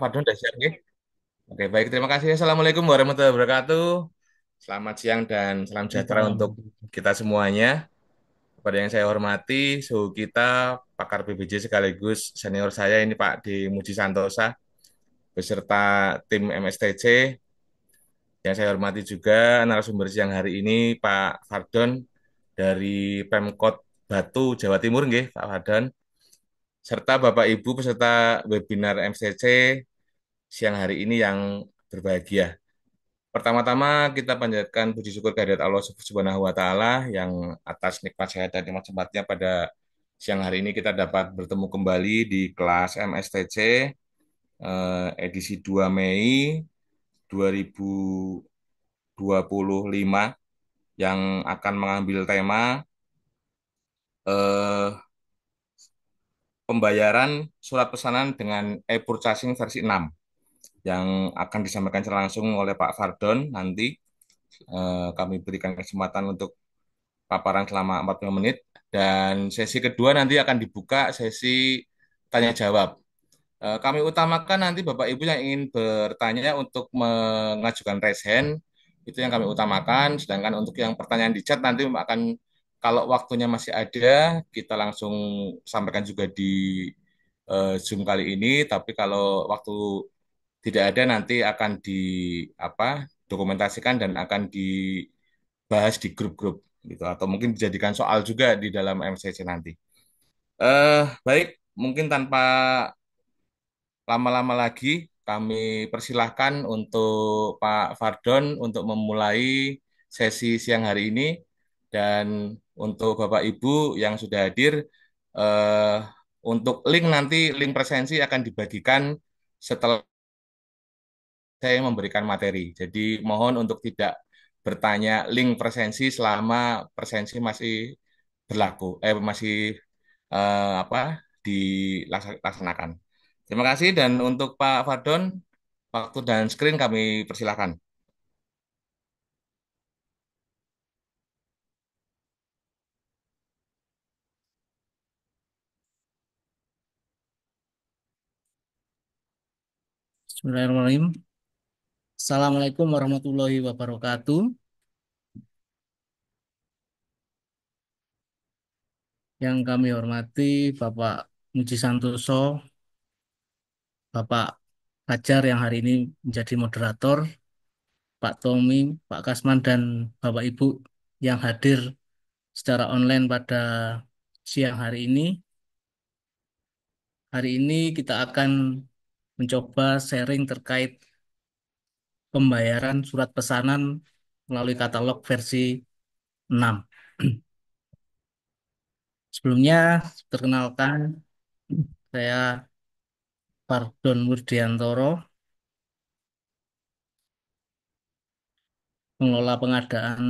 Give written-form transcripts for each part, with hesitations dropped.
Fadun udah siap nih? Oke, baik. Terima kasih. Assalamualaikum warahmatullahi wabarakatuh. Selamat siang dan salam sejahtera untuk kita semuanya. Kepada yang saya hormati, suhu kita, pakar PBJ sekaligus senior saya ini Pak D. Muji Santosa, beserta tim MSTC. Yang saya hormati juga narasumber siang hari ini Pak Fardon dari Pemkot Batu, Jawa Timur, nggih, Pak Fardon. Serta Bapak Ibu peserta webinar MSTC siang hari ini yang berbahagia. Pertama-tama kita panjatkan puji syukur kehadirat Allah Subhanahu wa taala yang atas nikmat sehat dan nikmat sempatnya pada siang hari ini kita dapat bertemu kembali di kelas MSTC edisi 2 Mei 2025 yang akan mengambil tema eh, pembayaran surat pesanan dengan e-purchasing versi 6 yang akan disampaikan secara langsung oleh Pak Fardon nanti. Kami berikan kesempatan untuk paparan selama 45 menit dan sesi kedua nanti akan dibuka sesi tanya jawab. Kami utamakan nanti Bapak Ibu yang ingin bertanya untuk mengajukan raise hand itu yang kami utamakan, sedangkan untuk yang pertanyaan di chat nanti akan kalau waktunya masih ada kita langsung sampaikan juga di Zoom kali ini, tapi kalau waktu tidak ada nanti akan di apa dokumentasikan dan akan dibahas di grup-grup gitu atau mungkin dijadikan soal juga di dalam MCC nanti. Baik, mungkin tanpa lama-lama lagi kami persilahkan untuk Pak Fardon untuk memulai sesi siang hari ini dan untuk Bapak Ibu yang sudah hadir eh, untuk link presensi akan dibagikan setelah saya memberikan materi. Jadi mohon untuk tidak bertanya link presensi selama presensi masih berlaku, masih apa dilaksanakan. Terima kasih dan untuk Pak Fadon, waktu dan screen kami persilahkan. Bismillahirrahmanirrahim. Assalamualaikum warahmatullahi wabarakatuh. Yang kami hormati Bapak Muji Santoso, Bapak Fajar yang hari ini menjadi moderator, Pak Tommy, Pak Kasman, dan Bapak Ibu yang hadir secara online pada siang hari ini. Hari ini kita akan mencoba sharing terkait pembayaran surat pesanan melalui katalog versi 6. Sebelumnya, perkenalkan, saya Pardon Wirdiantoro, pengelola pengadaan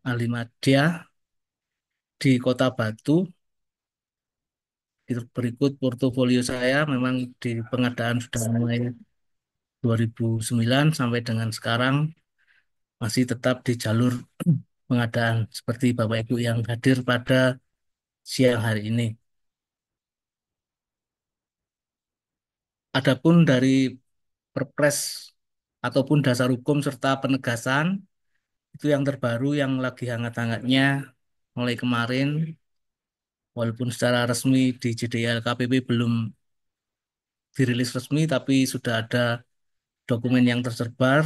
Alimadya di Kota Batu. Berikut portofolio saya, memang di pengadaan sudah mulai 2009 sampai dengan sekarang masih tetap di jalur pengadaan seperti Bapak Ibu yang hadir pada siang hari ini. Adapun dari Perpres ataupun dasar hukum serta penegasan itu yang terbaru yang lagi hangat-hangatnya mulai kemarin, walaupun secara resmi di JDL KPP belum dirilis resmi, tapi sudah ada dokumen yang tersebar,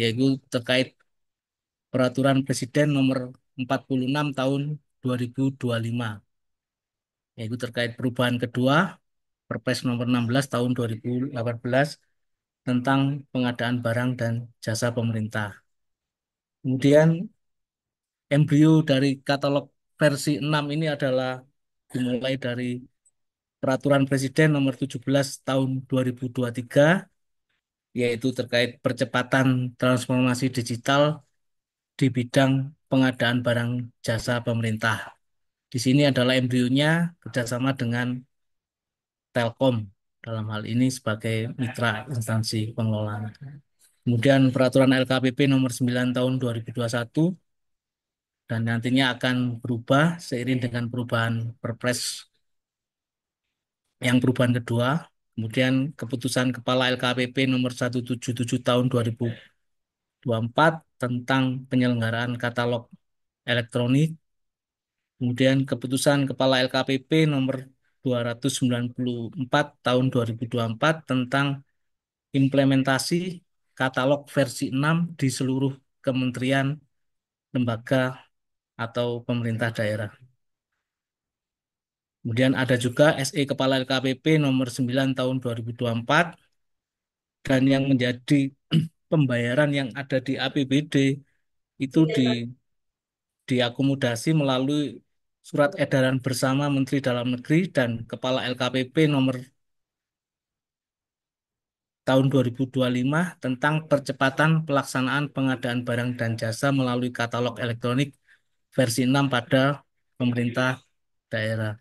yaitu terkait Peraturan Presiden Nomor 46 Tahun 2025, yaitu terkait perubahan kedua Perpres Nomor 16 Tahun 2018 tentang pengadaan barang dan jasa pemerintah. Kemudian embrio dari katalog versi 6 ini adalah dimulai dari Peraturan Presiden Nomor 17 Tahun 2023, yaitu terkait percepatan transformasi digital di bidang pengadaan barang jasa pemerintah. Di sini adalah embrionya kerjasama dengan Telkom dalam hal ini sebagai mitra instansi pengelolaan. Kemudian peraturan LKPP nomor 9 tahun 2021 dan nantinya akan berubah seiring dengan perubahan Perpres yang perubahan kedua. Kemudian keputusan Kepala LKPP nomor 177 tahun 2024 tentang penyelenggaraan katalog elektronik. Kemudian keputusan Kepala LKPP nomor 294 tahun 2024 tentang implementasi katalog versi 6 di seluruh kementerian, lembaga, atau pemerintah daerah. Kemudian ada juga SE Kepala LKPP nomor 9 tahun 2024 dan yang menjadi pembayaran yang ada di APBD itu diakomodasi melalui Surat Edaran Bersama Menteri Dalam Negeri dan Kepala LKPP nomor tahun 2025 tentang percepatan pelaksanaan pengadaan barang dan jasa melalui katalog elektronik versi 6 pada pemerintah daerah.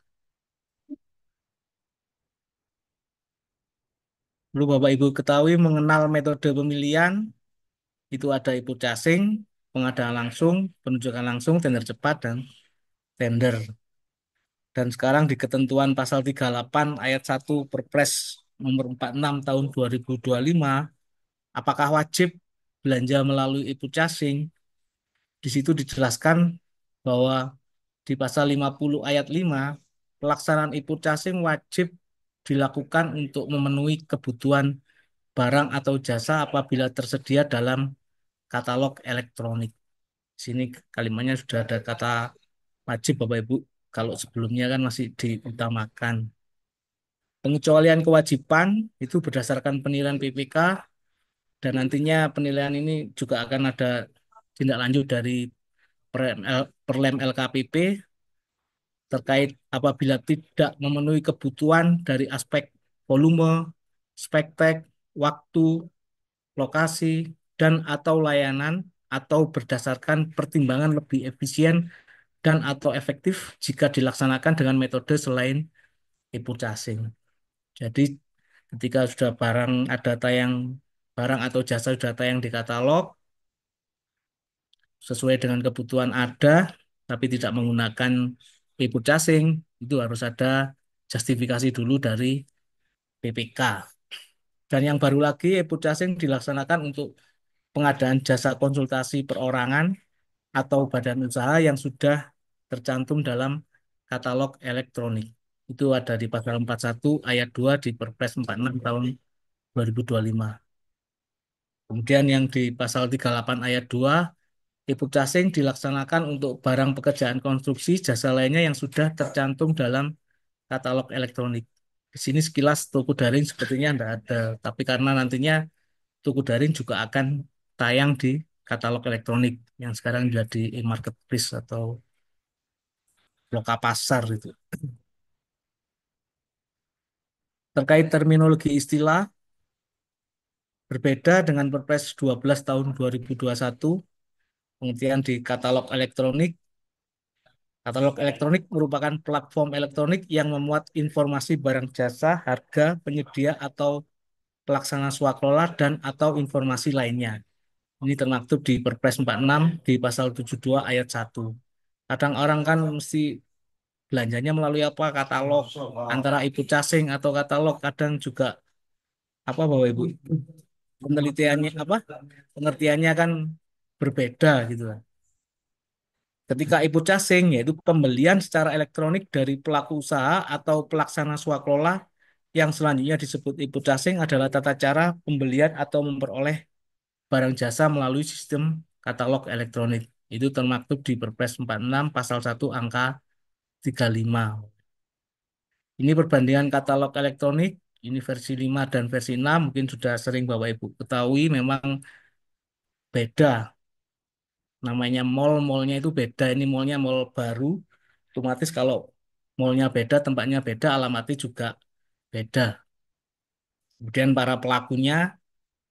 Perlu Bapak Ibu ketahui mengenal metode pemilihan, itu ada input casing, pengadaan langsung, penunjukan langsung, tender cepat, dan tender. Dan sekarang di ketentuan pasal 38 ayat 1 Perpres nomor 46 tahun 2025, apakah wajib belanja melalui input casing? Di situ dijelaskan bahwa di pasal 50 ayat 5, pelaksanaan input casing wajib dilakukan untuk memenuhi kebutuhan barang atau jasa apabila tersedia dalam katalog elektronik. Di sini kalimatnya sudah ada kata wajib Bapak Ibu. Kalau sebelumnya kan masih diutamakan. Pengecualian kewajiban itu berdasarkan penilaian PPK dan nantinya penilaian ini juga akan ada tindak lanjut dari Perlem LKPP terkait apabila tidak memenuhi kebutuhan dari aspek volume, spektek, waktu, lokasi, dan atau layanan atau berdasarkan pertimbangan lebih efisien dan atau efektif jika dilaksanakan dengan metode selain input casing. Jadi ketika sudah ada tayang barang atau jasa sudah tayang di katalog sesuai dengan kebutuhan ada tapi tidak menggunakan input casing, itu harus ada justifikasi dulu dari PPK. Dan yang baru lagi, e-purchasing dilaksanakan untuk pengadaan jasa konsultasi perorangan atau badan usaha yang sudah tercantum dalam katalog elektronik. Itu ada di pasal 41 ayat 2 di Perpres 46 tahun 2025. Kemudian yang di pasal 38 ayat 2, e-purchasing dilaksanakan untuk barang pekerjaan konstruksi jasa lainnya yang sudah tercantum dalam katalog elektronik. Di sini sekilas toko daring sepertinya tidak ada, tapi karena nantinya toko daring juga akan tayang di katalog elektronik yang sekarang jadi e-marketplace atau loka pasar itu. Terkait terminologi istilah, berbeda dengan Perpres 12 tahun 2021, pengertian di katalog elektronik. Katalog elektronik merupakan platform elektronik yang memuat informasi barang jasa, harga, penyedia, atau pelaksana swaklola, dan atau informasi lainnya. Ini termaktub di Perpres 46 di pasal 72 ayat 1. Kadang orang kan mesti belanjanya melalui apa katalog antara ibu casing atau katalog kadang juga apa Bapak Ibu penelitiannya apa pengertiannya kan berbeda gitu lah. Ketika ibu casing yaitu pembelian secara elektronik dari pelaku usaha atau pelaksana swaklola yang selanjutnya disebut ibu casing adalah tata cara pembelian atau memperoleh barang jasa melalui sistem katalog elektronik. Itu termaktub di Perpres 46 pasal 1 angka 35. Ini perbandingan katalog elektronik, ini versi 5 dan versi 6, mungkin sudah sering Bapak Ibu ketahui memang beda. Namanya mall, mallnya itu beda. Ini mallnya mall baru, otomatis kalau mallnya beda, tempatnya beda, alamatnya juga beda. Kemudian para pelakunya,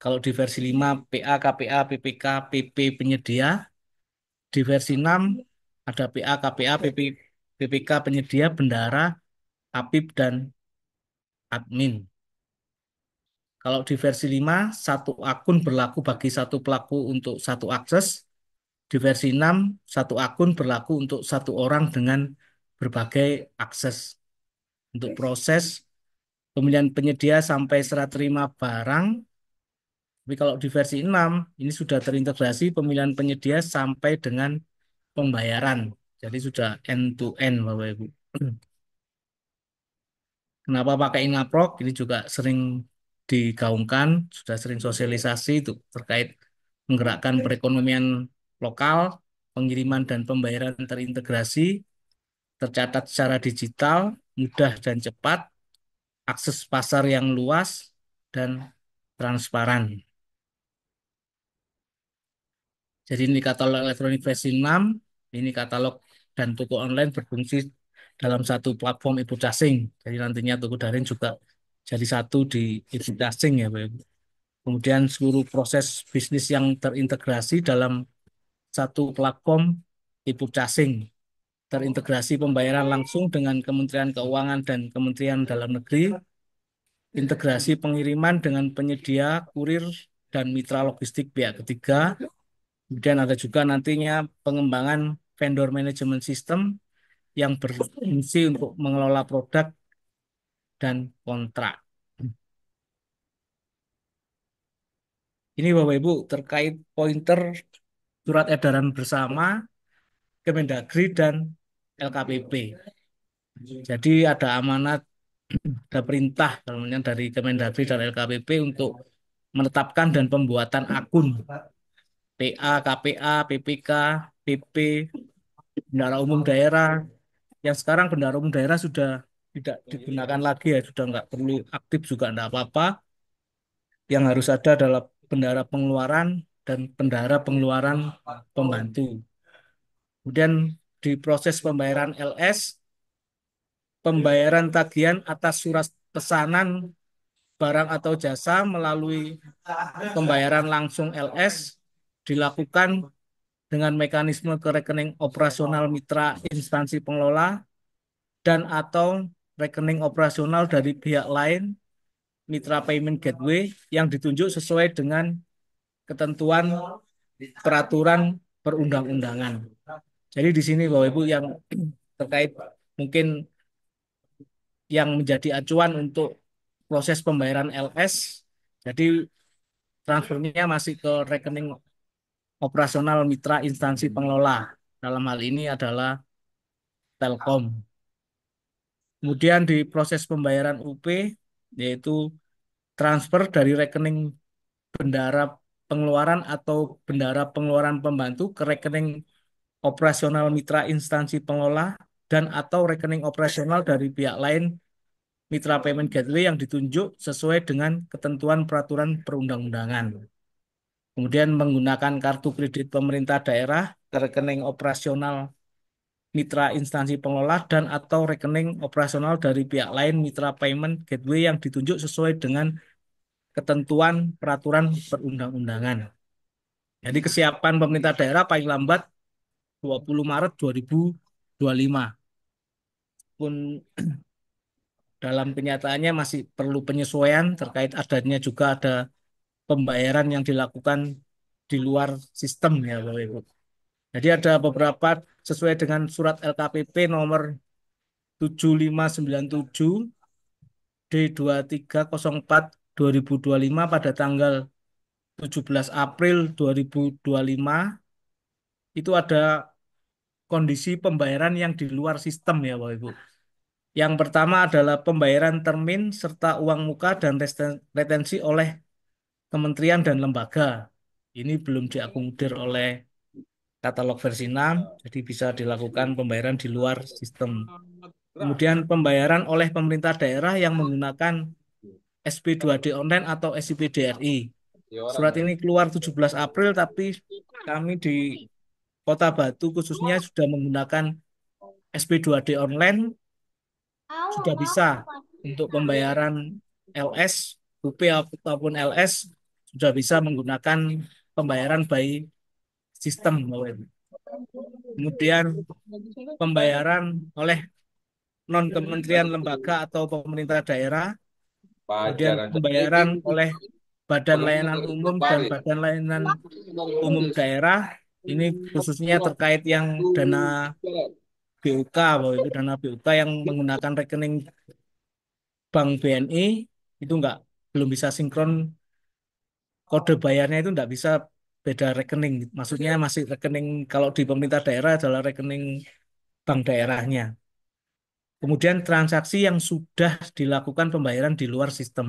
kalau di versi 5, PA, KPA, PPK, PP penyedia. Di versi 6, ada PA, KPA, PPK penyedia, bendara, APIP, dan admin. Kalau di versi 5, satu akun berlaku bagi satu pelaku untuk satu akses. Di versi 6, satu akun berlaku untuk satu orang dengan berbagai akses. Untuk proses, pemilihan penyedia sampai serah terima barang. Tapi kalau di versi 6 ini sudah terintegrasi pemilihan penyedia sampai dengan pembayaran. Jadi sudah end to end, Bapak Ibu. Kenapa pakai Inaprok? Ini juga sering digaungkan, sudah sering sosialisasi itu terkait menggerakkan perekonomian lokal, pengiriman dan pembayaran terintegrasi, tercatat secara digital, mudah dan cepat, akses pasar yang luas, dan transparan. Jadi ini katalog elektronik versi 6, ini katalog dan toko online berfungsi dalam satu platform e-purchasing. Jadi nantinya toko daring juga jadi satu di e-purchasing ya, Pak Ibu. Kemudian seluruh proses bisnis yang terintegrasi dalam satu platform e-purchasing. Terintegrasi pembayaran langsung dengan Kementerian Keuangan dan Kementerian Dalam Negeri, integrasi pengiriman dengan penyedia, kurir, dan mitra logistik pihak ketiga. Kemudian ada juga nantinya pengembangan vendor management system yang berfungsi untuk mengelola produk dan kontrak. Ini Bapak Ibu terkait pointer surat edaran bersama Kemendagri dan LKPP. Jadi ada amanat, ada perintah namanya dari Kemendagri dan LKPP untuk menetapkan dan pembuatan akun PA, KPA, PPK, PP, bendara umum daerah. Yang sekarang bendara umum daerah sudah tidak digunakan lagi ya, sudah nggak perlu aktif juga nggak apa-apa. Yang harus ada adalah bendara pengeluaran dan bendara pengeluaran pembantu. Kemudian di proses pembayaran LS, pembayaran tagihan atas surat pesanan barang atau jasa melalui pembayaran langsung LS dilakukan dengan mekanisme ke rekening operasional mitra instansi pengelola dan atau rekening operasional dari pihak lain mitra payment gateway yang ditunjuk sesuai dengan ketentuan peraturan perundang-undangan. Jadi di sini Bapak Ibu yang terkait mungkin yang menjadi acuan untuk proses pembayaran LS. Jadi transfernya masih ke rekening operasional mitra instansi pengelola. Dalam hal ini adalah Telkom. Kemudian di proses pembayaran UP, yaitu transfer dari rekening bendara pengeluaran atau bendara pengeluaran pembantu ke rekening operasional mitra instansi pengelola dan atau rekening operasional dari pihak lain mitra payment gateway yang ditunjuk sesuai dengan ketentuan peraturan perundang-undangan. Kemudian menggunakan kartu kredit pemerintah daerah ke rekening operasional mitra instansi pengelola dan atau rekening operasional dari pihak lain mitra payment gateway yang ditunjuk sesuai dengan ketentuan peraturan perundang-undangan. Jadi kesiapan pemerintah daerah paling lambat 20 Maret 2025. Pun dalam kenyataannya masih perlu penyesuaian terkait adanya juga ada pembayaran yang dilakukan di luar sistem ya Bapak Ibu. Jadi ada beberapa sesuai dengan surat LKPP nomor 7597 D2304 2025 pada tanggal 17 April 2025 itu ada kondisi pembayaran yang di luar sistem ya Bapak Ibu. Yang pertama adalah pembayaran termin serta uang muka dan retensi oleh kementerian dan lembaga. Ini belum diakomodir oleh katalog versi 6, jadi bisa dilakukan pembayaran di luar sistem. Kemudian pembayaran oleh pemerintah daerah yang menggunakan SP2D online atau SIP-DRI. Surat ini keluar 17 April, tapi kami di Kota Batu khususnya sudah menggunakan SP2D online, sudah bisa untuk pembayaran LS, UP ataupun LS, sudah bisa menggunakan pembayaran by sistem. Kemudian pembayaran oleh non-kementerian lembaga atau pemerintah daerah, kemudian Pacaran pembayaran oleh Badan Layanan Umum dan Badan Layanan Umum Daerah, ini khususnya terkait yang dana BUK, bahwa itu dana BUK yang menggunakan rekening bank BNI itu nggak belum bisa sinkron, kode bayarnya itu nggak bisa beda rekening. Maksudnya masih rekening kalau di pemerintah daerah adalah rekening bank daerahnya. Kemudian transaksi yang sudah dilakukan pembayaran di luar sistem.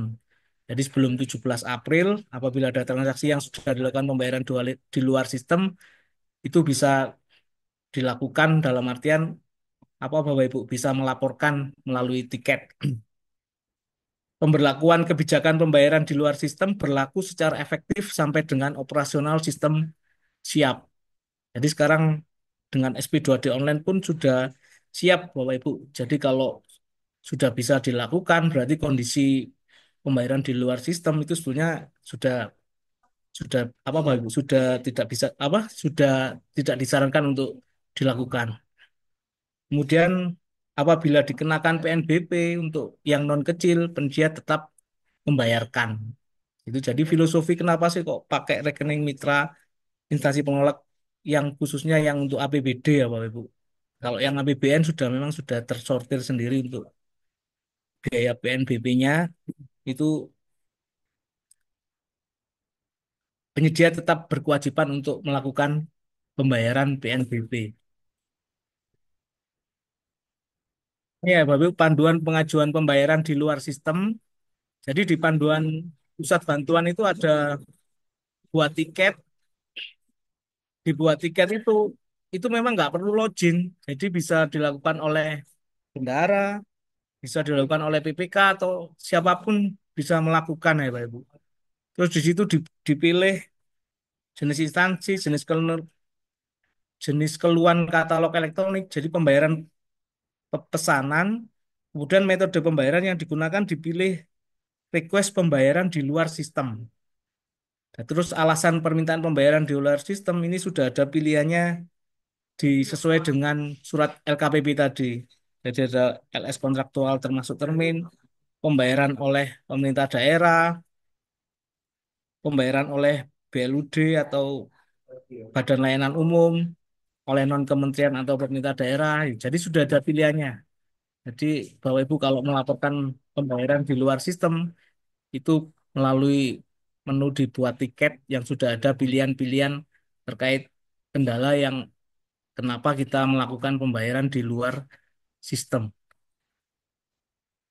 Jadi sebelum 17 April, apabila ada transaksi yang sudah dilakukan pembayaran di luar sistem, itu bisa dilakukan dalam artian apa Bapak Ibu bisa melaporkan melalui tiket. Pemberlakuan kebijakan pembayaran di luar sistem berlaku secara efektif sampai dengan operasional sistem siap. Jadi sekarang dengan SP2D online pun sudah siap Bapak Ibu. Jadi kalau sudah bisa dilakukan berarti kondisi pembayaran di luar sistem itu sebenarnya sudah sudah apa Bapak Ibu sudah tidak bisa apa sudah tidak disarankan untuk dilakukan. Kemudian apabila dikenakan PNBP untuk yang non kecil, penyedia tetap membayarkan. Itu jadi filosofi kenapa sih kok pakai rekening mitra instansi pengelola yang khususnya yang untuk APBD ya Bapak Ibu. Kalau yang APBN sudah memang sudah tersortir sendiri untuk biaya PNBP-nya itu penyedia tetap berkewajiban untuk melakukan pembayaran PNBP. Ya, Bapak Ibu, panduan pengajuan pembayaran di luar sistem. Jadi di panduan pusat bantuan itu ada buat tiket, dibuat tiket itu memang nggak perlu login, jadi bisa dilakukan oleh bendahara, bisa dilakukan oleh PPK atau siapapun bisa melakukan ya Pak Ibu. Terus di situ dipilih jenis instansi, jenis keluhan katalog elektronik, jadi pembayaran pesanan, kemudian metode pembayaran yang digunakan dipilih request pembayaran di luar sistem. Nah, terus alasan permintaan pembayaran di luar sistem ini sudah ada pilihannya sesuai dengan surat LKPB tadi. Jadi ada LS kontraktual termasuk termin, pembayaran oleh pemerintah daerah, pembayaran oleh BLUD atau Badan Layanan Umum, oleh non-kementerian atau pemerintah daerah. Jadi sudah ada pilihannya. Jadi Bapak Ibu kalau melaporkan pembayaran di luar sistem itu melalui menu dibuat tiket yang sudah ada pilihan-pilihan terkait kendala yang kenapa kita melakukan pembayaran di luar sistem.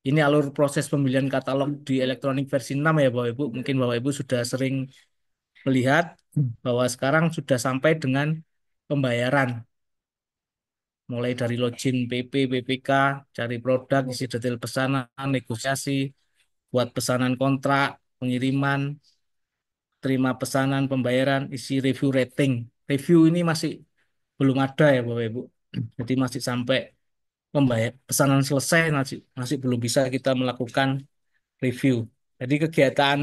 Ini alur proses pembelian katalog di elektronik versi 6 ya Bapak Ibu. Mungkin Bapak Ibu sudah sering melihat bahwa sekarang sudah sampai dengan pembayaran. Mulai dari login PP, PPK, cari produk, isi detail pesanan, negosiasi, buat pesanan kontrak, pengiriman, terima pesanan, pembayaran, isi review rating. Review ini masih belum ada ya Bapak Ibu. Jadi masih sampai pesanan selesai masih masih belum bisa kita melakukan review. Jadi kegiatan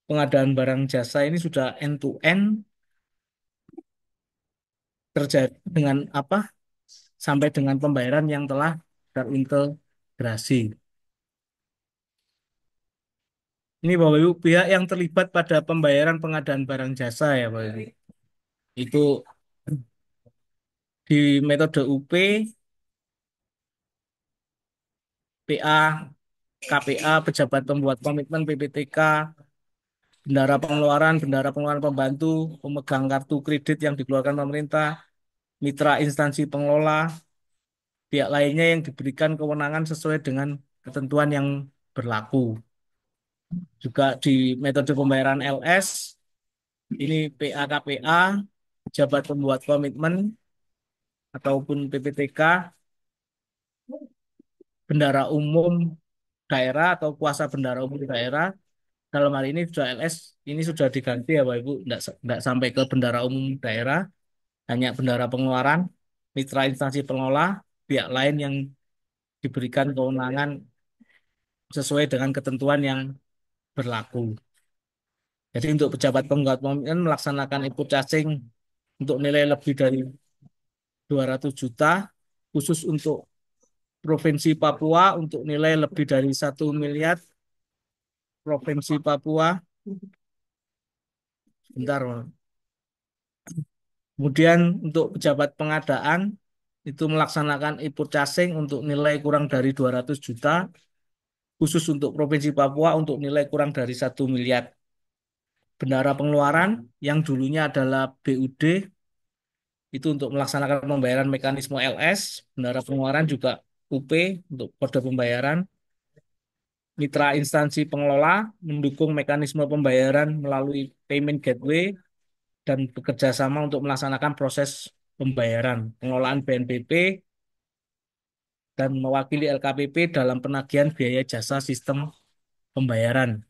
pengadaan barang jasa ini sudah end to end terjadi dengan apa sampai dengan pembayaran yang telah terintegrasi. Ini Bapak Ibu pihak yang terlibat pada pembayaran pengadaan barang jasa ya Bapak Ibu. Itu di metode UP, PA, KPA, pejabat pembuat komitmen PPTK, bendahara pengeluaran pembantu, pemegang kartu kredit yang dikeluarkan pemerintah, mitra instansi pengelola, pihak lainnya yang diberikan kewenangan sesuai dengan ketentuan yang berlaku. Juga di metode pembayaran LS, ini PAKPA, pejabat pembuat komitmen ataupun PPTK, bendara umum daerah atau kuasa bendara umum daerah. Dalam hal ini sudah LS, ini sudah diganti ya Bapak Ibu, tidak sampai ke bendara umum daerah, hanya bendara pengeluaran, mitra instansi pengelola, pihak lain yang diberikan kewenangan sesuai dengan ketentuan yang berlaku. Jadi untuk pejabat pembuat komitmen melaksanakan input caching untuk nilai lebih dari 200 juta, khusus untuk Provinsi Papua untuk nilai lebih dari 1 miliar, Provinsi Papua, bentar, kemudian untuk pejabat pengadaan itu melaksanakan input casing untuk nilai kurang dari 200 juta, khusus untuk Provinsi Papua untuk nilai kurang dari 1 miliar. Bendahara pengeluaran yang dulunya adalah BUD itu untuk melaksanakan pembayaran mekanisme LS, bendahara pengeluaran juga UP untuk kode pembayaran, mitra instansi pengelola mendukung mekanisme pembayaran melalui payment gateway dan bekerja sama untuk melaksanakan proses pembayaran, pengelolaan BNPB dan mewakili LKPP dalam penagihan biaya jasa sistem pembayaran.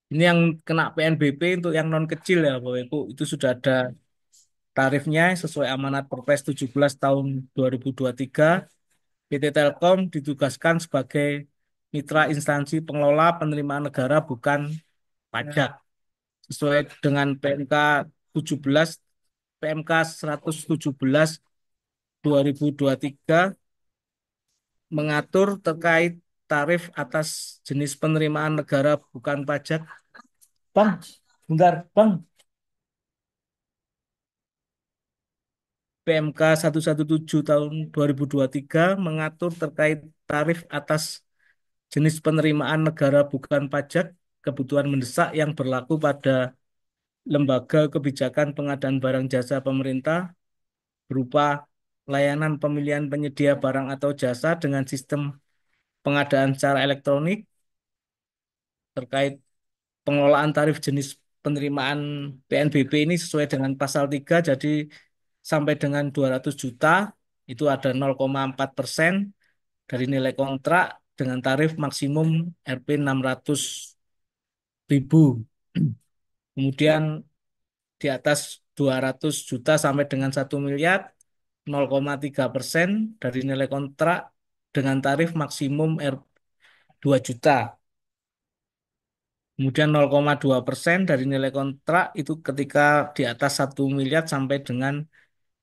Ini yang kena PNBP untuk yang non kecil ya Bapak Ibu, itu sudah ada tarifnya sesuai amanat Perpres 17 tahun 2023. PT Telkom ditugaskan sebagai mitra instansi pengelola penerimaan negara bukan pajak sesuai dengan PMK 17 PMK 117 2023 mengatur terkait tarif atas jenis penerimaan negara bukan pajak. Bang, bentar, Bang. PMK 117 tahun 2023 mengatur terkait tarif atas jenis penerimaan negara bukan pajak kebutuhan mendesak yang berlaku pada lembaga kebijakan pengadaan barang jasa pemerintah berupa layanan pemilihan penyedia barang atau jasa dengan sistem pengadaan secara elektronik terkait pengelolaan tarif jenis penerimaan PNBP ini sesuai dengan pasal 3 jadi sampai dengan 200 juta itu ada 0,4% dari nilai kontrak dengan tarif maksimum Rp 600.000. Kemudian di atas 200 juta sampai dengan 1 miliar 0,3% dari nilai kontrak dengan tarif maksimum 2 juta. Kemudian 0,2% dari nilai kontrak itu ketika di atas 1 miliar sampai dengan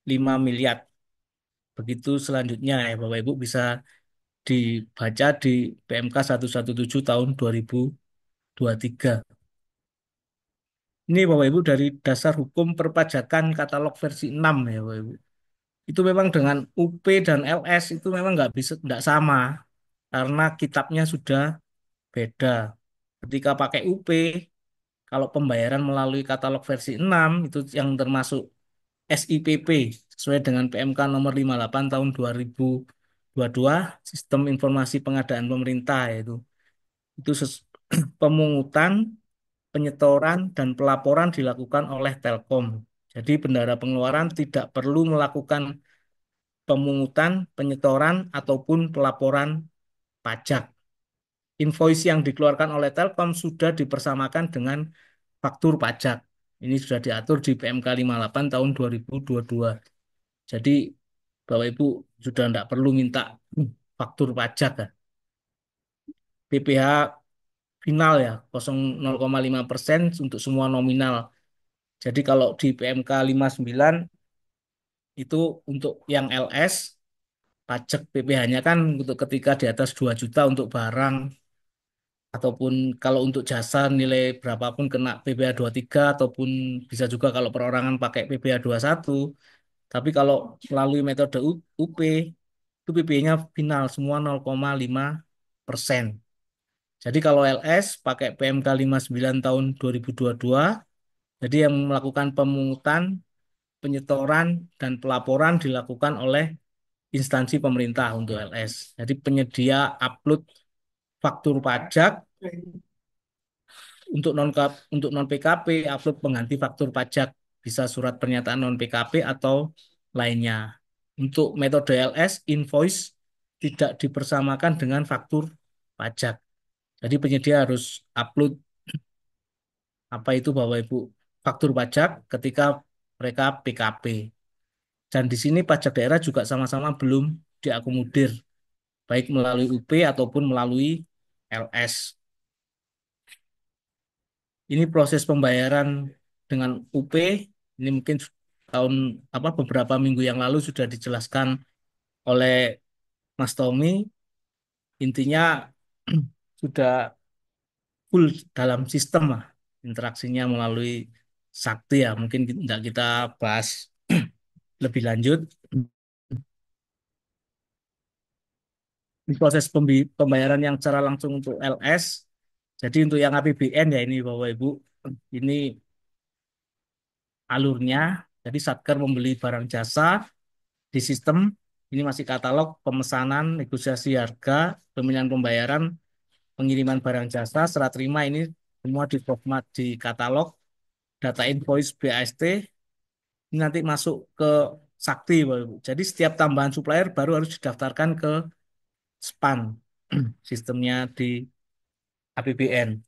5 miliar. Begitu selanjutnya ya Bapak Ibu bisa dibaca di PMK 117 tahun 2023. Ini Bapak Ibu dari dasar hukum perpajakan katalog versi 6 ya Bapak Ibu. Itu memang dengan UP dan LS itu memang nggak bisa nggak sama karena kitabnya sudah beda. Ketika pakai UP, kalau pembayaran melalui katalog versi 6 itu yang termasuk SIPP sesuai dengan PMK nomor 58 tahun 2022 Sistem Informasi Pengadaan Pemerintah yaitu itu pemungutan, penyetoran dan pelaporan dilakukan oleh Telkom. Jadi bendahara pengeluaran tidak perlu melakukan pemungutan, penyetoran ataupun pelaporan pajak. Invoice yang dikeluarkan oleh Telkom sudah dipersamakan dengan faktur pajak. Ini sudah diatur di PMK 58 tahun 2022. Jadi Bapak Ibu sudah tidak perlu minta faktur pajak ya. PPh final ya 0,5% untuk semua nominal. Jadi kalau di PMK 59 itu untuk yang LS pajak PPh-nya kan untuk ketika di atas 2 juta untuk barang ataupun kalau untuk jasa nilai berapapun kena PPh 23 ataupun bisa juga kalau perorangan pakai PPh 21. Tapi kalau melalui metode UP itu PPh-nya final semua 0,5%. Jadi kalau LS pakai PMK 59 tahun 2022, jadi yang melakukan pemungutan, penyetoran, dan pelaporan dilakukan oleh instansi pemerintah untuk LS. Jadi penyedia upload faktur pajak untuk non PKP, upload pengganti faktur pajak, bisa surat pernyataan non PKP atau lainnya. Untuk metode LS, invoice tidak dipersamakan dengan faktur pajak. Jadi penyedia harus upload apa itu Bapak Ibu faktur pajak ketika mereka PKP. Dan di sini pajak daerah juga sama-sama belum diakomodir, baik melalui UP ataupun melalui LS. Ini proses pembayaran dengan UP, ini mungkin tahun apa beberapa minggu yang lalu sudah dijelaskan oleh Mas Tommy. Intinya sudah full dalam sistem lah interaksinya melalui Sakti ya. Mungkin tidak kita bahas lebih lanjut. proses pembayaran yang secara langsung untuk LS. Jadi untuk yang APBN ya ini Bapak Ibu, ini alurnya. Jadi Satker membeli barang jasa di sistem, ini masih katalog, pemesanan, negosiasi harga, pemilihan pembayaran, pengiriman barang jasa, serah terima ini semua di format di katalog, data invoice BAST, ini nanti masuk ke Sakti, Bapak Ibu. Jadi setiap tambahan supplier baru harus didaftarkan ke SPAN, sistemnya di APBN.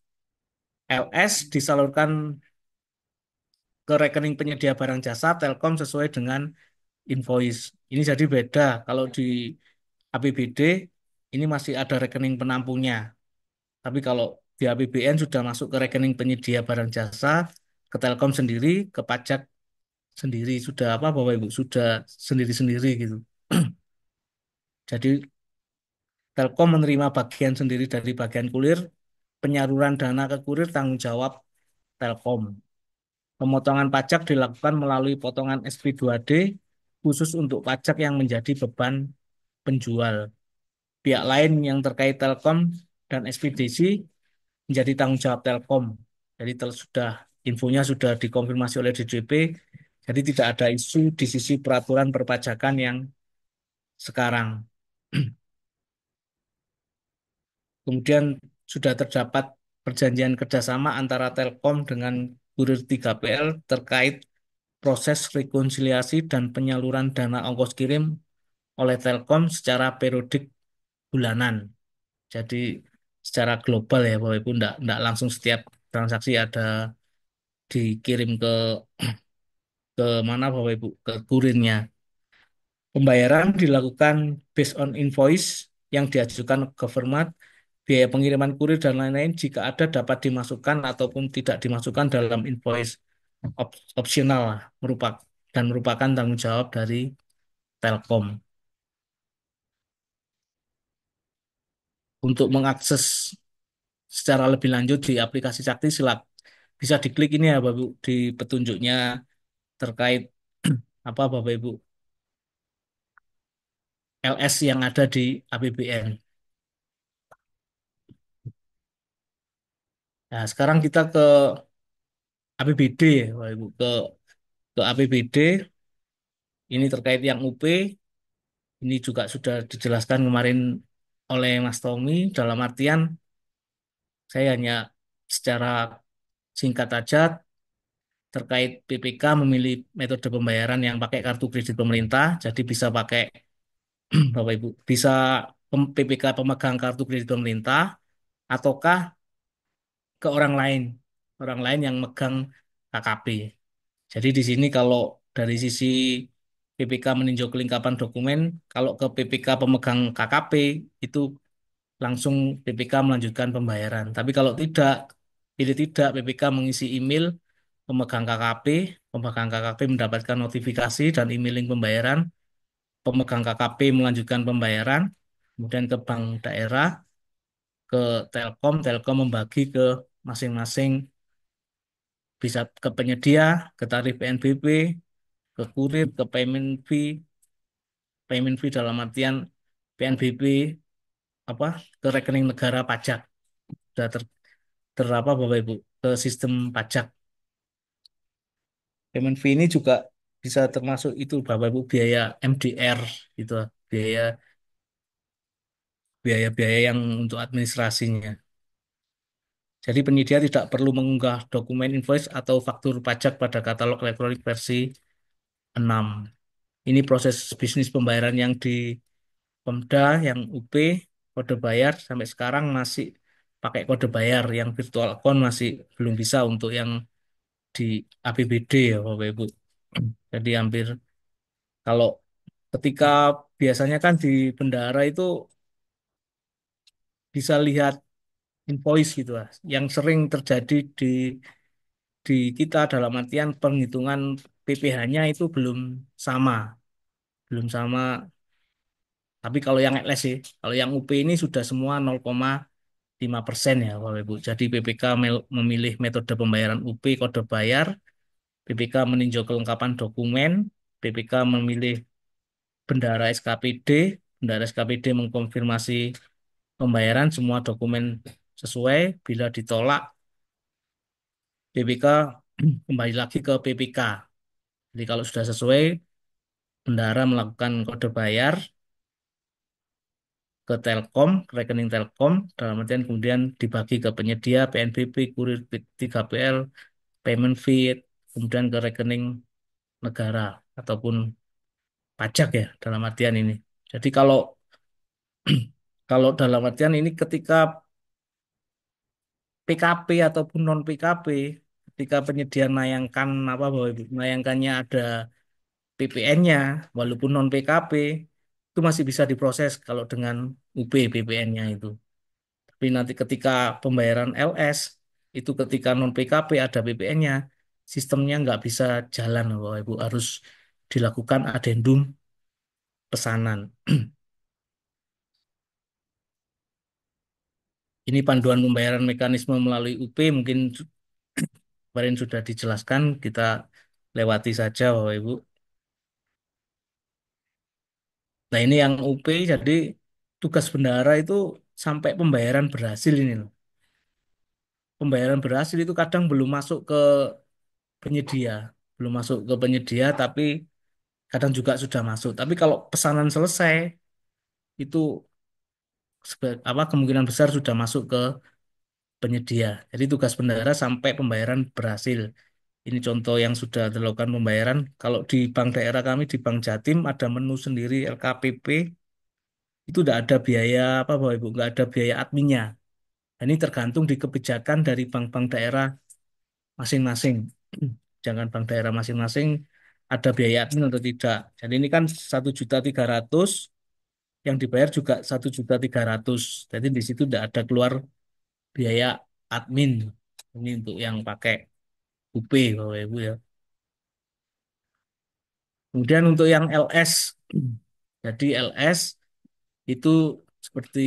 LS disalurkan ke rekening penyedia barang jasa Telkom sesuai dengan invoice. Ini jadi beda. Kalau di APBD ini masih ada rekening penampungnya. Tapi kalau di APBN sudah masuk ke rekening penyedia barang jasa, ke Telkom sendiri, ke pajak sendiri, sudah apa Bapak Ibu, sudah sendiri-sendiri gitu. Jadi Telkom menerima bagian sendiri dari bagian kulir, penyaluran dana ke kurir tanggung jawab Telkom. Pemotongan pajak dilakukan melalui potongan SP2D khusus untuk pajak yang menjadi beban penjual. Pihak lain yang terkait Telkom dan ekspedisi menjadi tanggung jawab Telkom. Jadi sudah infonya sudah dikonfirmasi oleh DJP, jadi tidak ada isu di sisi peraturan perpajakan yang sekarang. Kemudian sudah terdapat perjanjian kerjasama antara Telkom dengan Kurir 3PL terkait proses rekonsiliasi dan penyaluran dana ongkos kirim oleh Telkom secara periodik bulanan. Jadi secara global ya Bapak Ibu, enggak langsung setiap transaksi ada dikirim ke mana Bapak Ibu, ke kurirnya. Pembayaran dilakukan based on invoice yang diajukan ke format, biaya pengiriman kurir dan lain-lain jika ada dapat dimasukkan ataupun tidak dimasukkan dalam invoice opsional lah, dan merupakan tanggung jawab dari Telkom. Untuk mengakses secara lebih lanjut di aplikasi Sakti bisa diklik ini ya Bapak Ibu di petunjuknya terkait apa Bapak Ibu LS yang ada di APBN. Nah, sekarang kita ke APBD ya Bapak Ibu, ke APBD ini terkait yang UP ini juga sudah dijelaskan kemarin oleh Mas Tommy, dalam artian saya hanya secara singkat aja terkait PPK memilih metode pembayaran yang pakai kartu kredit pemerintah, jadi bisa pakai Bapak Ibu, bisa PPK pemegang kartu kredit pemerintah ataukah ke orang lain yang megang KKP. Jadi di sini kalau dari sisi PPK meninjau kelengkapan dokumen, kalau ke PPK pemegang KKP itu langsung PPK melanjutkan pembayaran. Tapi kalau tidak, pilih tidak, PPK mengisi email pemegang KKP mendapatkan notifikasi dan emailing pembayaran, pemegang KKP melanjutkan pembayaran, kemudian ke bank daerah, ke Telkom, Telkom membagi ke masing-masing, bisa ke penyedia, ke tarif PNBP, ke kurir, ke payment fee dalam artian PNBP apa ke rekening negara pajak, sudah apa Bapak Ibu, ke sistem pajak. Payment fee ini juga bisa termasuk itu Bapak Ibu biaya MDR gitu, biaya biaya-biaya yang untuk administrasinya. Jadi penyedia tidak perlu mengunggah dokumen invoice atau faktur pajak pada katalog elektronik versi 6. Ini proses bisnis pembayaran yang di Pemda, yang UP, kode bayar sampai sekarang masih pakai kode bayar, yang virtual account masih belum bisa untuk yang di APBD ya Bapak Ibu. Jadi hampir kalau ketika biasanya kan di bendara itu bisa lihat invoice gitu lah. Yang sering terjadi di kita dalam artian penghitungan PPh-nya itu sama, belum sama. Tapi kalau yang LS sih, kalau yang UP ini sudah semua 0,5% ya Bapak Ibu. Jadi PPK memilih metode pembayaran UP kode bayar, PPK meninjau kelengkapan dokumen, PPK memilih bendara SKPD, bendahara SKPD mengkonfirmasi pembayaran semua dokumen sesuai. Bila ditolak, PPK kembali lagi ke PPK. Jadi kalau sudah sesuai, bendahara melakukan kode bayar ke Telkom, ke rekening Telkom, dalam artian kemudian dibagi ke penyedia, PNBP, Kurir 3PL, payment fee, kemudian ke rekening negara ataupun pajak ya dalam artian ini. Jadi kalau kalau dalam artian ini ketika PKP ataupun non PKP, ketika penyedia menayangkan apa bahwa menayangkannya ada PPN-nya, walaupun non PKP itu masih bisa diproses kalau dengan UP PPN-nya itu. Tapi nanti ketika pembayaran LS itu ketika non PKP ada PPN-nya, sistemnya nggak bisa jalan, Bapak Ibu harus dilakukan adendum pesanan. Ini panduan pembayaran mekanisme melalui UP mungkin kemarin sudah dijelaskan, kita lewati saja Bapak Ibu. Nah ini yang UP jadi tugas bendahara itu sampai pembayaran berhasil ini loh. Pembayaran berhasil itu kadang belum masuk ke penyedia, belum masuk ke penyedia tapi kadang juga sudah masuk. Tapi kalau pesanan selesai itu apa kemungkinan besar sudah masuk ke penyedia. Jadi tugas bendahara sampai pembayaran berhasil. Ini contoh yang sudah dilakukan pembayaran. Kalau di bank daerah kami di Bank Jatim ada menu sendiri LKPP, itu tidak ada biaya apa Bapak Ibu, nggak ada biaya adminnya. Ini tergantung di kebijakan dari bank-bank daerah masing-masing. Jangan bank daerah masing-masing ada biaya admin atau tidak. Jadi ini kan 1.300.000 yang dibayar juga 1.300.000. Jadi di situ tidak ada keluar biaya admin. Ini untuk yang pakai UP Bapak Ibu ya. Kemudian untuk yang LS, jadi LS itu seperti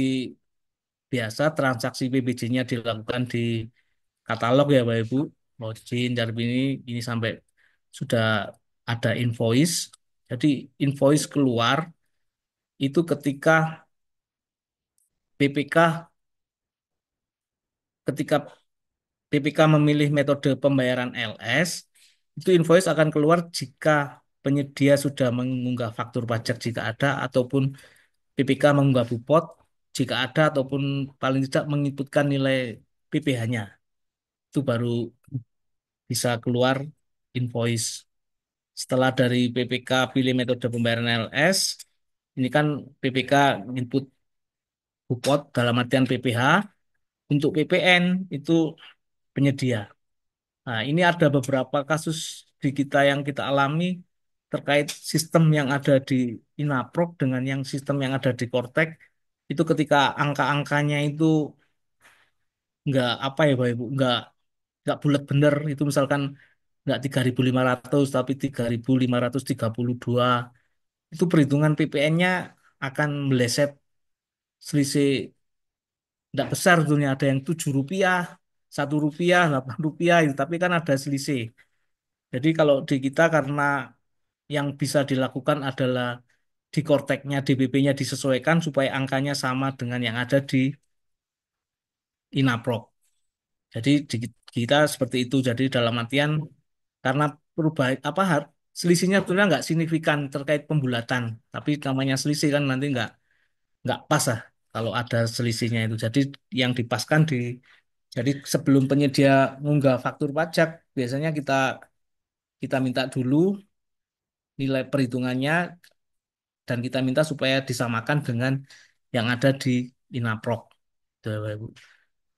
biasa transaksi PBJ-nya dilakukan di katalog ya Bapak Ibu. Login, Jarbini ini sampai sudah ada invoice. Jadi invoice keluar itu ketika PPK ketika PPK memilih metode pembayaran LS, itu invoice akan keluar jika penyedia sudah mengunggah faktur pajak jika ada ataupun PPK mengunggah bupot jika ada ataupun paling tidak menginputkan nilai PPh-nya. Itu baru bisa keluar invoice. Setelah dari PPK pilih metode pembayaran LS, ini kan PPK input bupot dalam artian PPh, untuk PPN itu penyedia. Nah, ini ada beberapa kasus di kita yang kita alami terkait sistem yang ada di Inaprok dengan yang sistem yang ada di Kortek. Itu ketika angka-angkanya itu nggak apa ya Bapak Ibu, nggak bulat bener. Itu misalkan nggak 3.500 tapi 3.532. Itu perhitungan PPN-nya akan meleset selisih tidak besar sebetulnya ada yang Rp7, Rp1, Rp8 itu, tapi kan ada selisih. Jadi kalau di kita karena yang bisa dilakukan adalah di korteknya DBP-nya disesuaikan supaya angkanya sama dengan yang ada di Inaprok. Jadi di kita seperti itu. Jadi dalam artian karena perubahan apa selisihnya sebenarnya nggak signifikan terkait pembulatan, tapi namanya selisih kan nanti nggak pas lah kalau ada selisihnya itu. Jadi yang dipaskan jadi sebelum penyedia mengunggah faktur pajak biasanya kita kita minta dulu nilai perhitungannya dan kita minta supaya disamakan dengan yang ada di Inaprok. Itu, Bapak Ibu.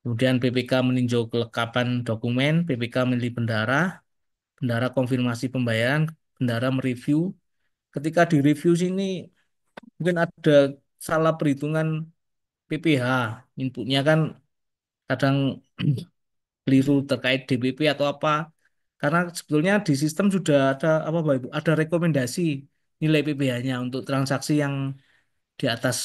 Kemudian PPK meninjau kelengkapan dokumen, PPK milih bendara, bendara konfirmasi pembayaran, bendara mereview. Ketika direview sini mungkin ada salah perhitungan PPh, inputnya kan kadang keliru terkait DBP atau apa. Karena sebetulnya di sistem sudah ada apa Bapak Ibu, ada rekomendasi nilai PPh-nya untuk transaksi yang di atas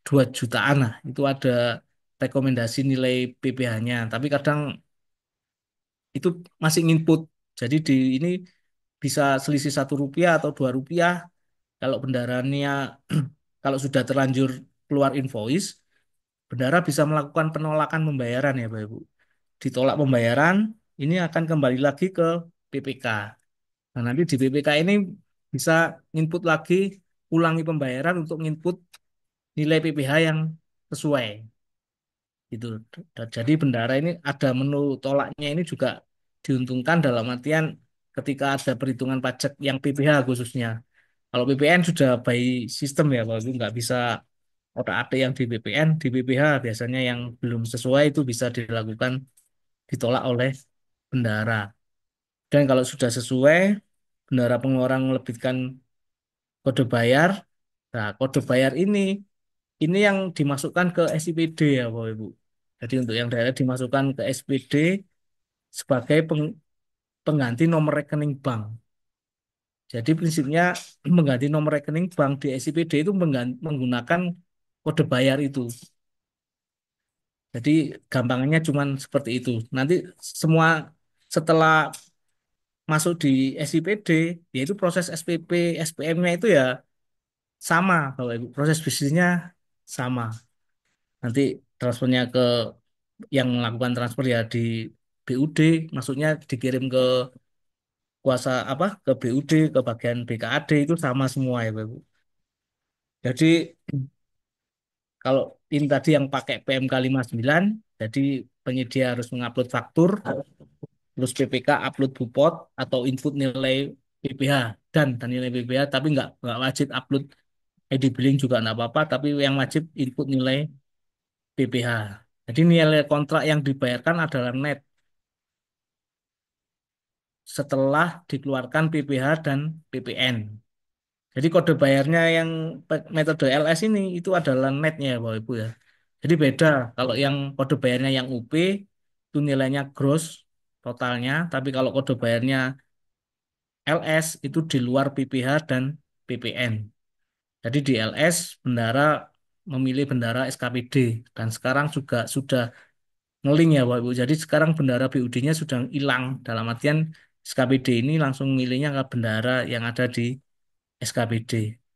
2 jutaan lah. Itu ada rekomendasi nilai PPh-nya. Tapi kadang itu masih input. Jadi di ini bisa selisih Rp1 atau Rp2. Kalau bendaranya kalau sudah terlanjur keluar invoice, bendahara bisa melakukan penolakan pembayaran ya Bapak Ibu. Ditolak pembayaran, ini akan kembali lagi ke PPK. Nah, nanti di PPK ini bisa input lagi, ulangi pembayaran untuk input nilai PPh yang sesuai gitu. Jadi bendahara ini ada menu tolaknya ini juga diuntungkan dalam artian ketika ada perhitungan pajak yang PPh khususnya. Kalau PPN sudah by sistem ya, Pak, itu nggak bisa otak-atik yang di PPN, di PPh biasanya yang belum sesuai itu bisa dilakukan ditolak oleh bendahara. Dan kalau sudah sesuai, bendahara pengeluaran melebitkan kode bayar. Nah, kode bayar ini yang dimasukkan ke SIPD ya, Bapak Ibu. Jadi untuk yang daerah dimasukkan ke SPD sebagai pengganti nomor rekening bank. Jadi prinsipnya mengganti nomor rekening bank di SIPD itu menggunakan kode bayar itu. Jadi gampangnya cuman seperti itu. Nanti semua setelah masuk di SIPD, yaitu proses SPP, SPM-nya itu ya sama, Bapak Ibu. Proses bisnisnya sama. Nanti transfernya ke yang melakukan transfer ya di BUD, maksudnya dikirim ke kuasa apa ke BUD, ke bagian BKAD itu sama semua ya, Bapak Ibu. Jadi kalau ini tadi yang pakai PMK 9, jadi penyedia harus mengupload faktur, terus PPK upload bupot atau input nilai PPh dan nilai PPh, tapi nggak wajib upload ID billing juga nggak apa-apa, tapi yang wajib input nilai PPh. Jadi nilai kontrak yang dibayarkan adalah net setelah dikeluarkan PPh dan PPN. Jadi kode bayarnya yang metode LS ini itu adalah netnya ya Bapak Ibu ya. Jadi beda kalau yang kode bayarnya yang UP itu nilainya gross totalnya, tapi kalau kode bayarnya LS itu di luar PPh dan PPN. Jadi di LS bendara memilih bendara SKPD dan sekarang juga sudah ngeling ya Bapak Ibu. Jadi sekarang bendara BUD-nya sudah hilang dalam artian SKPD ini langsung milihnya ke bendara yang ada di SKPD.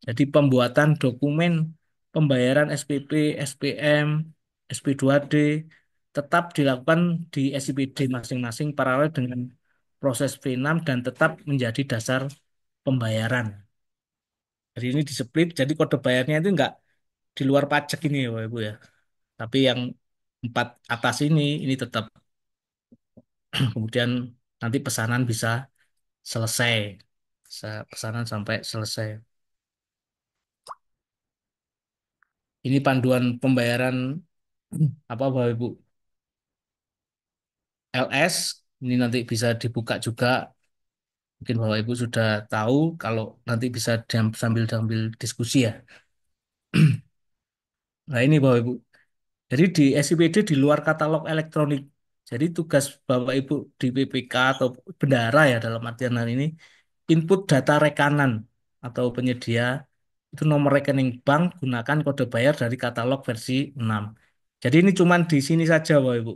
Jadi pembuatan dokumen pembayaran SPP, SPM, SP2D tetap dilakukan di SIPD masing-masing paralel dengan proses V6 dan tetap menjadi dasar pembayaran. Jadi ini di-split, jadi kode bayarnya itu enggak di luar pajak ini ya Bapak Ibu ya. Tapi yang empat atas ini tetap kemudian nanti pesanan bisa selesai. Pesanan sampai selesai. Ini panduan pembayaran apa Bapak Ibu LS ini nanti bisa dibuka juga. Mungkin Bapak Ibu sudah tahu kalau nanti bisa sambil diskusi ya. Nah ini Bapak Ibu. Jadi di SIPD di luar katalog elektronik. Jadi tugas Bapak Ibu di PPK atau bendahara ya dalam artian hal ini input data rekanan atau penyedia itu nomor rekening bank gunakan kode bayar dari katalog versi 6. Jadi ini cuman di sini saja Bapak Ibu.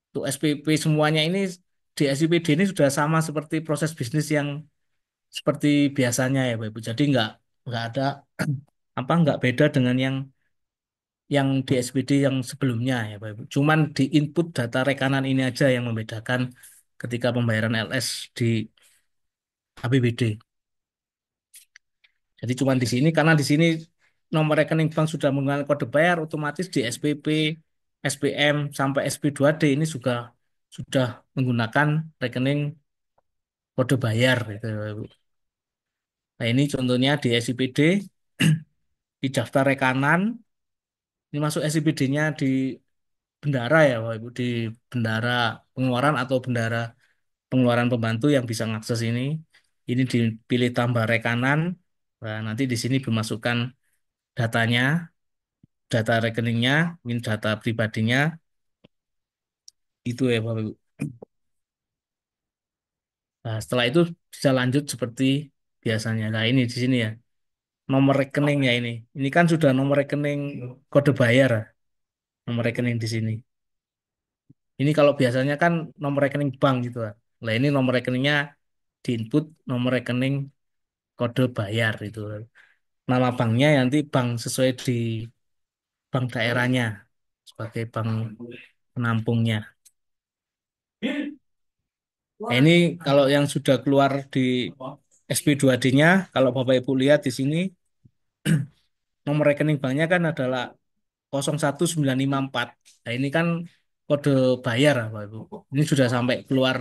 Untuk SPP semuanya ini di SIPD ini sudah sama seperti proses bisnis yang seperti biasanya ya Bapak Ibu. Jadi nggak ada apa nggak beda dengan yang di SPD yang sebelumnya ya Bapak Ibu. Cuman di input data rekanan ini aja yang membedakan ketika pembayaran LS di APBD. Jadi cuman di sini karena di sini nomor rekening bank sudah menggunakan kode bayar otomatis di SPP, SPM sampai SP2D ini juga sudah menggunakan rekening kode bayar gitu, Bapak Ibu. Nah, ini contohnya di SIPD di daftar rekanan ini masuk SIPD-nya di bendara ya Bapak Ibu di bendara pengeluaran atau bendara pengeluaran pembantu yang bisa mengakses ini. Ini dipilih tambah rekanan. Nah, nanti di sini dimasukkan datanya, data rekeningnya, ini data pribadinya. Itu ya Bapak Ibu. Nah, setelah itu bisa lanjut seperti biasanya. Nah, ini di sini ya. Nomor rekening ya ini. Ini kan sudah nomor rekening kode bayar, ya, nomor rekening di sini. Ini kalau biasanya kan nomor rekening bank gitu lah. Nah, ini nomor rekeningnya di input nomor rekening kode bayar itu. nama banknya nanti bank sesuai di bank daerahnya sebagai bank penampungnya. Nah, ini kalau yang sudah keluar di SP2D-nya, kalau Bapak Ibu lihat di sini, nomor rekening banknya kan adalah 01954. Nah, ini kan kode bayar, Bapak Ibu. Ini sudah sampai keluar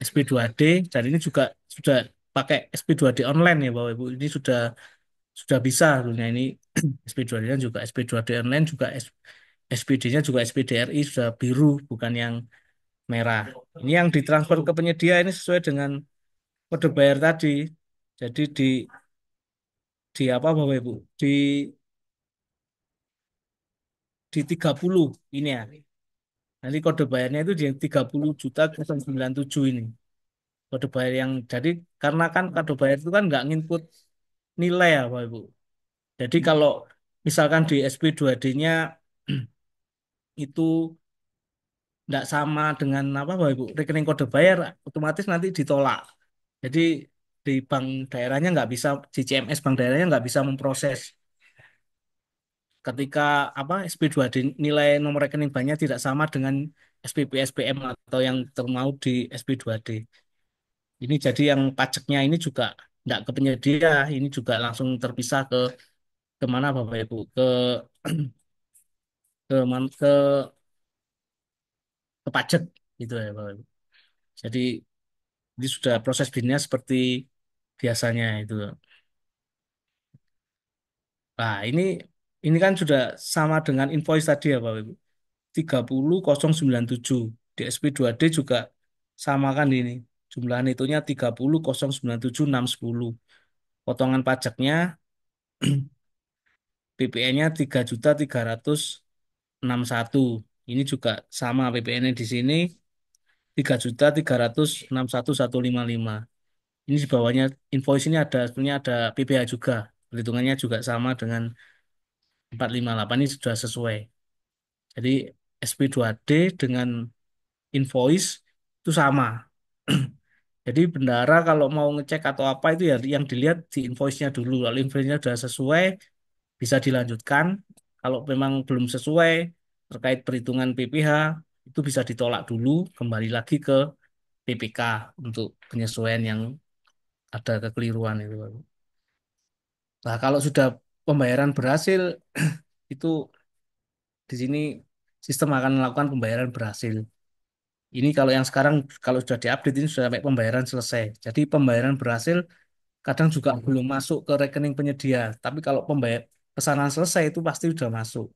SP2D dan ini juga sudah pakai SP2D online ya, Bapak Ibu. Ini sudah bisa sebenarnya ini SP2D-nya juga SP2D online juga SPD-nya juga SPDRI sudah biru bukan yang merah. Ini yang ditransfer ke penyedia ini sesuai dengan kode bayar tadi. Jadi di apa Bapak Ibu? Di 30 ini ya. Nanti kode bayarnya itu di 30.097 ini. Kode bayar yang jadi karena kan kode bayar itu kan nggak nginput nilai ya Bapak Ibu. Jadi kalau misalkan di SP2D-nya itu nggak sama dengan apa Bapak Ibu, rekening kode bayar otomatis nanti ditolak. Jadi di bank daerahnya nggak bisa, di CMS bank daerahnya nggak bisa memproses ketika apa SP2D nilai nomor rekening banknya tidak sama dengan SPP SPM atau yang termaut di SP2D. Ini jadi yang pajaknya ini juga nggak ke penyedia, ini juga langsung terpisah ke kemana Bapak Ibu? Ke ke pajak gitu ya Bapak Ibu. Jadi ini sudah proses binnya seperti biasanya itu. Nah, ini kan sudah sama dengan invoice tadi ya Bapak Ibu. 30.097 di SP2D juga sama kan ini. Jumlah netonya 30.097.610. Potongan pajaknya PPN-nya 3.361. Ini juga sama PPN-nya di sini 3.361.155. Ini di bawahnya invoice ini ada sebenarnya ada PPh juga. Perhitungannya juga sama dengan 458 ini sudah sesuai. Jadi SP2D dengan invoice itu sama. Jadi bendahara kalau mau ngecek atau apa itu ya yang dilihat di invoice-nya dulu. Kalau invoice-nya sudah sesuai, bisa dilanjutkan. Kalau memang belum sesuai terkait perhitungan PPh, itu bisa ditolak dulu, kembali lagi ke PPK untuk penyesuaian yang ada kekeliruan itu. Nah, kalau sudah pembayaran berhasil, itu di sini sistem akan melakukan pembayaran berhasil. Ini kalau yang sekarang kalau sudah diupdate ini sudah sampai pembayaran selesai. Jadi pembayaran berhasil kadang juga belum masuk ke rekening penyedia. Tapi kalau pesanan selesai itu pasti sudah masuk.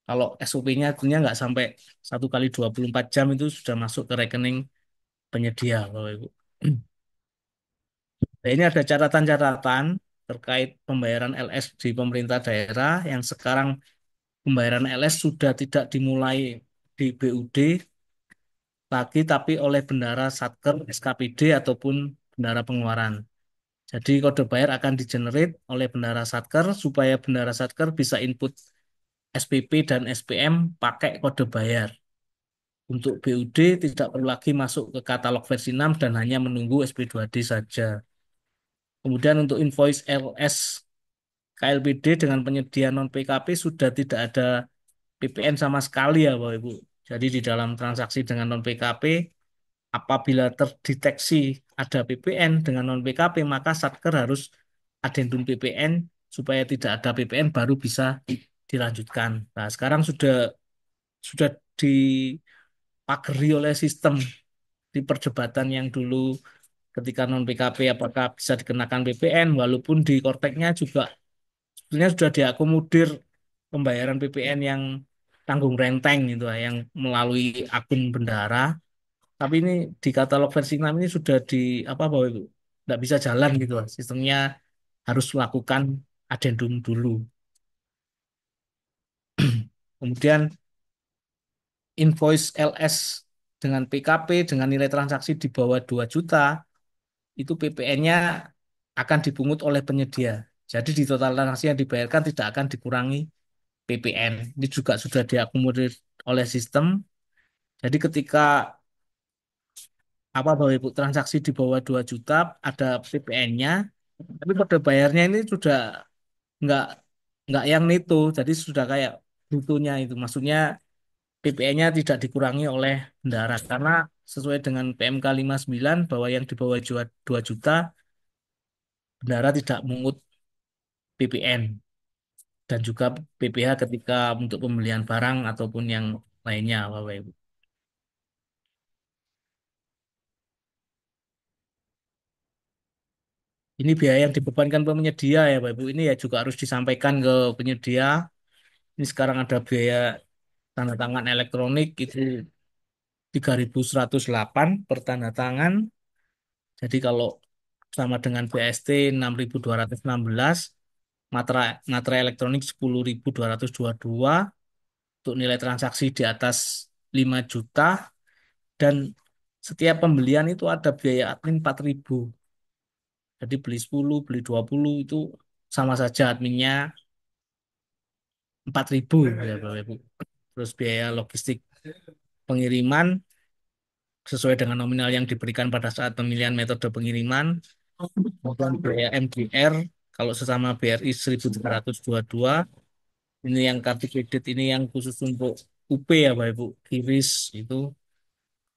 Kalau SOP-nya tentunya nggak sampai 1 kali 24 jam itu sudah masuk ke rekening penyedia, Bapak Ibu. Nah, ini ada catatan-catatan terkait pembayaran LS di pemerintah daerah yang sekarang pembayaran LS sudah tidak dimulai di BUD lagi tapi oleh Bendara Satker SKPD ataupun Bendara Pengeluaran. Jadi kode bayar akan digenerate oleh Bendara Satker supaya Bendara Satker bisa input SPP dan SPM pakai kode bayar. Untuk BUD tidak perlu lagi masuk ke katalog versi 6 dan hanya menunggu SP2D saja. Kemudian untuk invoice LS KLPD dengan penyedia non PKP sudah tidak ada PPN sama sekali ya Bapak Ibu. Jadi di dalam transaksi dengan non PKP apabila terdeteksi ada PPN dengan non PKP maka Satker harus adendum PPN supaya tidak ada PPN baru bisa dilanjutkan. Nah, sekarang sudah dipagari oleh sistem di perdebatan yang dulu ketika non PKP apakah bisa dikenakan PPN walaupun di Korteknya juga sebenarnya sudah diakomodir pembayaran PPN yang tanggung renteng gitu ya, yang melalui akun bendara. Tapi ini di katalog versi 6 ini sudah di apa Bapak Ibu? Nggak bisa jalan gitu lah. Sistemnya harus melakukan adendum dulu. Kemudian invoice LS dengan PKP dengan nilai transaksi di bawah 2 juta itu PPN-nya akan dipungut oleh penyedia. Jadi di total transaksi yang dibayarkan tidak akan dikurangi PPN. Ini juga sudah diakomodir oleh sistem. Jadi ketika apa Bapak Ibu transaksi di bawah 2 juta ada PPN-nya, tapi kode bayarnya ini sudah nggak nggak yang neto, jadi sudah kayak brutonya itu. Maksudnya PPN-nya tidak dikurangi oleh bendahara karena sesuai dengan PMK 59 bahwa yang di bawah 2 juta bendahara tidak mungut PPN dan juga PPh ketika untuk pembelian barang ataupun yang lainnya, Bapak Ibu. Ini biaya yang dibebankan penyedia ya, Bapak Ibu. Ini ya juga harus disampaikan ke penyedia. Ini sekarang ada biaya tanda tangan elektronik itu 3.108 per tanda tangan. Jadi kalau sama dengan BST 6.216, materai materai elektronik 10.222 untuk nilai transaksi di atas 5 juta dan setiap pembelian itu ada biaya admin 4.000. Jadi beli 10, beli 20 itu sama saja adminnya 4.000 ya Bapak Ibu. Terus biaya logistik pengiriman sesuai dengan nominal yang diberikan pada saat pemilihan metode pengiriman. Kemudian biaya MDR kalau sesama BRI 1.322. Ini yang kartu kredit ini yang khusus untuk UP ya Bapak Ibu, Iris itu.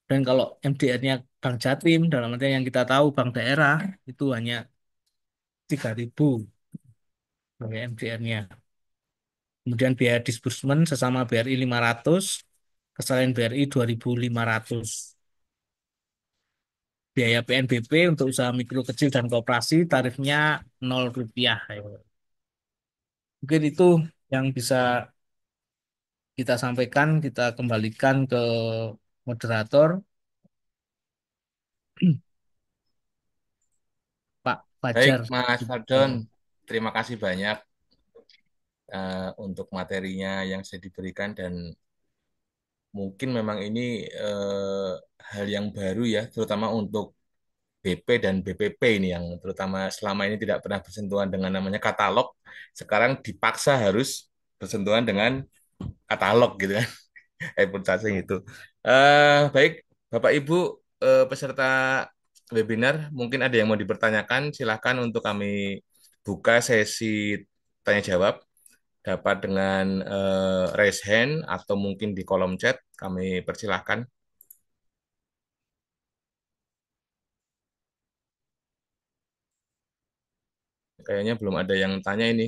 Dan kalau MDR-nya Bank Jatim dalam artian yang kita tahu bank daerah itu hanya 3.000 biaya MDR-nya. Kemudian biaya disbursement sesama BRI 500, kesalahan BRI 2.500. Biaya PNBP untuk usaha mikro kecil dan koperasi tarifnya 0 rupiah. Mungkin itu yang bisa kita sampaikan, kita kembalikan ke moderator, Pak Baik, Fajar. Mas Fadon, Eh, terima kasih banyak untuk materinya yang sudah diberikan dan mungkin memang ini hal yang baru ya, terutama untuk BP dan BPP ini yang terutama selama ini tidak pernah bersentuhan dengan namanya katalog, sekarang dipaksa harus bersentuhan dengan katalog gitu kan, advertising itu. Baik, Bapak Ibu peserta webinar, mungkin ada yang mau dipertanyakan, silahkan untuk kami buka sesi tanya jawab, dapat dengan raise hand atau mungkin di kolom chat, kami persilahkan. Kayaknya belum ada yang tanya ini.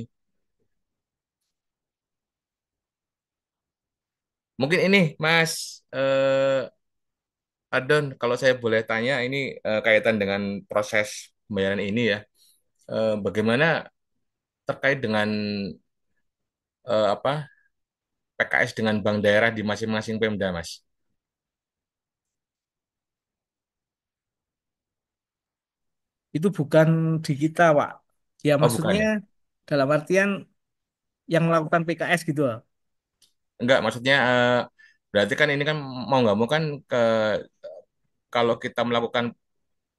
Mungkin ini, Mas Adon, kalau saya boleh tanya, ini kaitan dengan proses pembayaran ini ya. Bagaimana terkait dengan apa PKS dengan bank daerah di masing-masing Pemda, Mas? itu bukan di kita, Pak. Ya Oh, bukan maksudnya ya? dalam artian yang melakukan PKS gitu, Pak. Enggak, maksudnya berarti kan ini kan mau nggak mau kan kalau kita melakukan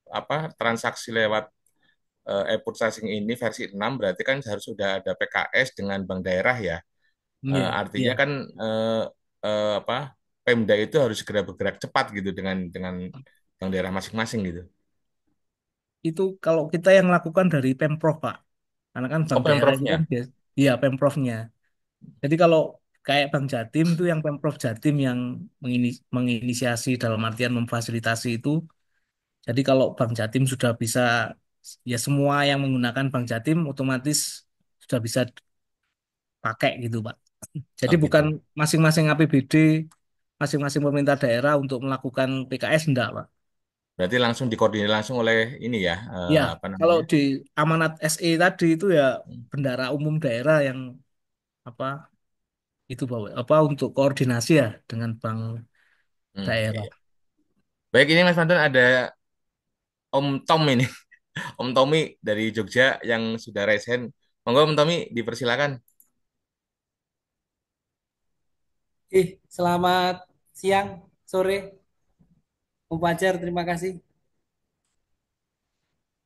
apa transaksi lewat e-processing ini versi 6 berarti kan harus sudah ada PKS dengan bank daerah ya. Iya, Artinya iya. kan apa Pemda itu harus segera bergerak cepat gitu dengan bank daerah masing-masing gitu. Itu kalau kita yang lakukan dari Pemprov, Pak. Karena kan bank Oh, daerah itu kan Pemprovnya. biasa, iya Pemprovnya. Jadi kalau kayak Bank Jatim itu yang Pemprov Jatim yang menginisiasi dalam artian memfasilitasi itu. Jadi kalau Bank Jatim sudah bisa, ya semua yang menggunakan Bank Jatim otomatis sudah bisa pakai gitu, Pak. Jadi Oh bukan gitu. masing-masing APBD, masing-masing pemerintah daerah untuk melakukan PKS enggak, Pak. Berarti langsung dikoordinir langsung oleh ini ya, Ya, apa kalau namanya? di amanat SE tadi itu ya bendara umum daerah yang apa itu Pak, apa untuk koordinasi ya dengan bank Iya, daerah. iya. Baik ini Mas Manton ada Om Tom ini, Om Tommy dari Jogja yang sudah raise hand. Monggo Om Tommy dipersilakan. Selamat siang, sore, Om Fajar, terima kasih.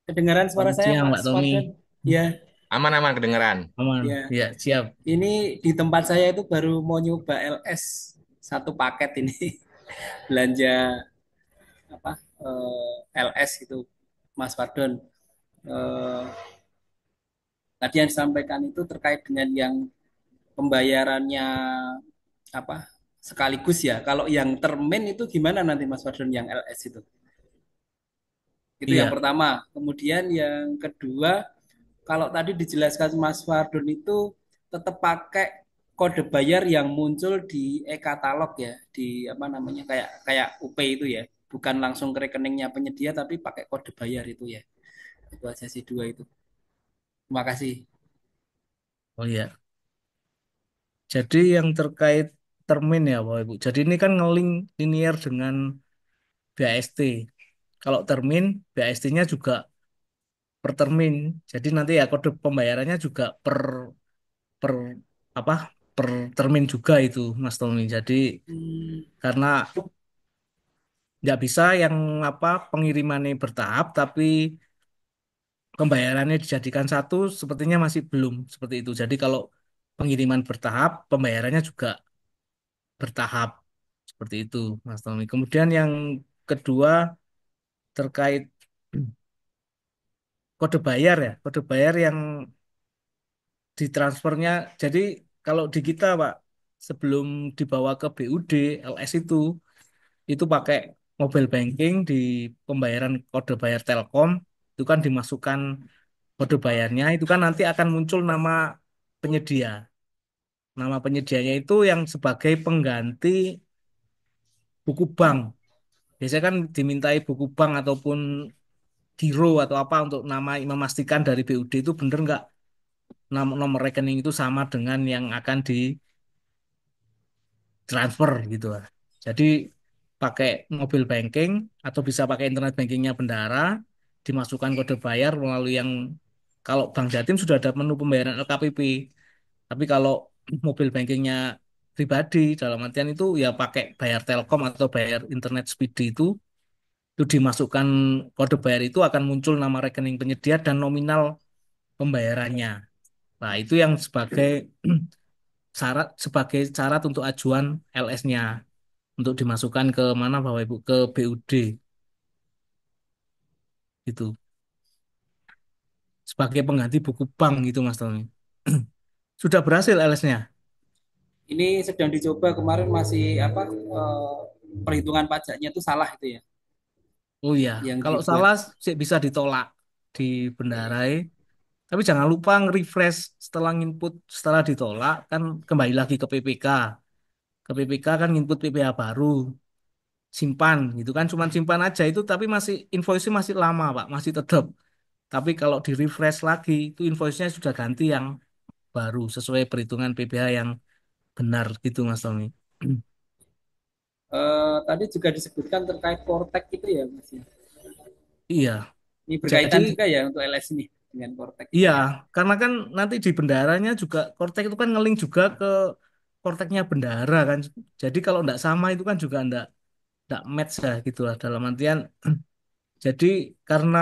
Kedengaran suara Selamat saya, siang, Pak Pak Tommy. Spardan? Ya, Aman-aman kedengeran. Aman. ya. Ya, siap. Ini di tempat saya itu baru mau nyoba LS satu paket ini belanja apa LS gitu, Mas Fardon. Eh, Tadi yang disampaikan itu terkait dengan yang pembayarannya apa sekaligus ya. Kalau yang termin itu gimana nanti Mas Fadron yang LS itu? Itu yang Iya, pertama. Kemudian yang kedua, kalau tadi dijelaskan Mas Fadron itu tetap pakai kode bayar yang muncul di e-katalog ya, di apa namanya kayak kayak UP itu ya, bukan langsung ke rekeningnya penyedia tapi pakai kode bayar itu ya. Itu aja sih dua itu. Terima kasih. oh iya. Jadi yang terkait termin ya, Bapak Ibu. Jadi ini kan ngeling linear dengan BAST. Kalau termin, BAST-nya juga per termin. Jadi nanti ya kode pembayarannya juga per apa? Per termin juga itu, Mas Tommy. Jadi Hmm, karena nggak bisa yang apa pengirimannya bertahap, tapi pembayarannya dijadikan satu, sepertinya masih belum seperti itu. Jadi kalau pengiriman bertahap, pembayarannya juga bertahap seperti itu, Mas Tommy. Kemudian yang kedua terkait kode bayar ya, kode bayar yang ditransfernya. Jadi kalau di kita, Pak, sebelum dibawa ke BUD, LS itu pakai mobile banking di pembayaran kode bayar Telkom, itu kan dimasukkan kode bayarnya, itu kan nanti akan muncul nama penyedia. Nama penyedianya itu yang sebagai pengganti buku bank. Biasanya kan dimintai buku bank ataupun giro atau apa untuk nama memastikan dari BUD itu bener nggak nomor rekening itu sama dengan yang akan ditransfer gitu lah. Jadi pakai mobile banking atau bisa pakai internet bankingnya bendara, dimasukkan kode bayar melalui yang kalau Bank Jatim sudah ada menu pembayaran LKPP. Tapi kalau mobile bankingnya pribadi dalam artian itu ya pakai bayar Telkom atau bayar internet speedy itu dimasukkan kode bayar itu akan muncul nama rekening penyedia dan nominal pembayarannya. Nah, itu yang sebagai syarat untuk ajuan LS-nya untuk dimasukkan ke mana Bapak Ibu ke BUD itu sebagai pengganti buku bank gitu Mas Tony. Sudah berhasil LS-nya. ini sedang dicoba kemarin masih apa perhitungan pajaknya itu salah itu ya Oh iya, yang kalau dibuat. salah sih bisa ditolak di bendarai. Tapi jangan lupa nge-refresh setelah input, setelah ditolak kan kembali lagi ke PPK. Ke PPK kan input PPH baru, simpan gitu kan, cuman simpan aja itu tapi masih invoice-nya masih lama Pak, masih tetap. Tapi kalau di refresh lagi itu invoice-nya sudah ganti yang baru sesuai perhitungan PPH yang benar gitu Mas Tommy. Tadi juga disebutkan terkait Kortek itu ya Mas ya. Iya. Ini Jadi berkaitan juga ya untuk LS ini dengan Kortek itu iya, ya. karena kan nanti di bendaranya juga Kortek itu kan ngeling juga ke Korteknya bendara kan. Jadi kalau nggak sama itu kan juga nggak match ya gitu lah dalam artian. Jadi karena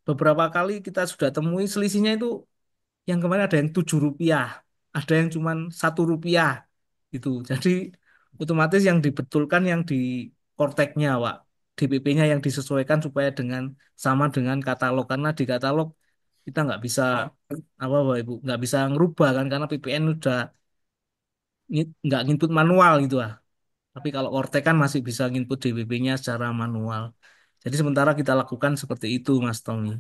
beberapa kali kita sudah temui selisihnya itu yang kemarin ada yang Rp7, ada yang cuman Rp1 gitu. Jadi otomatis yang dibetulkan yang di Korteknya, Pak. DPP-nya yang disesuaikan supaya dengan sama dengan katalog karena di katalog kita nggak bisa apa Bapak Ibu nggak bisa ngerubah kan karena PPN udah nggak nginput manual gitu lah. Tapi kalau Kortek kan masih bisa nginput DPP-nya secara manual. Jadi sementara kita lakukan seperti itu Mas Tommy.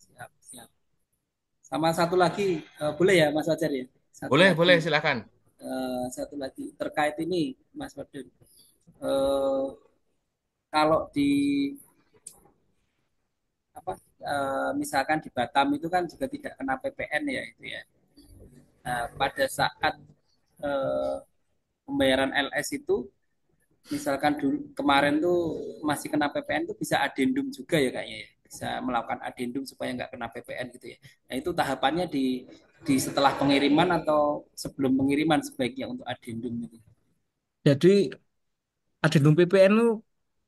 Siap, siap. Sama satu lagi boleh ya Mas Fajar ya. Satu Boleh, lagi boleh, silakan. satu lagi terkait ini Mas Fadron. Eh, kalau di apa misalkan di Batam itu kan juga tidak kena PPN ya itu ya. Nah, pada saat eh, pembayaran LS itu misalkan dulu kemarin tuh masih kena PPN tuh bisa adendum juga ya kayaknya ya. Bisa melakukan adendum supaya nggak kena PPN gitu ya. Nah, itu tahapannya di setelah pengiriman atau sebelum pengiriman sebaiknya untuk adendum itu. Jadi adendum PPN itu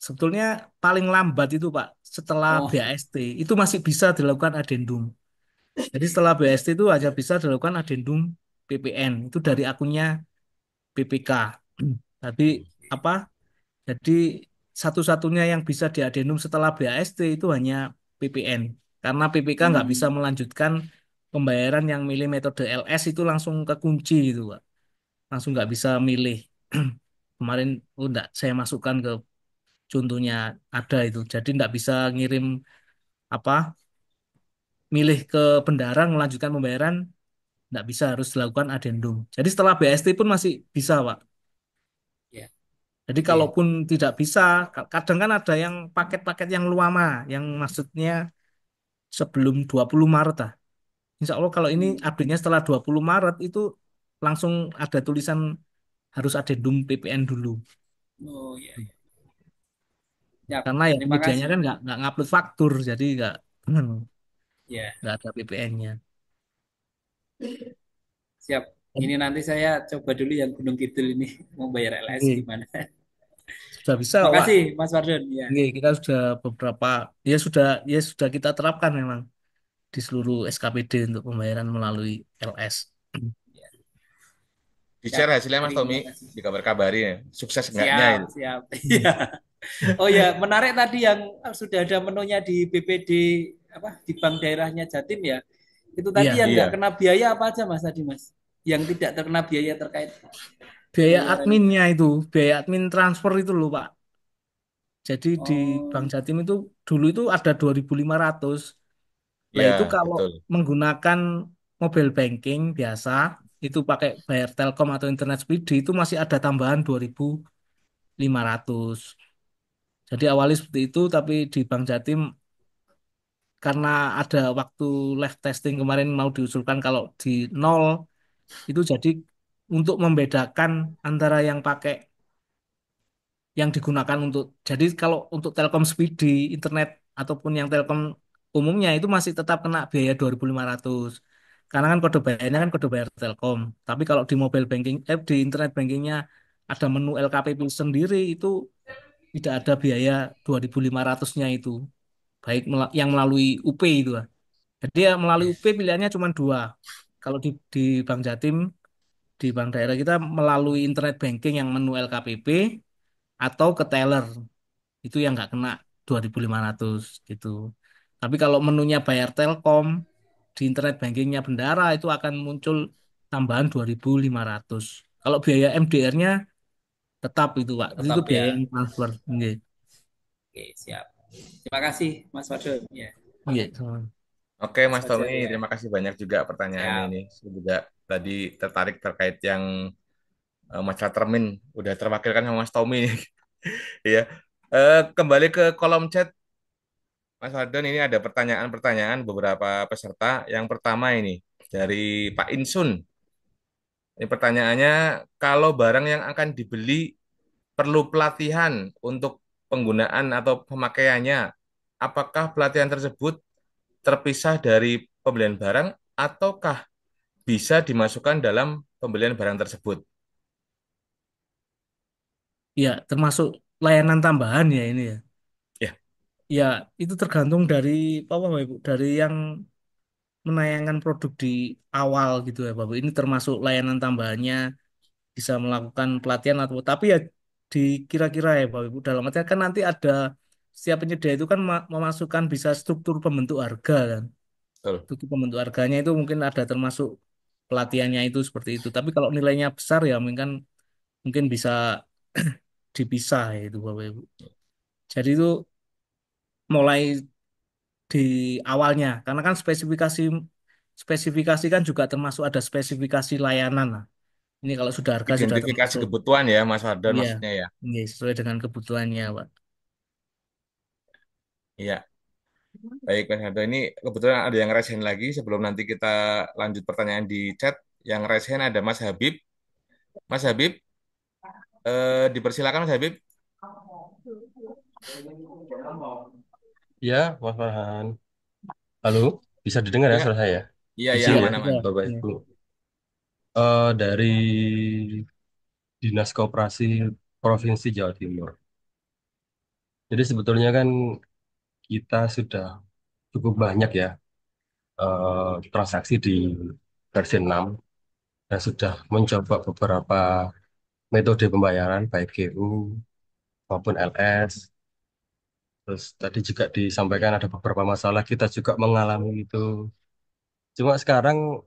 sebetulnya paling lambat itu Pak setelah Oh, BAST itu masih bisa dilakukan adendum. Jadi setelah BAST itu hanya bisa dilakukan adendum PPN itu dari akunnya BPK. Tapi apa? Jadi satu-satunya yang bisa diadendum setelah BAST itu hanya PPN karena PPK nggak bisa hmm, melanjutkan pembayaran yang milih metode LS itu langsung kekunci gitu, Pak. Langsung nggak bisa milih. Kemarin enggak saya masukkan ke contohnya ada itu. Jadi nggak bisa ngirim apa milih ke bendara melanjutkan pembayaran nggak bisa harus dilakukan adendum. Jadi setelah BST pun masih bisa, Pak. Ya, Jadi oke. kalaupun tidak bisa, kadang kan ada yang paket-paket yang lama, yang maksudnya sebelum 20 Maret ah. Insya Allah kalau ini Hmm. update-nya setelah 20 Maret itu langsung ada tulisan harus adendum PPN dulu. Oh ya, ya. Siap. Karena ya Terima penyediaannya kasih. kan nggak ngupload faktur, jadi Ya, nggak ada PPN-nya. siap. Ini nanti saya coba dulu yang Gunung Kidul ini mau bayar LS Oke, gimana. sudah bisa, Pak. Makasih Mas Fardon. Ya, Oke, kita sudah beberapa ya sudah kita terapkan memang di seluruh SKPD untuk pembayaran melalui LS. ya. Siap. Di-share hasilnya Mas Tommy, Terima kasih. dikabar-kabari ya. Sukses enggaknya Siap, itu. siap. Iya. Oh ya, menarik tadi yang sudah ada menunya di BPD apa di bank daerahnya Jatim ya. Itu tadi Iya, yang nggak Iya, kena biaya apa aja Mas tadi Mas? Yang tidak terkena biaya terkait biaya pembayaran itu. adminnya itu, biaya admin transfer itu loh, Pak. Jadi di Bank Oh, Jatim itu dulu itu ada 2.500. Lah itu iya, kalau betul. menggunakan mobile banking biasa, itu pakai bayar Telkom atau internet speed itu masih ada tambahan 2.500. Jadi awalnya seperti itu, tapi di Bank Jatim karena ada waktu live testing kemarin mau diusulkan kalau di nol, itu jadi untuk membedakan antara yang pakai yang digunakan untuk jadi kalau untuk Telkom Speedy internet ataupun yang Telkom umumnya itu masih tetap kena biaya 2.500 karena kan kode bayarnya kan kode bayar Telkom, tapi kalau di mobile banking di internet bankingnya ada menu LKPP sendiri itu tidak ada biaya 2.500-nya itu baik yang melalui UP itu lah. Jadi ya melalui UP pilihannya cuma dua, kalau di Bank Jatim di bank daerah kita melalui internet banking yang menu LKPP atau ke teller itu yang nggak kena 2.500 gitu. Tapi kalau menunya bayar Telkom di internet bankingnya Bendara itu akan muncul tambahan 2.500. Kalau biaya MDR-nya tetap itu Pak. Itu tetap biaya ya. yang transfer. Nggih. Oke, siap. Terima kasih Mas Fardon. Ya, Nggih, sama. Oke, itu Mas saja Tommy, ya. terima kasih banyak juga pertanyaannya Siap. ini. Saya juga tadi tertarik terkait yang masalah termin udah terwakilkan sama Mas Tommy. Iya. Kembali ke kolom chat, Mas Fadon, ini ada pertanyaan-pertanyaan beberapa peserta. Yang pertama ini dari Pak Insun. Ini pertanyaannya, kalau barang yang akan dibeli perlu pelatihan untuk penggunaan atau pemakaiannya, apakah pelatihan tersebut terpisah dari pembelian barang ataukah bisa dimasukkan dalam pembelian barang tersebut? Ya, termasuk layanan tambahan ya ini ya. Ya, Ya, itu tergantung dari apa Bapak Ibu, dari yang menayangkan produk di awal gitu ya Bapak. Ini termasuk layanan tambahannya bisa melakukan pelatihan atau tapi ya dikira-kira ya Bapak Ibu dalam artian kan nanti ada setiap penyedia itu kan memasukkan bisa struktur pembentuk harga kan. betul. Struktur pembentuk harganya itu mungkin ada termasuk pelatihannya itu seperti itu. Tapi kalau nilainya besar ya mungkin bisa dipisah ya itu Bapak Ibu. Jadi itu mulai di awalnya karena kan spesifikasi spesifikasi kan juga termasuk ada spesifikasi layanan lah. Ini kalau sudah harga sudah Identifikasi termasuk. kebutuhan ya, Mas Fadon Iya, maksudnya ya. iya, sesuai dengan kebutuhannya, Pak. Iya. Baik, Mas Hardo. Ini kebetulan ada yang resen lagi sebelum nanti kita lanjut pertanyaan di chat. Yang resen ada Mas Habib. Mas Habib, dipersilakan Mas Habib. Ya, Mas Farhan. Halo, bisa didengar ya Ya, suara saya? iya, iya, Izin Iya, ya, aman-aman. iya, Bapak iya. Ibu. Dari Dinas Koperasi Provinsi Jawa Timur. Jadi sebetulnya kan kita sudah cukup banyak ya transaksi di versi 6 dan sudah mencoba beberapa metode pembayaran baik GU maupun LS. Terus tadi juga disampaikan ada beberapa masalah kita juga mengalami itu. Cuma sekarang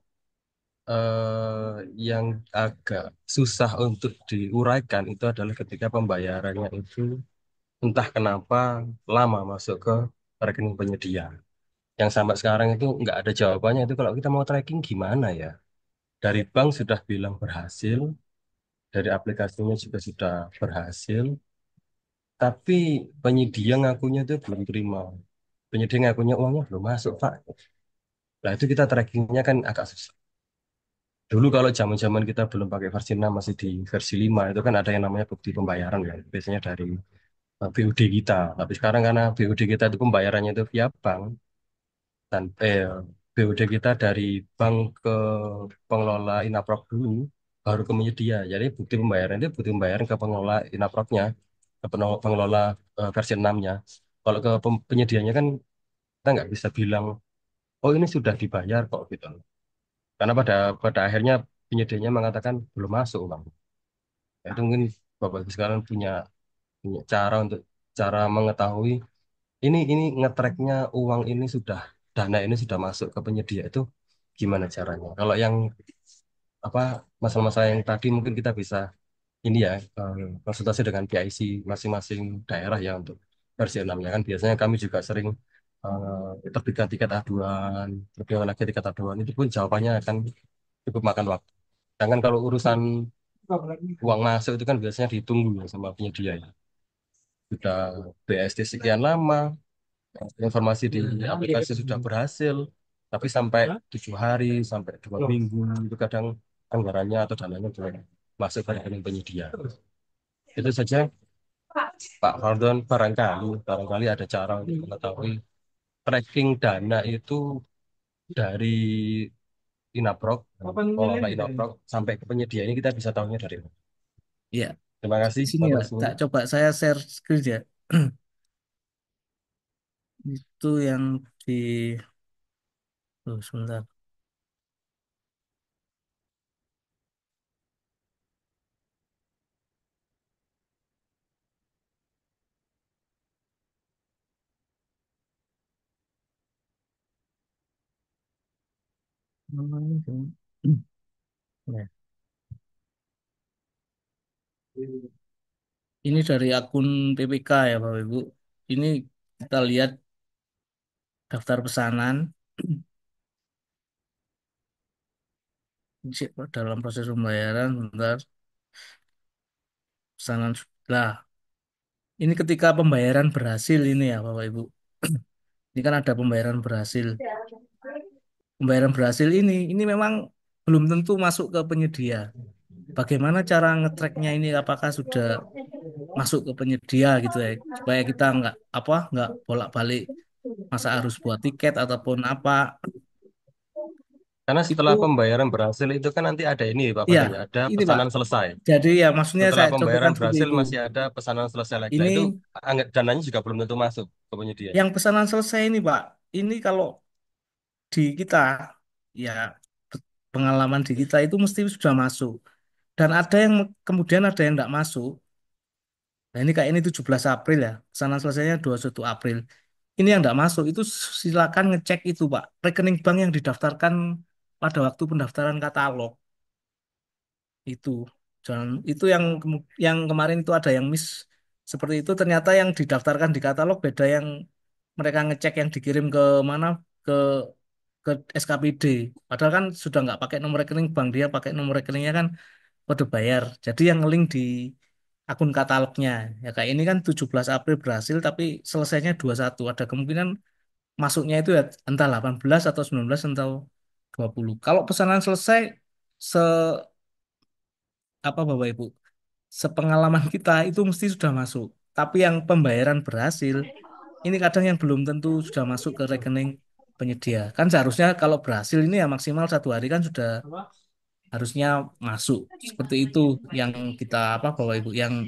yang agak susah untuk diuraikan itu adalah ketika pembayarannya itu entah kenapa lama masuk ke rekening penyedia. Yang sampai sekarang itu nggak ada jawabannya itu kalau kita mau tracking gimana ya? Dari bank sudah bilang berhasil, dari aplikasinya juga sudah berhasil, tapi penyedia ngakunya itu belum terima. Penyedia ngakunya uangnya belum masuk, Pak. Nah, itu kita trackingnya kan agak susah. Dulu kalau zaman-zaman kita belum pakai versi 6, masih di versi 5, itu kan ada yang namanya bukti pembayaran kan. Biasanya dari BUD kita. Tapi sekarang karena BUD kita itu pembayarannya itu via bank, dan BUD kita dari bank ke pengelola Inaprok dulu, baru ke penyedia. Jadi bukti pembayaran itu bukti pembayaran ke pengelola Inaproknya, ke pengelola versi 6-nya. Kalau ke penyedianya kan kita nggak bisa bilang, oh ini sudah dibayar kok gitu. Karena pada pada akhirnya penyedianya mengatakan belum masuk uang. Ya, itu mungkin Bapak Ibu sekarang punya cara untuk cara mengetahui ini ngetracknya uang ini sudah dana ini sudah masuk ke penyedia itu gimana caranya? Kalau yang apa masalah-masalah yang tadi mungkin kita bisa ini ya konsultasi dengan PIC masing-masing daerah ya untuk versi 6-nya kan biasanya kami juga sering terbitkan tiket aduan, terbitkan lagi tiket aduan itu pun jawabannya akan cukup makan waktu. Sedangkan kalau urusan uang masuk itu kan biasanya ditunggu ya sama penyedia ya. Sudah BST sekian lama, informasi di aplikasi sudah berhasil, tapi sampai 7 hari, sampai 2 minggu itu kadang anggarannya atau dananya belum masuk ke rekening penyedia. Itu saja Pak Fardon, barangkali ada cara untuk mengetahui tracking dana itu dari Inaprok, pengelola Inaprok sampai ke penyedia ini kita bisa tahunya dari mana. Ya, Terima kasih sini Bapak Pak. semua. Tak coba saya share screen ya. Itu yang di sebentar. Ya. Ini dari akun PPK ya Bapak Ibu. Ini kita lihat daftar pesanan. Dalam proses pembayaran, bentar, pesanan lah. Ini ketika pembayaran berhasil ini ya Bapak Ibu. Ini kan ada pembayaran berhasil. Pembayaran berhasil ini memang belum tentu masuk ke penyedia. Bagaimana cara nge-tracknya ini? Apakah sudah masuk ke penyedia gitu ya? Supaya kita nggak bolak-balik masa harus buat tiket ataupun apa Karena setelah itu. pembayaran berhasil itu kan nanti ada ini Pak Iya, Fadil ya, ada ini Pak. pesanan selesai. Jadi ya maksudnya Setelah saya contohkan pembayaran seperti berhasil itu. masih ada pesanan selesai lagi. Lah itu Ini dananya juga belum tentu masuk ke penyedia. yang pesanan selesai ini Pak. Ini kalau di kita ya pengalaman di kita itu mesti sudah masuk. Dan ada yang kemudian ada yang tidak masuk. Nah ini kayak ini 17 April ya. Pesanan selesainya 21 April. Ini yang tidak masuk itu silakan ngecek itu Pak. Rekening bank yang didaftarkan pada waktu pendaftaran katalog itu. Jangan itu yang kemarin itu ada yang miss seperti itu ternyata yang didaftarkan di katalog beda yang mereka ngecek yang dikirim ke mana ke ke SKPD. Padahal kan sudah nggak pakai nomor rekening bank dia pakai nomor rekeningnya kan kode bayar. Jadi yang ngelink di akun katalognya. Ya kayak ini kan 17 April berhasil tapi selesainya 21. Ada kemungkinan masuknya itu ya entah 18 atau 19 atau 20. Kalau pesanan selesai se apa Bapak Ibu? Sepengalaman kita itu mesti sudah masuk. Tapi yang pembayaran berhasil ini kadang yang belum tentu sudah masuk ke rekening penyedia. Kan seharusnya kalau berhasil ini ya maksimal 1 hari kan sudah harusnya masuk. Seperti itu yang kita apa Bapak Ibu yang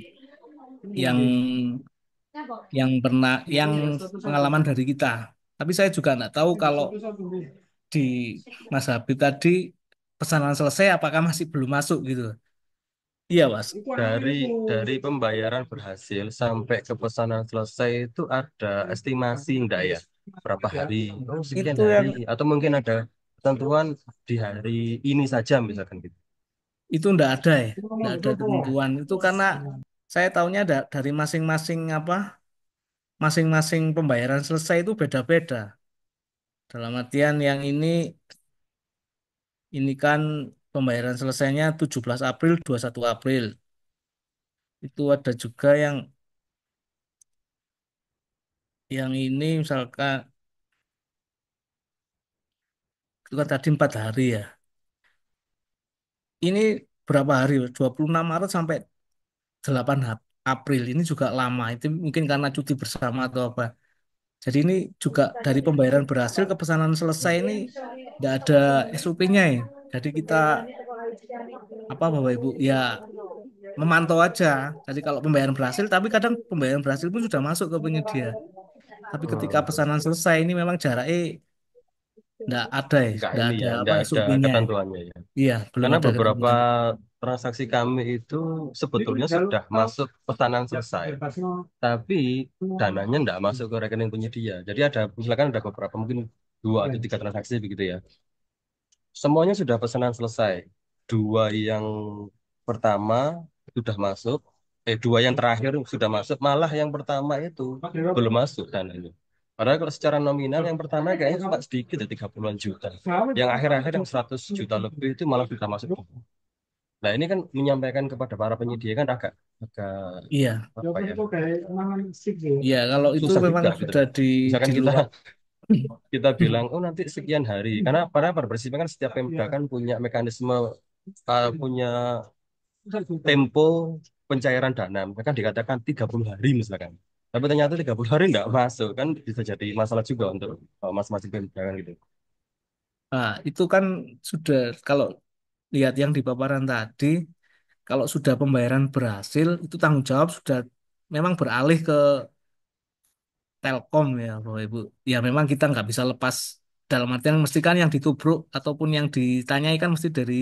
yang pengalaman dari kita. Tapi saya juga nggak tahu kalau di Mas Habib tadi pesanan selesai apakah masih belum masuk gitu. Iya, Mas. Dari pembayaran berhasil sampai ke pesanan selesai itu ada estimasi enggak ya? Berapa hari? Oh, sekian Itu hari. yang Atau mungkin ada ketentuan di hari ini saja misalkan gitu. Itu enggak ada ya, enggak ada ketentuan. Itu karena saya tahunya dari masing-masing masing-masing pembayaran selesai itu beda-beda. Dalam artian yang ini kan pembayaran selesainya 17 April, 21 April. Itu ada juga yang ini misalkan itu kan tadi 4 hari ya. Ini berapa hari? 26 Maret sampai 8 April. Ini juga lama. Itu mungkin karena cuti bersama atau apa. Jadi ini juga dari pembayaran berhasil ke pesanan selesai ini nggak ada SOP-nya ya. Jadi kita apa Bapak Ibu ya memantau aja. Jadi kalau pembayaran berhasil, tapi kadang pembayaran berhasil pun sudah masuk ke penyedia. Tapi ketika Hmm. pesanan selesai ini memang jaraknya Nggak nggak ini ada ya, apa nggak ada SOP-nya. ketentuannya ya. Iya, belum Karena ada beberapa ketentuan. transaksi kami itu sebetulnya sudah masuk pesanan selesai, tapi dananya nggak masuk ke rekening penyedia. Jadi ada, misalkan ada beberapa mungkin 2 atau 3 transaksi begitu ya. Semuanya sudah pesanan selesai. Dua yang pertama sudah masuk, dua yang terakhir sudah masuk, malah yang pertama itu belum masuk dananya. Padahal kalau secara nominal yang pertama kayaknya cuma sedikit ya 30-an juta. Yang akhir-akhir yang 100 juta lebih itu malah sudah masuk. Nah ini kan menyampaikan kepada para penyedia kan agak agak Iya, apa ya, iya kalau itu susah memang juga gitu sudah loh. di Misalkan kita luar. kita bilang oh nanti sekian hari karena pada prinsipnya kan setiap Pemda kan punya mekanisme, punya tempo pencairan dana. Misalkan dikatakan 30 hari misalkan, tapi ternyata 30 hari nggak masuk kan bisa jadi masalah juga untuk masing-masing Pemda kan gitu. Nah, itu kan sudah kalau lihat yang di paparan tadi, kalau sudah pembayaran berhasil, itu tanggung jawab sudah memang beralih ke Telkom ya, Bapak Ibu. Ya memang kita nggak bisa lepas dalam artian mesti kan yang ditubruk ataupun yang ditanyai kan mesti dari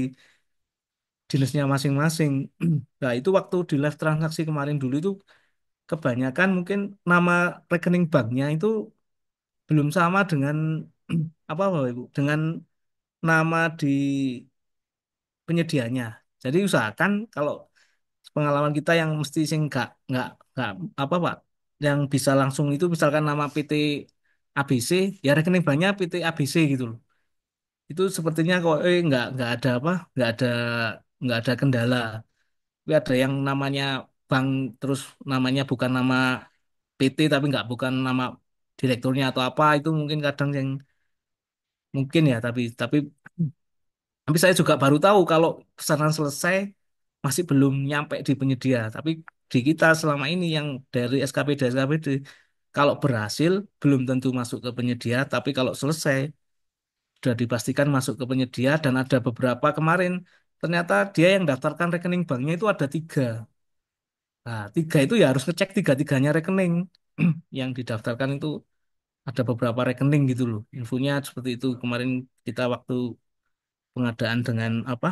dinasnya masing-masing. Nah, itu waktu di live transaksi kemarin dulu itu kebanyakan mungkin nama rekening banknya itu belum sama dengan apa Bapak Ibu, dengan nama di penyedianya. Jadi usahakan kalau pengalaman kita yang mesti sing nggak apa Pak, yang bisa langsung itu misalkan nama PT ABC, ya rekening banknya PT ABC gitu loh. Itu sepertinya kok nggak ada kendala. Tapi ada yang namanya bank terus namanya bukan nama PT tapi nggak bukan nama direkturnya atau apa itu mungkin kadang yang mungkin ya tapi saya juga baru tahu kalau pesanan selesai masih belum nyampe di penyedia. Tapi di kita selama ini yang dari SKPD, kalau berhasil belum tentu masuk ke penyedia, tapi kalau selesai sudah dipastikan masuk ke penyedia dan ada beberapa kemarin ternyata dia yang daftarkan rekening banknya itu ada 3. Nah, 3 itu ya harus ngecek tiga-tiganya rekening yang didaftarkan itu ada beberapa rekening gitu loh. Infonya seperti itu kemarin kita waktu pengadaan dengan apa?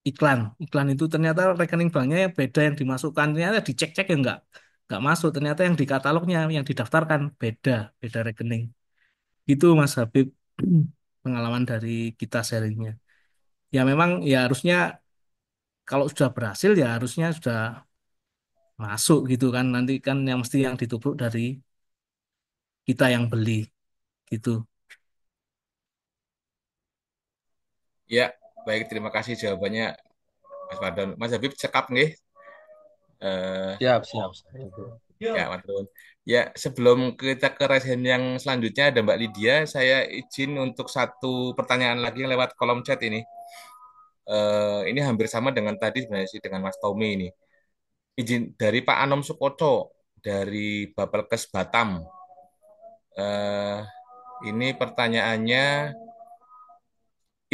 Iklan itu ternyata rekening banknya yang beda yang dimasukkan ternyata dicek-cek ya nggak masuk ternyata yang di katalognya yang didaftarkan beda rekening itu Mas Habib pengalaman dari kita sharingnya ya memang ya harusnya kalau sudah berhasil ya harusnya sudah masuk gitu kan nanti kan yang mesti yang ditubruk dari kita yang beli gitu. Ya, baik terima kasih jawabannya Mas Fadon. Mas Habib cekap nih. Eh, Siap, siap, siap. ya, Mas Fadon. Ya, sebelum kita ke resen yang selanjutnya ada Mbak Lydia, saya izin untuk satu pertanyaan lagi yang lewat kolom chat ini. Ini hampir sama dengan tadi sebenarnya sih dengan Mas Tommy ini. Izin dari Pak Anom Sukoco dari Bapelkes Batam. Eh, ini pertanyaannya,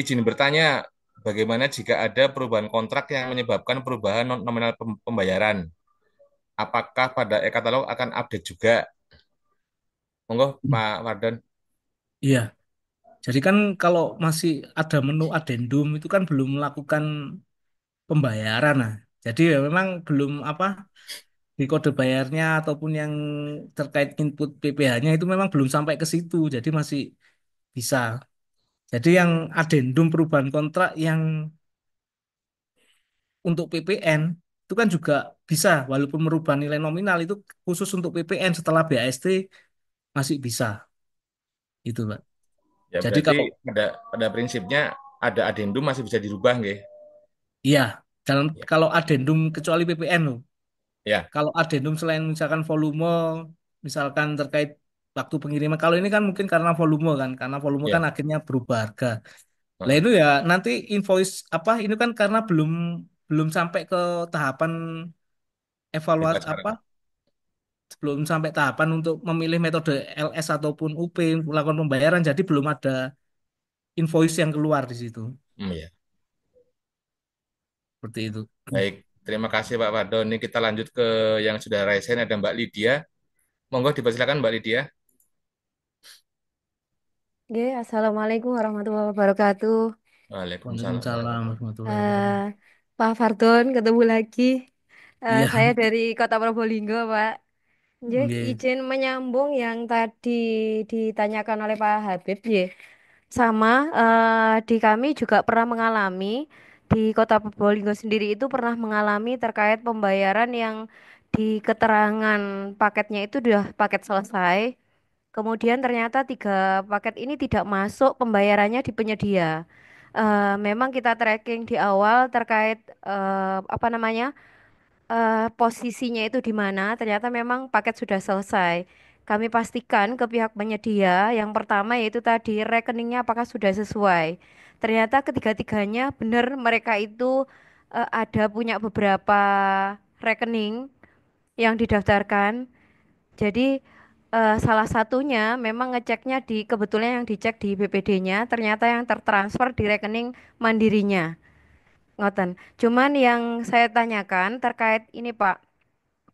izin bertanya, bagaimana jika ada perubahan kontrak yang menyebabkan perubahan nominal pembayaran? Apakah pada e-katalog akan update juga? Monggo, Pak Wardan. Iya, jadi kan kalau masih ada menu adendum itu kan belum melakukan pembayaran nah. Jadi ya memang belum apa di kode bayarnya ataupun yang terkait input PPh-nya itu memang belum sampai ke situ. Jadi masih bisa. Jadi yang adendum perubahan kontrak yang untuk PPN itu kan juga bisa, walaupun merubah nilai nominal itu khusus untuk PPN setelah BAST masih bisa, itu Pak. Ya Jadi berarti kalau pada prinsipnya ada adendum masih bisa dirubah nggih? iya, dalam Ya. kalau adendum kecuali PPN loh. Ya, Kalau adendum selain misalkan volume, misalkan terkait waktu pengiriman, kalau ini kan mungkin karena volume kan ya. akhirnya berubah harga. Lah Heeh. itu ya nanti invoice apa ini kan karena belum belum sampai ke tahapan Kita evaluasi sekarang. apa belum sampai tahapan untuk memilih metode LS ataupun UP melakukan pembayaran jadi belum ada invoice yang keluar di situ Ya. seperti itu. Baik, terima kasih Pak Pardo. Ini kita lanjut ke yang sudah resen, ada Mbak Lydia. Monggo dipersilakan Mbak Lydia. Oke, Assalamualaikum warahmatullahi wabarakatuh. Waalaikumsalam Waalaikumsalam warahmatullahi warahmatullahi Eh wabarakatuh. Pak Fardon, ketemu lagi. Iya, Saya dari Kota Probolinggo, Pak. Nggih, nggih. izin menyambung yang tadi ditanyakan oleh Pak Habib, nggih. Sama, di kami juga pernah mengalami, di Kota Probolinggo sendiri itu pernah mengalami terkait pembayaran yang di keterangan paketnya itu sudah paket selesai. Kemudian ternyata tiga paket ini tidak masuk pembayarannya di penyedia. Memang kita tracking di awal terkait apa namanya posisinya itu di mana. Ternyata memang paket sudah selesai. Kami pastikan ke pihak penyedia yang pertama yaitu tadi rekeningnya apakah sudah sesuai. Ternyata ketiga-tiganya benar mereka itu ada punya beberapa rekening yang didaftarkan. Jadi salah satunya memang ngeceknya di kebetulan yang dicek di BPD-nya ternyata yang tertransfer di rekening mandirinya. Ngoten. Cuman yang saya tanyakan terkait ini Pak,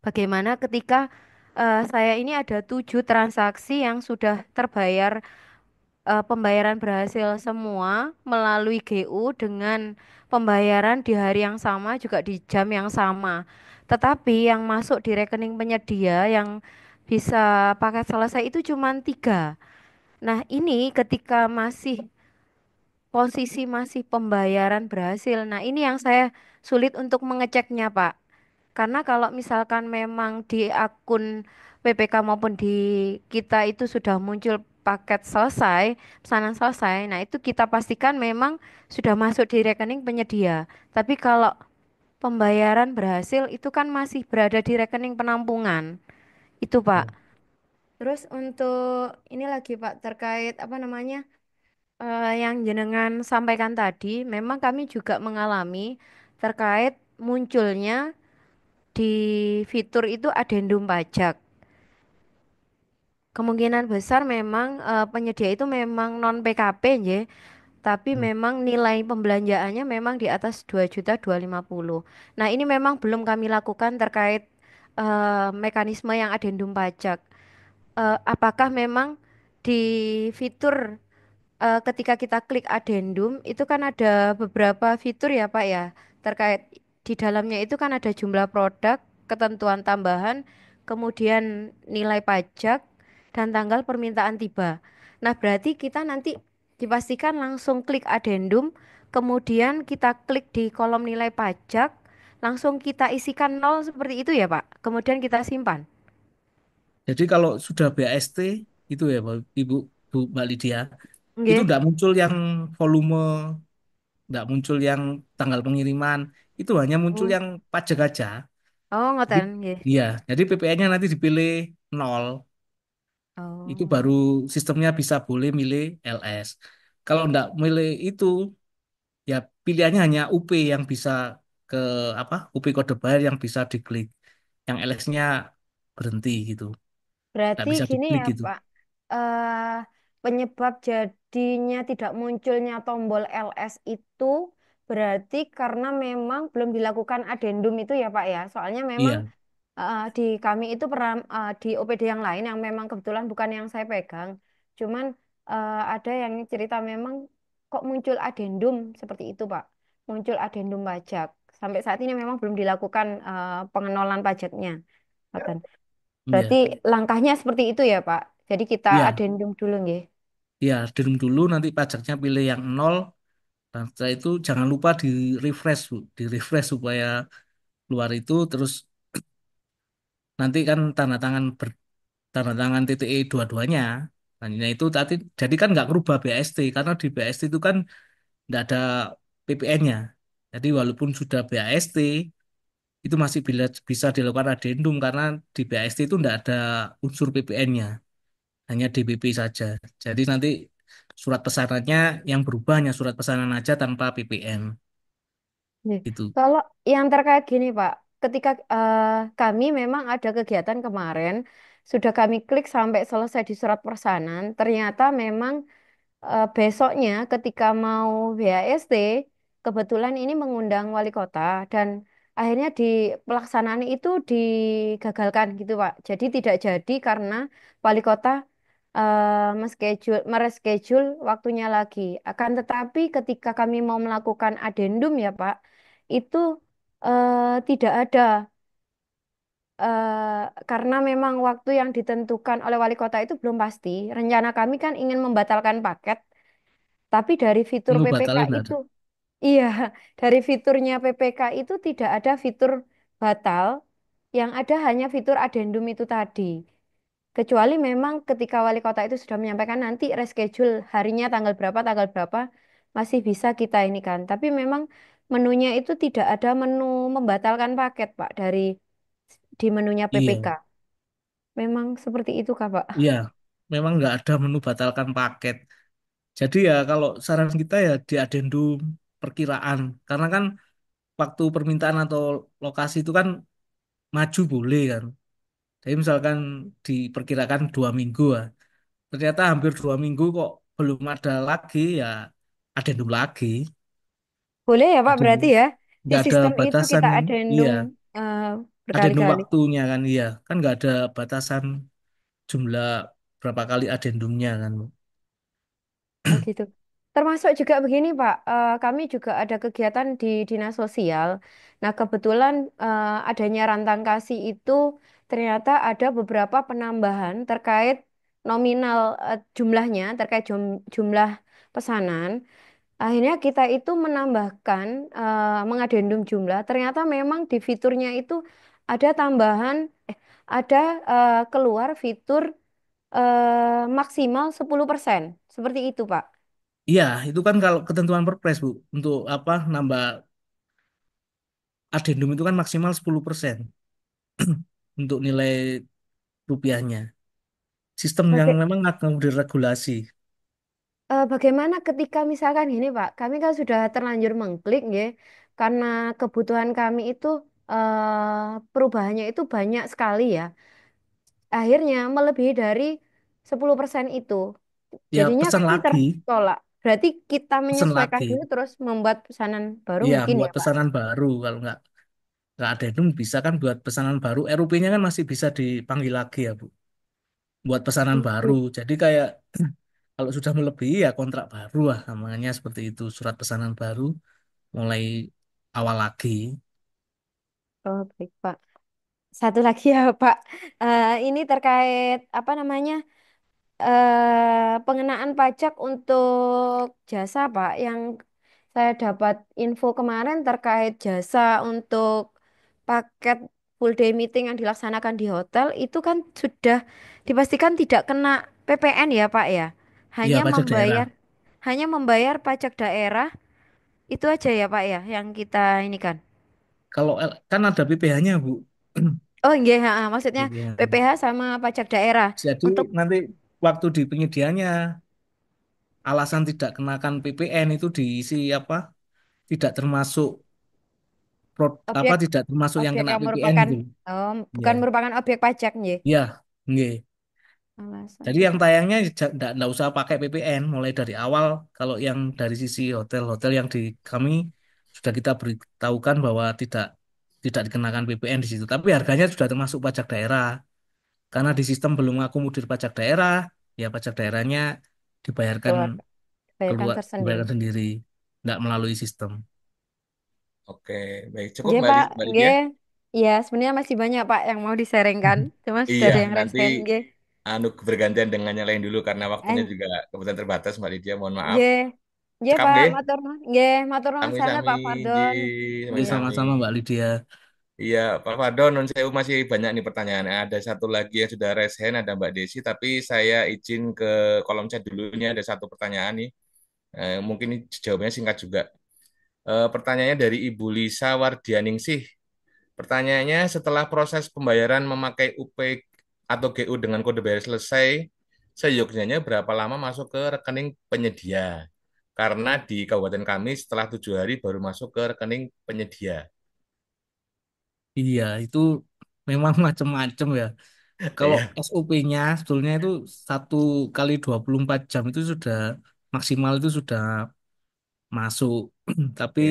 bagaimana ketika saya ini ada 7 transaksi yang sudah terbayar pembayaran berhasil semua melalui GU dengan pembayaran di hari yang sama juga di jam yang sama. Tetapi yang masuk di rekening penyedia yang bisa paket selesai itu cuma 3. Nah, ini ketika masih posisi masih pembayaran berhasil. Nah, ini yang saya sulit untuk mengeceknya, Pak. Karena kalau misalkan memang di akun PPK maupun di kita itu sudah muncul paket selesai, pesanan selesai, nah itu kita pastikan memang sudah masuk di rekening penyedia. Tapi kalau pembayaran berhasil itu kan masih berada di rekening penampungan. Itu Pak. Terus untuk ini lagi Pak terkait apa namanya yang jenengan sampaikan tadi, memang kami juga mengalami terkait munculnya di fitur itu adendum pajak. Kemungkinan besar memang penyedia itu memang non PKP ya, tapi memang nilai pembelanjaannya memang di atas 2.250.000. Nah, ini memang belum kami lakukan terkait mekanisme yang adendum pajak. Apakah memang di fitur ketika kita klik addendum itu kan ada beberapa fitur ya Pak ya terkait di dalamnya itu kan ada jumlah produk, ketentuan tambahan, kemudian nilai pajak dan tanggal permintaan tiba. Nah, berarti kita nanti dipastikan langsung klik addendum, kemudian kita klik di kolom nilai pajak, langsung kita isikan nol seperti itu ya Pak. Kemudian kita simpan. Jadi kalau sudah BAST itu ya Ibu Bu Mbak Lydia, itu Nggih. tidak muncul yang volume, tidak muncul yang tanggal pengiriman, itu hanya muncul Oh, yang pajak aja. oh Jadi ngoten nggih. iya, jadi PPN-nya nanti dipilih nol. Itu baru Oh. sistemnya bisa boleh milih LS. Kalau nggak milih itu, ya pilihannya hanya UP yang bisa ke apa? UP kode bayar yang bisa diklik. Yang LS-nya berhenti gitu. Nggak Berarti bisa gini diklik ya, gitu. Pak. eh Penyebab jadinya tidak munculnya tombol LS itu berarti karena memang belum dilakukan adendum itu ya, Pak ya. Soalnya memang Iya. di kami itu pernah di OPD yang lain yang memang kebetulan bukan yang saya pegang. Cuman ada yang cerita memang kok muncul adendum seperti itu, Pak. Muncul adendum pajak. Sampai saat ini memang belum dilakukan pengenolan pajaknya. Ngoten. Berarti Iya. langkahnya seperti itu ya, Pak. Jadi kita Iya. adendum dulu nggih. Ya, dirum dulu, nanti pajaknya pilih yang nol. Dan setelah itu jangan lupa di refresh, Bu. Di refresh supaya keluar itu, terus nanti kan tanda tangan TTE dua-duanya. Nah, itu tadi jadi kan nggak merubah BAST karena di BAST itu kan nggak ada PPN-nya. Jadi walaupun sudah BAST itu masih bisa dilakukan adendum karena di BAST itu nggak ada unsur PPN-nya, hanya DBP saja. Jadi nanti surat pesanannya yang berubah hanya surat pesanan aja tanpa PPN Nih, itu. kalau yang terkait gini Pak, ketika kami memang ada kegiatan kemarin, sudah kami klik sampai selesai di surat pesanan, ternyata memang besoknya ketika mau BAST, kebetulan ini mengundang wali kota dan akhirnya di pelaksanaan itu digagalkan gitu Pak. Jadi tidak jadi karena wali kota mereschedule waktunya lagi. Akan tetapi ketika kami mau melakukan adendum ya Pak, itu tidak ada karena memang waktu yang ditentukan oleh wali kota itu belum pasti. Rencana kami kan ingin membatalkan paket, tapi dari fitur Mau PPK batalin nggak itu, ada? iya, dari fiturnya PPK itu tidak ada fitur batal, yang ada hanya fitur adendum itu tadi. Kecuali memang ketika wali kota itu sudah menyampaikan nanti reschedule harinya tanggal berapa, masih bisa kita ini kan. Tapi memang menunya itu tidak ada menu membatalkan paket, Pak, dari di menunya PPK. Iya, Memang seperti itu, Kak, Pak. iya. Memang nggak ada menu batalkan paket. Jadi ya kalau saran kita ya di adendum perkiraan. Karena kan waktu permintaan atau lokasi itu kan maju boleh kan. Jadi misalkan diperkirakan 2 minggu ya. Ternyata hampir 2 minggu kok belum ada lagi ya adendum lagi. Boleh ya, Pak, berarti Adendum ya. Di nggak ada sistem itu batasan, kita iya. addendum eh, Adendum berkali-kali. waktunya kan, iya. Kan nggak ada batasan jumlah berapa kali adendumnya kan. Oh gitu. Termasuk juga begini Pak, kami juga ada kegiatan di dinas sosial. Nah kebetulan adanya rantang kasih itu ternyata ada beberapa penambahan terkait nominal jumlahnya, terkait jumlah pesanan. Akhirnya kita itu menambahkan mengadendum jumlah. Ternyata memang di fiturnya itu ada tambahan, ada keluar fitur maksimal 10%. Seperti itu, Pak. Iya, itu kan kalau ketentuan Perpres, Bu. Untuk apa nambah adendum itu kan maksimal 10% untuk nilai rupiahnya. Sistem yang Baga- memang akan diregulasi. Bagaimana ketika misalkan gini, Pak, kami kan sudah terlanjur mengklik, ya, karena kebutuhan kami itu perubahannya itu banyak sekali ya. Akhirnya melebihi dari 10% itu. Ya Jadinya pesan kami lagi, tertolak. Berarti kita pesan menyesuaikan lagi. dulu terus membuat pesanan baru Iya, mungkin buat ya, Pak. pesanan baru. Kalau nggak adendum bisa kan buat pesanan baru. RUP-nya kan masih bisa dipanggil lagi ya, Bu. Buat pesanan Oh, baru. gitu. Jadi kayak kalau sudah melebihi ya kontrak baru lah namanya seperti itu. Surat pesanan baru mulai awal lagi. Oh, baik, Pak. Satu lagi ya, Pak. Ini terkait apa namanya? Pengenaan pajak untuk jasa, Pak, yang saya dapat info kemarin terkait jasa untuk paket full day meeting yang dilaksanakan di hotel itu kan sudah dipastikan tidak kena PPN ya, Pak ya. Iya, Hanya pajak daerah. membayar hanya membayar pajak daerah itu aja ya, Pak ya, yang kita ini kan. Kalau kan ada PPh-nya, Bu. Oh iya, ha, ha, maksudnya PPh. PPh sama pajak daerah. Jadi Untuk nanti waktu di penyediaannya alasan tidak kenakan PPN itu diisi apa? Tidak termasuk apa objek tidak termasuk yang objek kena yang PPN merupakan itu. bukan Ya. merupakan objek pajak nggih. Ya, nggih. Alasan Jadi yang tidak. tayangnya nggak usah pakai PPN mulai dari awal. Kalau yang dari sisi hotel-hotel yang di kami sudah kita beritahukan bahwa tidak dikenakan PPN di situ. Tapi harganya sudah termasuk pajak daerah. Karena di sistem belum mengakomodir pajak daerah, ya pajak daerahnya dibayarkan Keluar bayarkan keluar tersendiri. dibayarkan sendiri, nggak melalui sistem. Oke, baik. Cukup Nggih, Pak. Mbak Lydia? Nggih. Ya, sebenarnya masih banyak Pak yang mau disaringkan. Cuma sudah Iya, ada yang nanti resen, nggih. anu bergantian dengan yang lain dulu karena waktunya Eh, juga kebetulan terbatas Mbak Lydia, mohon maaf. nggih. Nggih, Cekap Pak, nggih. matur nuwun. Nggih, matur nuwun sangat Sami-sami, Pak Ji, Fardon. Oke, Nggih. sami-sami. sama-sama Mbak Lydia. Iya, Pak Fadon, non sewu masih banyak nih pertanyaannya. Ada satu lagi yang sudah raise hand, ada Mbak Desi, tapi saya izin ke kolom chat dulu. Ini ada satu pertanyaan nih. Mungkin ini jawabannya singkat juga. Pertanyaannya dari Ibu Lisa Wardianingsih. Pertanyaannya, setelah proses pembayaran memakai UP atau GU dengan kode bayar selesai, seyogyanya berapa lama masuk ke rekening penyedia? Karena di kabupaten kami setelah 7 hari baru masuk ke rekening penyedia. Iya, itu memang macam-macam ya. Kalau Ya, SOP-nya sebetulnya itu 1 kali 24 jam itu sudah maksimal itu sudah masuk. Tapi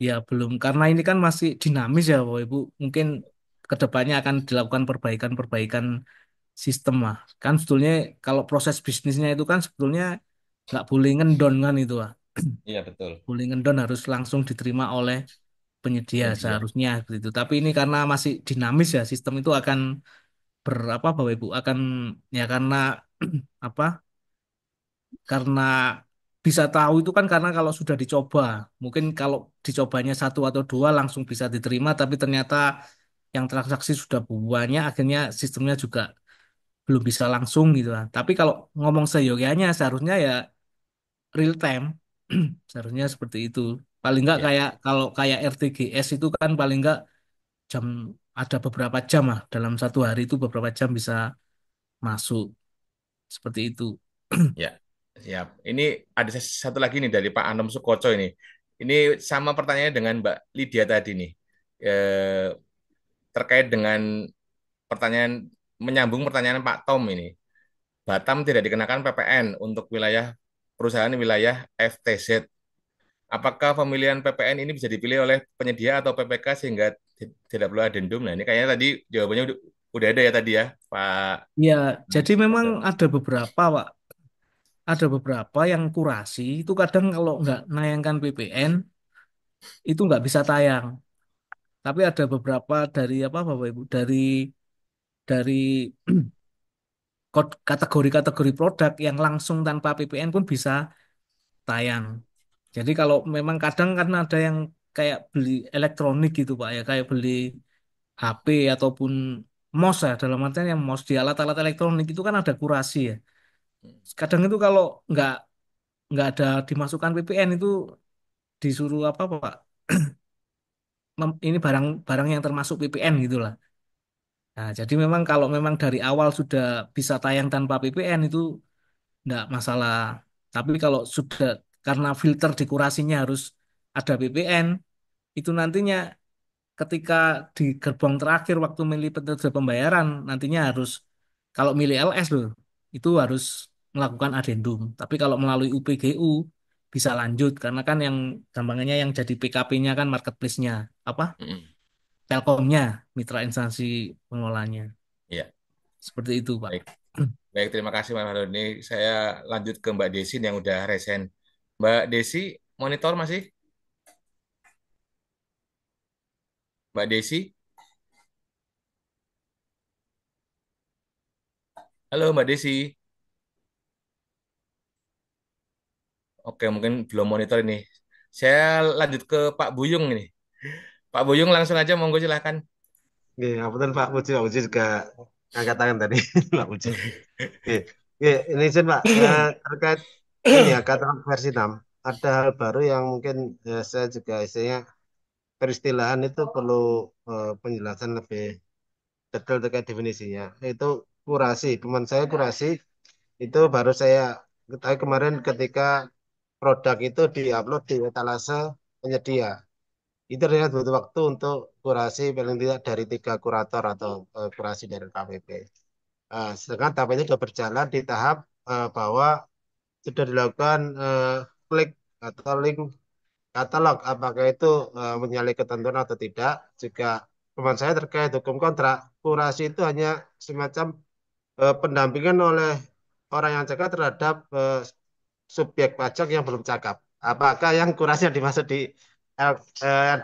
ya, ya belum, karena ini kan masih dinamis ya Bapak Ibu. Mungkin kedepannya akan dilakukan perbaikan-perbaikan sistem lah. Kan sebetulnya kalau proses bisnisnya itu kan sebetulnya nggak boleh ngendon kan itu lah. iya betul. Boleh ngendon harus langsung diterima oleh penyedia Penyedia. seharusnya gitu. Tapi ini karena masih dinamis ya, sistem itu akan berapa Bapak Ibu akan ya karena apa? Karena bisa tahu itu kan karena kalau sudah dicoba, mungkin kalau dicobanya satu atau dua langsung bisa diterima, tapi ternyata yang transaksi sudah banyak, akhirnya sistemnya juga belum bisa langsung gitu lah. Tapi kalau ngomong seyogyanya seharusnya ya real time, seharusnya seperti itu. Paling nggak Ya, kayak kalau kayak RTGS itu kan paling nggak jam ada beberapa jam lah dalam 1 hari itu beberapa jam bisa masuk seperti itu. ya, siap. Ini ada satu lagi nih dari Pak Anom Sukoco ini. Ini sama pertanyaannya dengan Mbak Lydia tadi nih. Eh, Terkait dengan pertanyaan menyambung pertanyaan Pak Tom ini. Batam tidak dikenakan PPN untuk wilayah perusahaan wilayah FTZ. Apakah pemilihan PPN ini bisa dipilih oleh penyedia atau PPK sehingga tidak perlu adendum? Nah, ini kayaknya tadi jawabannya udah ada ya tadi ya, Pak. Ya, jadi memang ada beberapa, Pak. Ada beberapa yang kurasi itu kadang kalau nggak nayangkan PPN itu nggak bisa tayang. Tapi ada beberapa dari apa Bapak Ibu dari kategori-kategori produk yang langsung tanpa PPN pun bisa tayang. Jadi kalau memang kadang kan ada yang kayak beli elektronik gitu Pak ya, kayak beli HP ataupun mouse ya, dalam artian yang mouse di alat-alat elektronik itu kan ada kurasi ya. Kadang itu kalau nggak nggak ada dimasukkan PPN itu disuruh apa Pak? Ini barang-barang yang termasuk PPN gitulah. Nah, jadi memang kalau memang dari awal sudah bisa tayang tanpa PPN itu enggak masalah. Tapi kalau sudah karena filter dekorasinya harus ada PPN, itu nantinya ketika di gerbong terakhir waktu milih penyedia pembayaran nantinya harus kalau milih LS loh, itu harus melakukan adendum. Tapi kalau melalui UPGU bisa lanjut karena kan yang gampangnya yang jadi PKP-nya kan marketplace-nya apa? Mm-mm. Telkomnya, mitra instansi pengelolanya. Ya, Seperti itu, Pak. baik. Baik, terima kasih Mas Harun. Ini saya lanjut ke Mbak Desi yang udah resen. Mbak Desi, monitor masih? Mbak Desi? Halo Mbak Desi. Oke, mungkin belum monitor ini. Saya lanjut ke Pak Buyung ini. Pak Buyung langsung aja, monggo silahkan. Oke, kebetulan Pak Puji juga angkat tangan tadi, Pak Puji. Oke, oke, ini izin Pak, terkait ini ya, katalog versi 6, ada hal baru yang mungkin saya juga istilahnya peristilahan itu perlu penjelasan lebih detail terkait definisinya. Itu kurasi, teman saya kurasi, itu baru saya ketahui kemarin ketika produk itu diupload di etalase penyedia. Itu terlihat butuh waktu untuk kurasi paling tidak dari 3 kurator atau kurasi dari KPP. Sedangkan tahap ini sudah berjalan di tahap bahwa sudah dilakukan klik atau link katalog, apakah itu menyalahi ketentuan atau tidak. Jika teman saya terkait hukum kontrak, kurasi itu hanya semacam pendampingan oleh orang yang cakap terhadap subjek pajak yang belum cakap. Apakah yang kurasi yang dimaksud di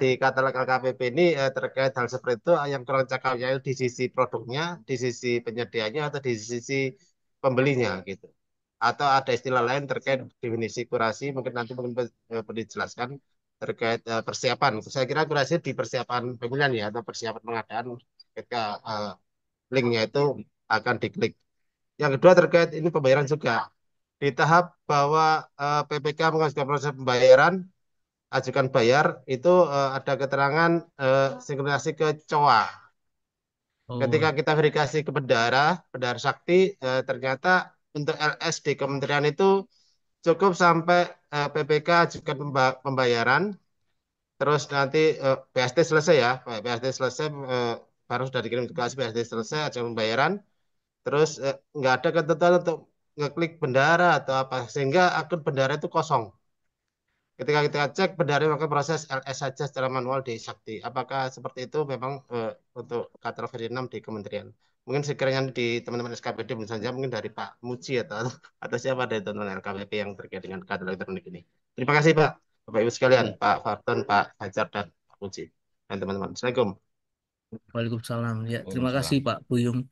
di katalog LKPP ini terkait hal seperti itu yang kurang cakapnya itu di sisi produknya, di sisi penyediaannya atau di sisi pembelinya gitu. Atau ada istilah lain terkait definisi kurasi, mungkin nanti mungkin perlu dijelaskan terkait persiapan. Saya kira kurasi di persiapan pemilihan ya atau persiapan pengadaan ketika linknya itu akan diklik. Yang kedua terkait ini pembayaran juga. Di tahap bahwa PPK mengajukan proses pembayaran, ajukan bayar itu ada keterangan sinkronisasi ke COA. Ketika Oh, kita verifikasi ke bendahara sakti, ternyata untuk LS di kementerian itu cukup sampai PPK ajukan pembayaran, terus nanti BST selesai ya, BST selesai baru sudah dikirim tugas BST selesai ajukan pembayaran, terus nggak ada ketentuan untuk ngeklik bendahara atau apa, sehingga akun bendahara itu kosong. Ketika kita cek benar melakukan proses LS saja secara manual di Sakti. Apakah seperti itu memang untuk katalog versi 6 di kementerian? Mungkin sekiranya di teman-teman SKPD mungkin saja mungkin dari Pak Muji atau siapa dari teman-teman LKPP yang terkait dengan katalog elektronik ini. Terima kasih Pak, Bapak Ibu sekalian, Pak Farton, Pak Fajar dan Pak Muji dan teman-teman. Assalamualaikum. Waalaikumsalam. Ya, terima kasih Waalaikumsalam. Pak Buyung.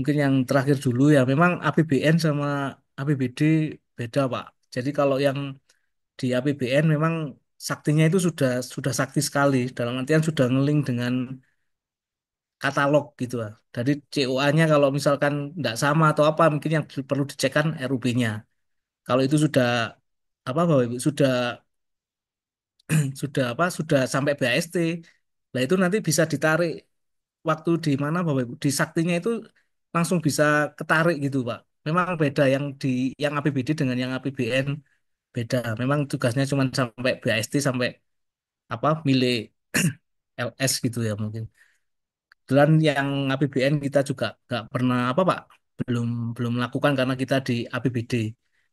Mungkin yang terakhir dulu ya, memang APBN sama APBD beda, Pak. Jadi kalau yang di APBN memang saktinya itu sudah sakti sekali, dalam artian sudah ngeling dengan katalog gitu lah. Jadi COA-nya kalau misalkan tidak sama atau apa, mungkin yang perlu dicek kan RUB-nya. Kalau itu sudah apa Bapak Ibu sudah sampai BAST. Nah itu nanti bisa ditarik waktu di mana Bapak Ibu di saktinya itu langsung bisa ketarik gitu Pak. Memang beda yang APBD dengan yang APBN beda. Memang tugasnya cuma sampai BAST sampai apa milik LS gitu ya mungkin. Dan yang APBN kita juga nggak pernah apa Pak belum belum melakukan karena kita di APBD.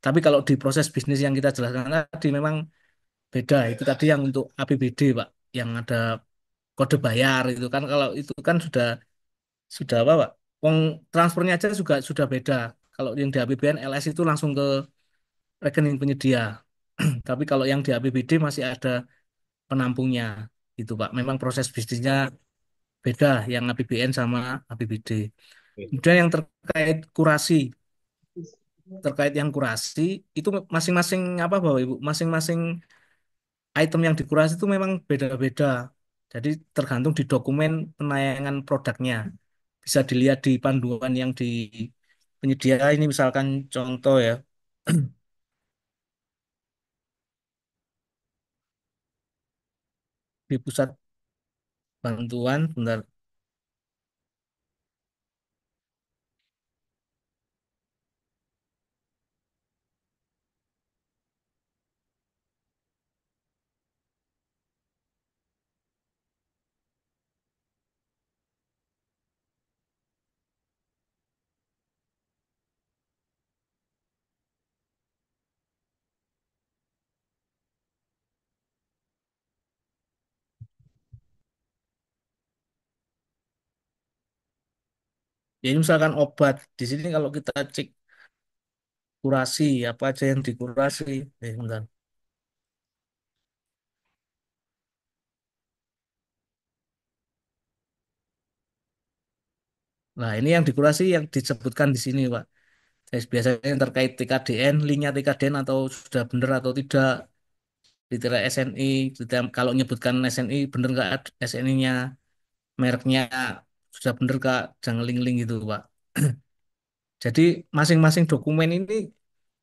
Tapi kalau di proses bisnis yang kita jelaskan tadi memang beda. Itu tadi yang untuk APBD Pak, yang ada kode bayar itu kan kalau itu kan sudah apa Pak? Uang transfernya aja juga sudah beda. Kalau yang di APBN LS itu langsung ke rekening penyedia. Tapi kalau yang di APBD masih ada penampungnya gitu Pak. Memang proses bisnisnya beda yang APBN sama APBD. Kemudian yang terkait yang kurasi itu masing-masing apa Bapak Ibu? Masing-masing item yang dikurasi itu memang beda-beda. Jadi tergantung di dokumen penayangan produknya. Bisa dilihat di panduan yang di penyedia ini misalkan contoh ya di pusat bantuan bentar. Ya ini misalkan obat. Di sini kalau kita cek kurasi apa aja yang dikurasi. Bentar. Nah, ini yang dikurasi yang disebutkan di sini, Pak. Jadi biasanya yang terkait TKDN, linknya TKDN atau sudah benar atau tidak, kriteria SNI, kalau menyebutkan SNI benar nggak SNI-nya, mereknya sudah benar nggak, jangan link-link gitu, Pak. Jadi masing-masing dokumen ini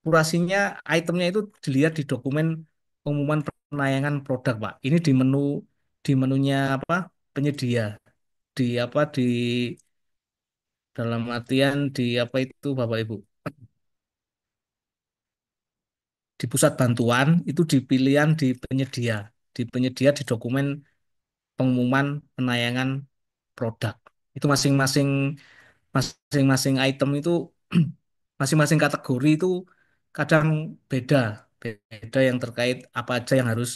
kurasinya, itemnya itu dilihat di dokumen pengumuman penayangan produk, Pak. Ini di menunya apa penyedia, di apa dalam artian di apa itu Bapak Ibu. Di pusat bantuan itu di pilihan di penyedia di dokumen pengumuman penayangan produk. Itu masing-masing item itu masing-masing kategori itu kadang beda, beda yang terkait apa aja yang harus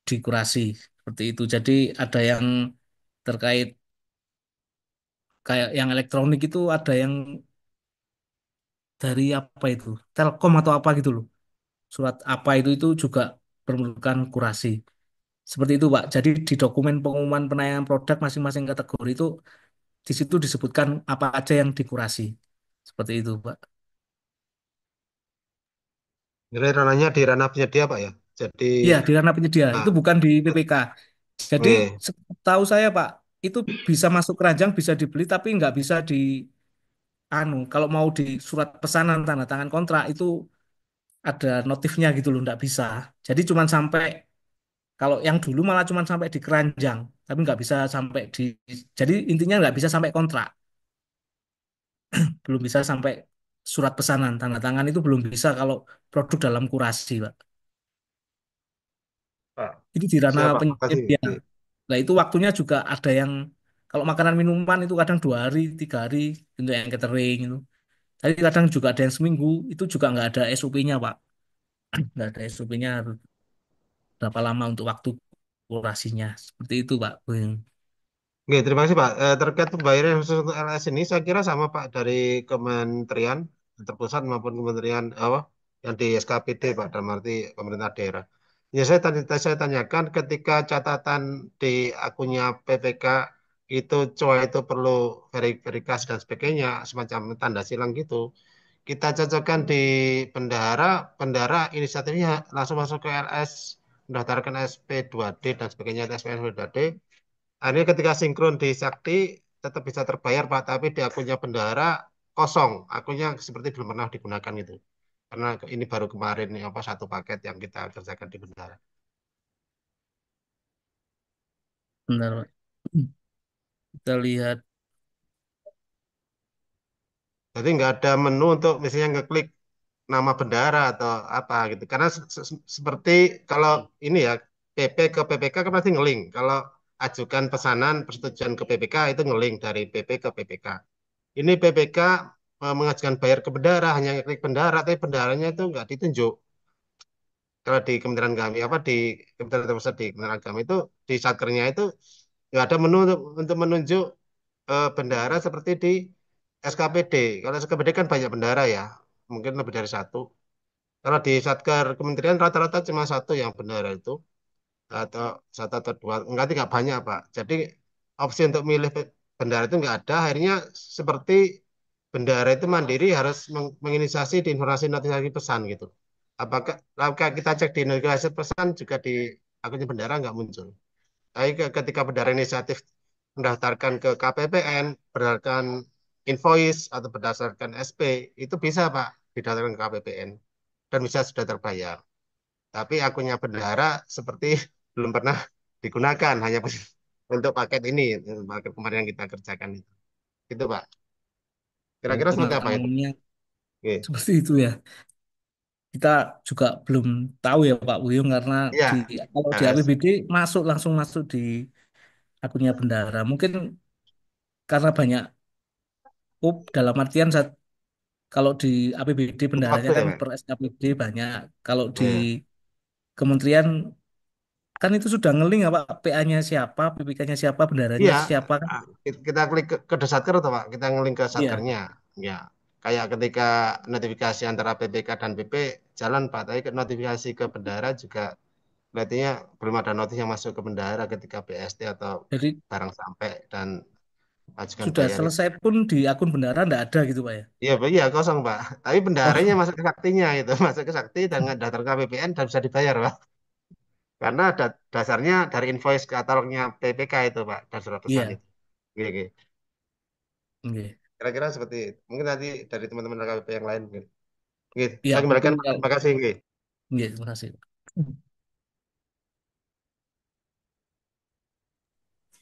dikurasi seperti itu. Jadi ada yang terkait kayak yang elektronik itu ada yang dari apa itu Telkom atau apa gitu loh. Surat apa itu juga memerlukan kurasi. Seperti itu, Pak. Jadi di dokumen pengumuman penayangan produk masing-masing kategori itu di situ disebutkan apa aja yang dikurasi. Seperti itu, Pak. Jadi ranahnya di ranah penyedia Pak ya. Jadi Iya, di ranah penyedia. Itu ah, bukan di PPK. Jadi oke. setahu saya, Pak, itu bisa masuk keranjang, bisa dibeli, tapi nggak bisa di kalau mau di surat pesanan tanda tangan kontrak itu ada notifnya gitu loh, nggak bisa. Jadi cuman sampai kalau yang dulu malah cuman sampai di keranjang, tapi nggak bisa sampai di. Jadi intinya nggak bisa sampai kontrak, belum bisa sampai surat pesanan tanda tangan itu belum bisa kalau produk dalam kurasi, Pak. Pak, Itu di ranah siap Pak, makasih. penyedia. Oke. Nah itu waktunya juga ada yang kalau makanan minuman itu kadang 2 hari, 3 hari untuk yang catering itu. Tapi kadang juga ada yang seminggu, itu juga nggak ada SOP-nya, Pak. Nggak ada SOP-nya berapa lama untuk waktu kurasinya. Seperti itu, Pak. Bung. Oke, terima kasih Pak. Terkait pembayaran khusus untuk LS ini, saya kira sama Pak dari Kementerian terpusat maupun Kementerian apa yang di SKPD Pak, dalam arti pemerintah daerah. Ya saya tanyakan ketika catatan di akunnya PPK itu COA itu perlu verifikasi dan sebagainya, semacam tanda silang gitu. Kita cocokkan di bendahara, bendahara inisiatifnya langsung masuk ke LS, mendaftarkan SP2D dan sebagainya, SP2D. Akhirnya ketika sinkron di Sakti tetap bisa terbayar Pak, tapi di akunnya bendahara kosong, akunnya seperti belum pernah digunakan gitu. Karena ini baru kemarin nih, apa satu paket yang kita kerjakan di bendahara. Bentar, Pak. Kita lihat. Jadi nggak ada menu untuk misalnya ngeklik nama bendahara atau apa gitu. Karena seperti kalau ini ya PP ke PPK kan pasti ngelink. Kalau ajukan pesanan persetujuan ke PPK itu ngelink dari PP ke PPK. Ini PPK mengajukan bayar ke bendahara, hanya ngeklik bendahara, tapi bendaharanya itu nggak ditunjuk. Kalau di Kementerian kami, apa di Kementerian Terpusat di Kementerian Agama itu di satkernya itu nggak ada menu untuk menunjuk bendahara seperti di SKPD. Kalau SKPD kan banyak bendahara ya, mungkin lebih dari satu. Kalau di satker kementerian rata-rata cuma satu yang bendahara itu atau satu atau dua, enggak tidak banyak Pak. Jadi opsi untuk milih bendahara itu nggak ada. Akhirnya seperti bendahara itu mandiri harus menginisiasi di informasi notifikasi pesan gitu. Apakah kita cek di notifikasi pesan juga di akunnya bendahara nggak muncul. Tapi ketika bendahara inisiatif mendaftarkan ke KPPN berdasarkan invoice atau berdasarkan SP itu bisa Pak didaftarkan ke KPPN dan bisa sudah terbayar. Tapi akunnya bendahara seperti belum pernah digunakan hanya untuk paket ini, paket kemarin yang kita kerjakan itu. Itu Pak. Kira-kira seperti apa itu? Pengalamannya Oke. seperti itu ya. Kita juga belum tahu ya Pak Buyung karena di Iya. kalau di Nah, APBD langsung masuk di akunnya bendahara. Mungkin karena banyak dalam artian kalau di APBD butuh bendaharanya waktu ya kan Pak. per SKPD banyak. Kalau di Iya. kementerian kan itu sudah ngeling apa PA-nya siapa, PPK-nya siapa, bendaharanya Iya, siapa kan? kita klik ke Satker atau Pak, kita ngelink ke Iya. Satkernya. Ya, kayak ketika notifikasi antara PPK dan PP jalan Pak, tapi notifikasi ke bendahara juga berarti belum ada notif yang masuk ke bendahara ketika BST atau Jadi barang sampai dan ajukan sudah bayar itu. selesai pun di akun bendahara nggak ada gitu Pak ya? Iya, Pak, iya kosong Pak. Tapi bendaharanya Oh masuk ke saktinya itu, masuk ke sakti dan daftar ke KPPN dan bisa dibayar Pak. Karena ada dasarnya dari invoice katalognya PPK itu Pak, dan surat pesan iya. itu. Oke, oke. Oke. Kira-kira seperti itu. Mungkin nanti dari teman-teman KPP yang lain. Mungkin. Oke, Iya saya mungkin kembalikan Pak. Terima kasih. Oke. iya, terima kasih.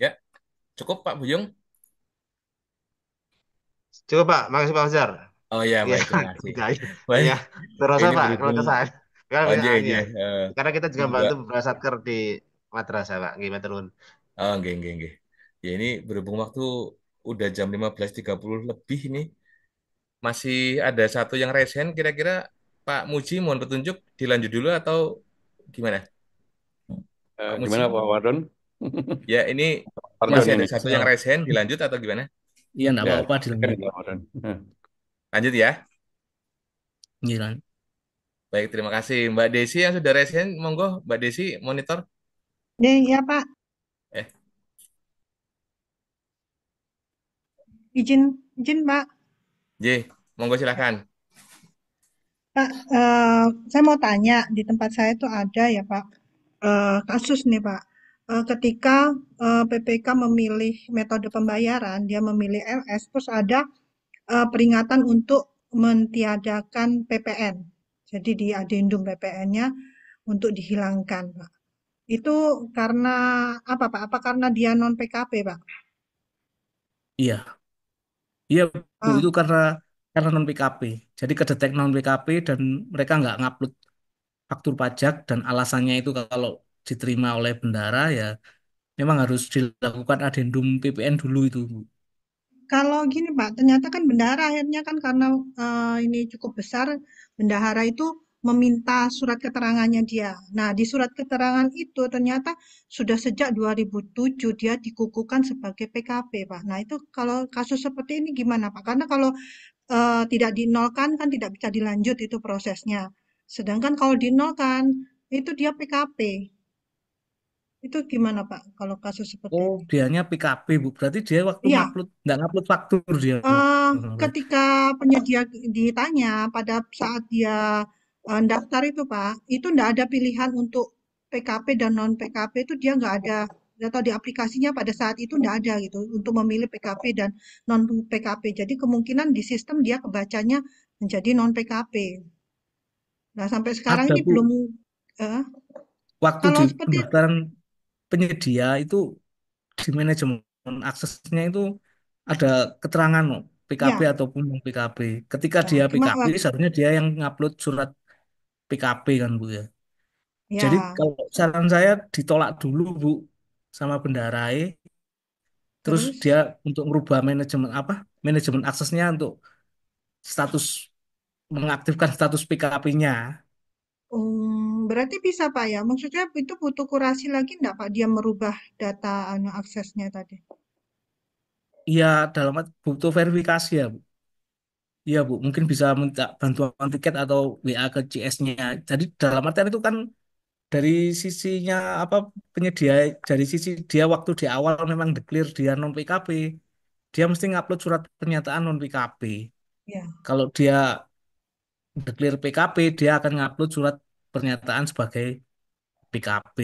Ya, cukup Pak Buyung. Cukup Pak, makasih Pak Fajar. Oh ya, Iya, baik, terima kasih. udah. Baik, Iya, terasa ini Pak, kalau berhubung kesan. Karena Oke, oke. iya. Karena kita juga Juga, bantu beberapa satker di madrasah Pak. Gimana turun? oh, oke, oke, oke. Ya ini berhubung waktu udah jam 15.30 lebih ini, masih ada satu yang resen, kira-kira Pak Muji mohon petunjuk dilanjut dulu atau gimana? Pak Gimana Muji? Pak Wadon? Ya ini Pardon masih ada ini. satu yang resen, dilanjut atau gimana? Iya nggak Ya, apa-apa kan dilanjut. Pak Wadon. Lanjut ya. Iya, lanjut. Baik, terima kasih. Mbak Desi yang sudah resen, monggo Mbak Desi monitor. Ya Pak, Eh, izin izin Pak. J, monggo Ya. silahkan. Pak, saya mau tanya di tempat saya itu ada ya Pak, kasus nih Pak. Ketika PPK memilih metode pembayaran, dia memilih LS, terus ada peringatan untuk mentiadakan PPN. Jadi di adendum PPN-nya untuk dihilangkan Pak. Itu karena apa Pak? Apa karena dia non PKP Pak? Iya, iya Bu, Ah, itu karena non PKP. Jadi kedetek non PKP dan mereka nggak ngupload faktur pajak dan alasannya itu kalau diterima oleh bendara ya memang harus dilakukan adendum PPN dulu itu Bu. Kalau gini Pak, ternyata kan bendahara akhirnya kan karena ini cukup besar, bendahara itu meminta surat keterangannya dia. Nah, di surat keterangan itu ternyata sudah sejak 2007 dia dikukuhkan sebagai PKP, Pak. Nah, itu kalau kasus seperti ini gimana, Pak? Karena kalau tidak dinolkan kan tidak bisa dilanjut itu prosesnya. Sedangkan kalau dinolkan itu dia PKP. Itu gimana, Pak? Kalau kasus seperti Oh, ini? dianya PKP Bu. Berarti dia waktu Iya, ngupload nggak ngupload faktur dia. Ketika penyedia ditanya pada saat dia daftar itu Pak, itu enggak ada pilihan untuk PKP dan non PKP itu dia nggak ada atau di aplikasinya pada saat itu enggak ada gitu untuk memilih PKP dan non PKP. Jadi kemungkinan di sistem dia kebacanya menjadi non PKP. Nah sampai sekarang Ada ini belum Bu, eh, waktu kalau di seperti pendaftaran penyedia itu di manajemen aksesnya itu ada keterangan no, PKP ya ataupun non PKP. Ketika ya dia cuma PKP, seharusnya dia yang ngupload surat PKP kan Bu ya. Jadi ya kalau saran saya ditolak dulu Bu sama bendarai, terus dia terus. untuk merubah manajemen apa? Manajemen aksesnya untuk status mengaktifkan status PKP-nya. Berarti bisa Pak ya? Maksudnya itu butuh kurasi lagi enggak Pak dia merubah data aksesnya tadi? Iya, butuh verifikasi ya Bu. Iya Bu, mungkin bisa minta bantuan tiket atau WA ke CS-nya. Jadi dalam artian itu kan dari sisinya apa penyedia, dari sisi dia waktu di awal memang declare dia non PKP, dia mesti ngupload surat pernyataan non PKP. Ya. Kalau dia declare PKP, dia akan ngupload surat pernyataan sebagai PKP.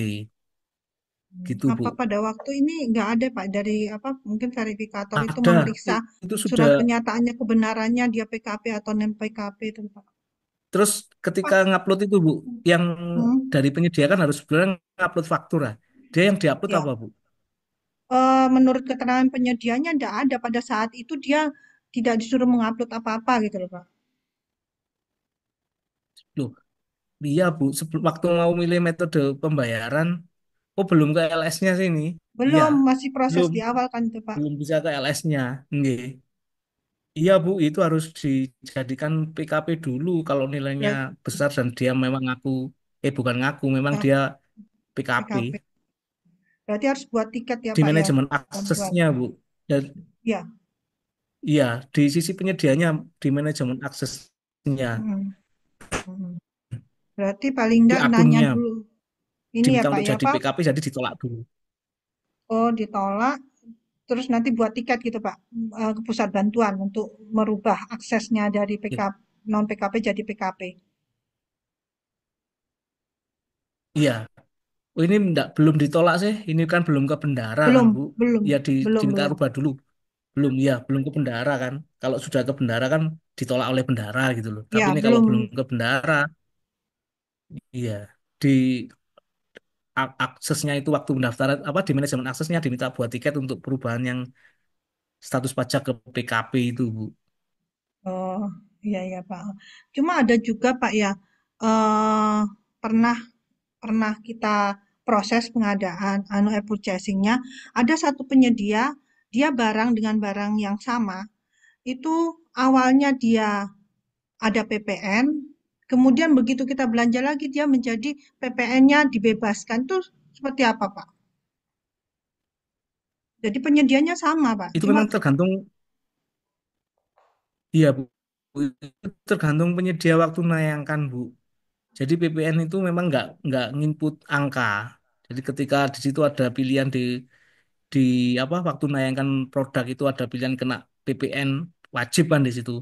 Gitu Bu. Apa pada waktu ini nggak ada Pak dari apa mungkin verifikator itu Ada, memeriksa itu sudah. surat pernyataannya kebenarannya dia PKP atau non PKP itu Pak? Terus ketika Pak, ngupload itu Bu, yang hmm, dari penyedia kan harus sebenarnya ngupload faktura. Dia yang diupload ya. apa Bu? Menurut keterangan penyedianya nggak ada pada saat itu dia tidak disuruh mengupload apa-apa gitu loh Pak. Loh, iya Bu, waktu mau milih metode pembayaran, oh belum ke LS-nya sini. Iya, Belum, masih proses belum di awal kan itu Pak. belum bisa ke LS-nya. Nggih. Iya Bu, itu harus dijadikan PKP dulu kalau nilainya Berarti besar dan dia memang ngaku, bukan ngaku, memang ya, dia PKP. PKP. Berarti harus buat tiket ya Di Pak ya, manajemen bantuan. aksesnya Bu. Dan Ya. iya, di sisi penyedianya di manajemen aksesnya, Hmm, hmm. Berarti paling di enggak nanya akunnya dulu. Ini ya diminta Pak untuk ya jadi Pak. PKP jadi ditolak dulu. Oh, ditolak. Terus nanti buat tiket gitu Pak, ke pusat bantuan untuk merubah aksesnya dari Ya, PKP, non PKP jadi PKP. iya, oh, ini belum ditolak sih. Ini kan belum ke bendara kan, Belum, Bu. belum, Ya belum, diminta belum. rubah dulu. Belum, ya, belum ke bendara kan. Kalau sudah ke bendara kan ditolak oleh bendara gitu loh. Tapi Ya, ini kalau belum belum. ke bendara, iya, di aksesnya itu waktu pendaftaran apa di manajemen aksesnya diminta buat tiket untuk perubahan yang status pajak ke PKP itu, Bu. Oh, iya ya Pak. Cuma ada juga Pak ya, eh pernah pernah kita proses pengadaan purchasing-nya, ada satu penyedia, dia barang dengan barang yang sama, itu awalnya dia ada PPN, kemudian begitu kita belanja lagi dia menjadi PPN-nya dibebaskan. Itu seperti apa, Pak? Jadi penyediaannya sama, Pak. Itu Cuma memang tergantung, iya, Bu. Itu tergantung penyedia waktu menayangkan, Bu. Jadi PPN itu memang nggak nginput angka. Jadi ketika di situ ada pilihan di apa waktu menayangkan produk itu ada pilihan kena PPN wajib kan di situ.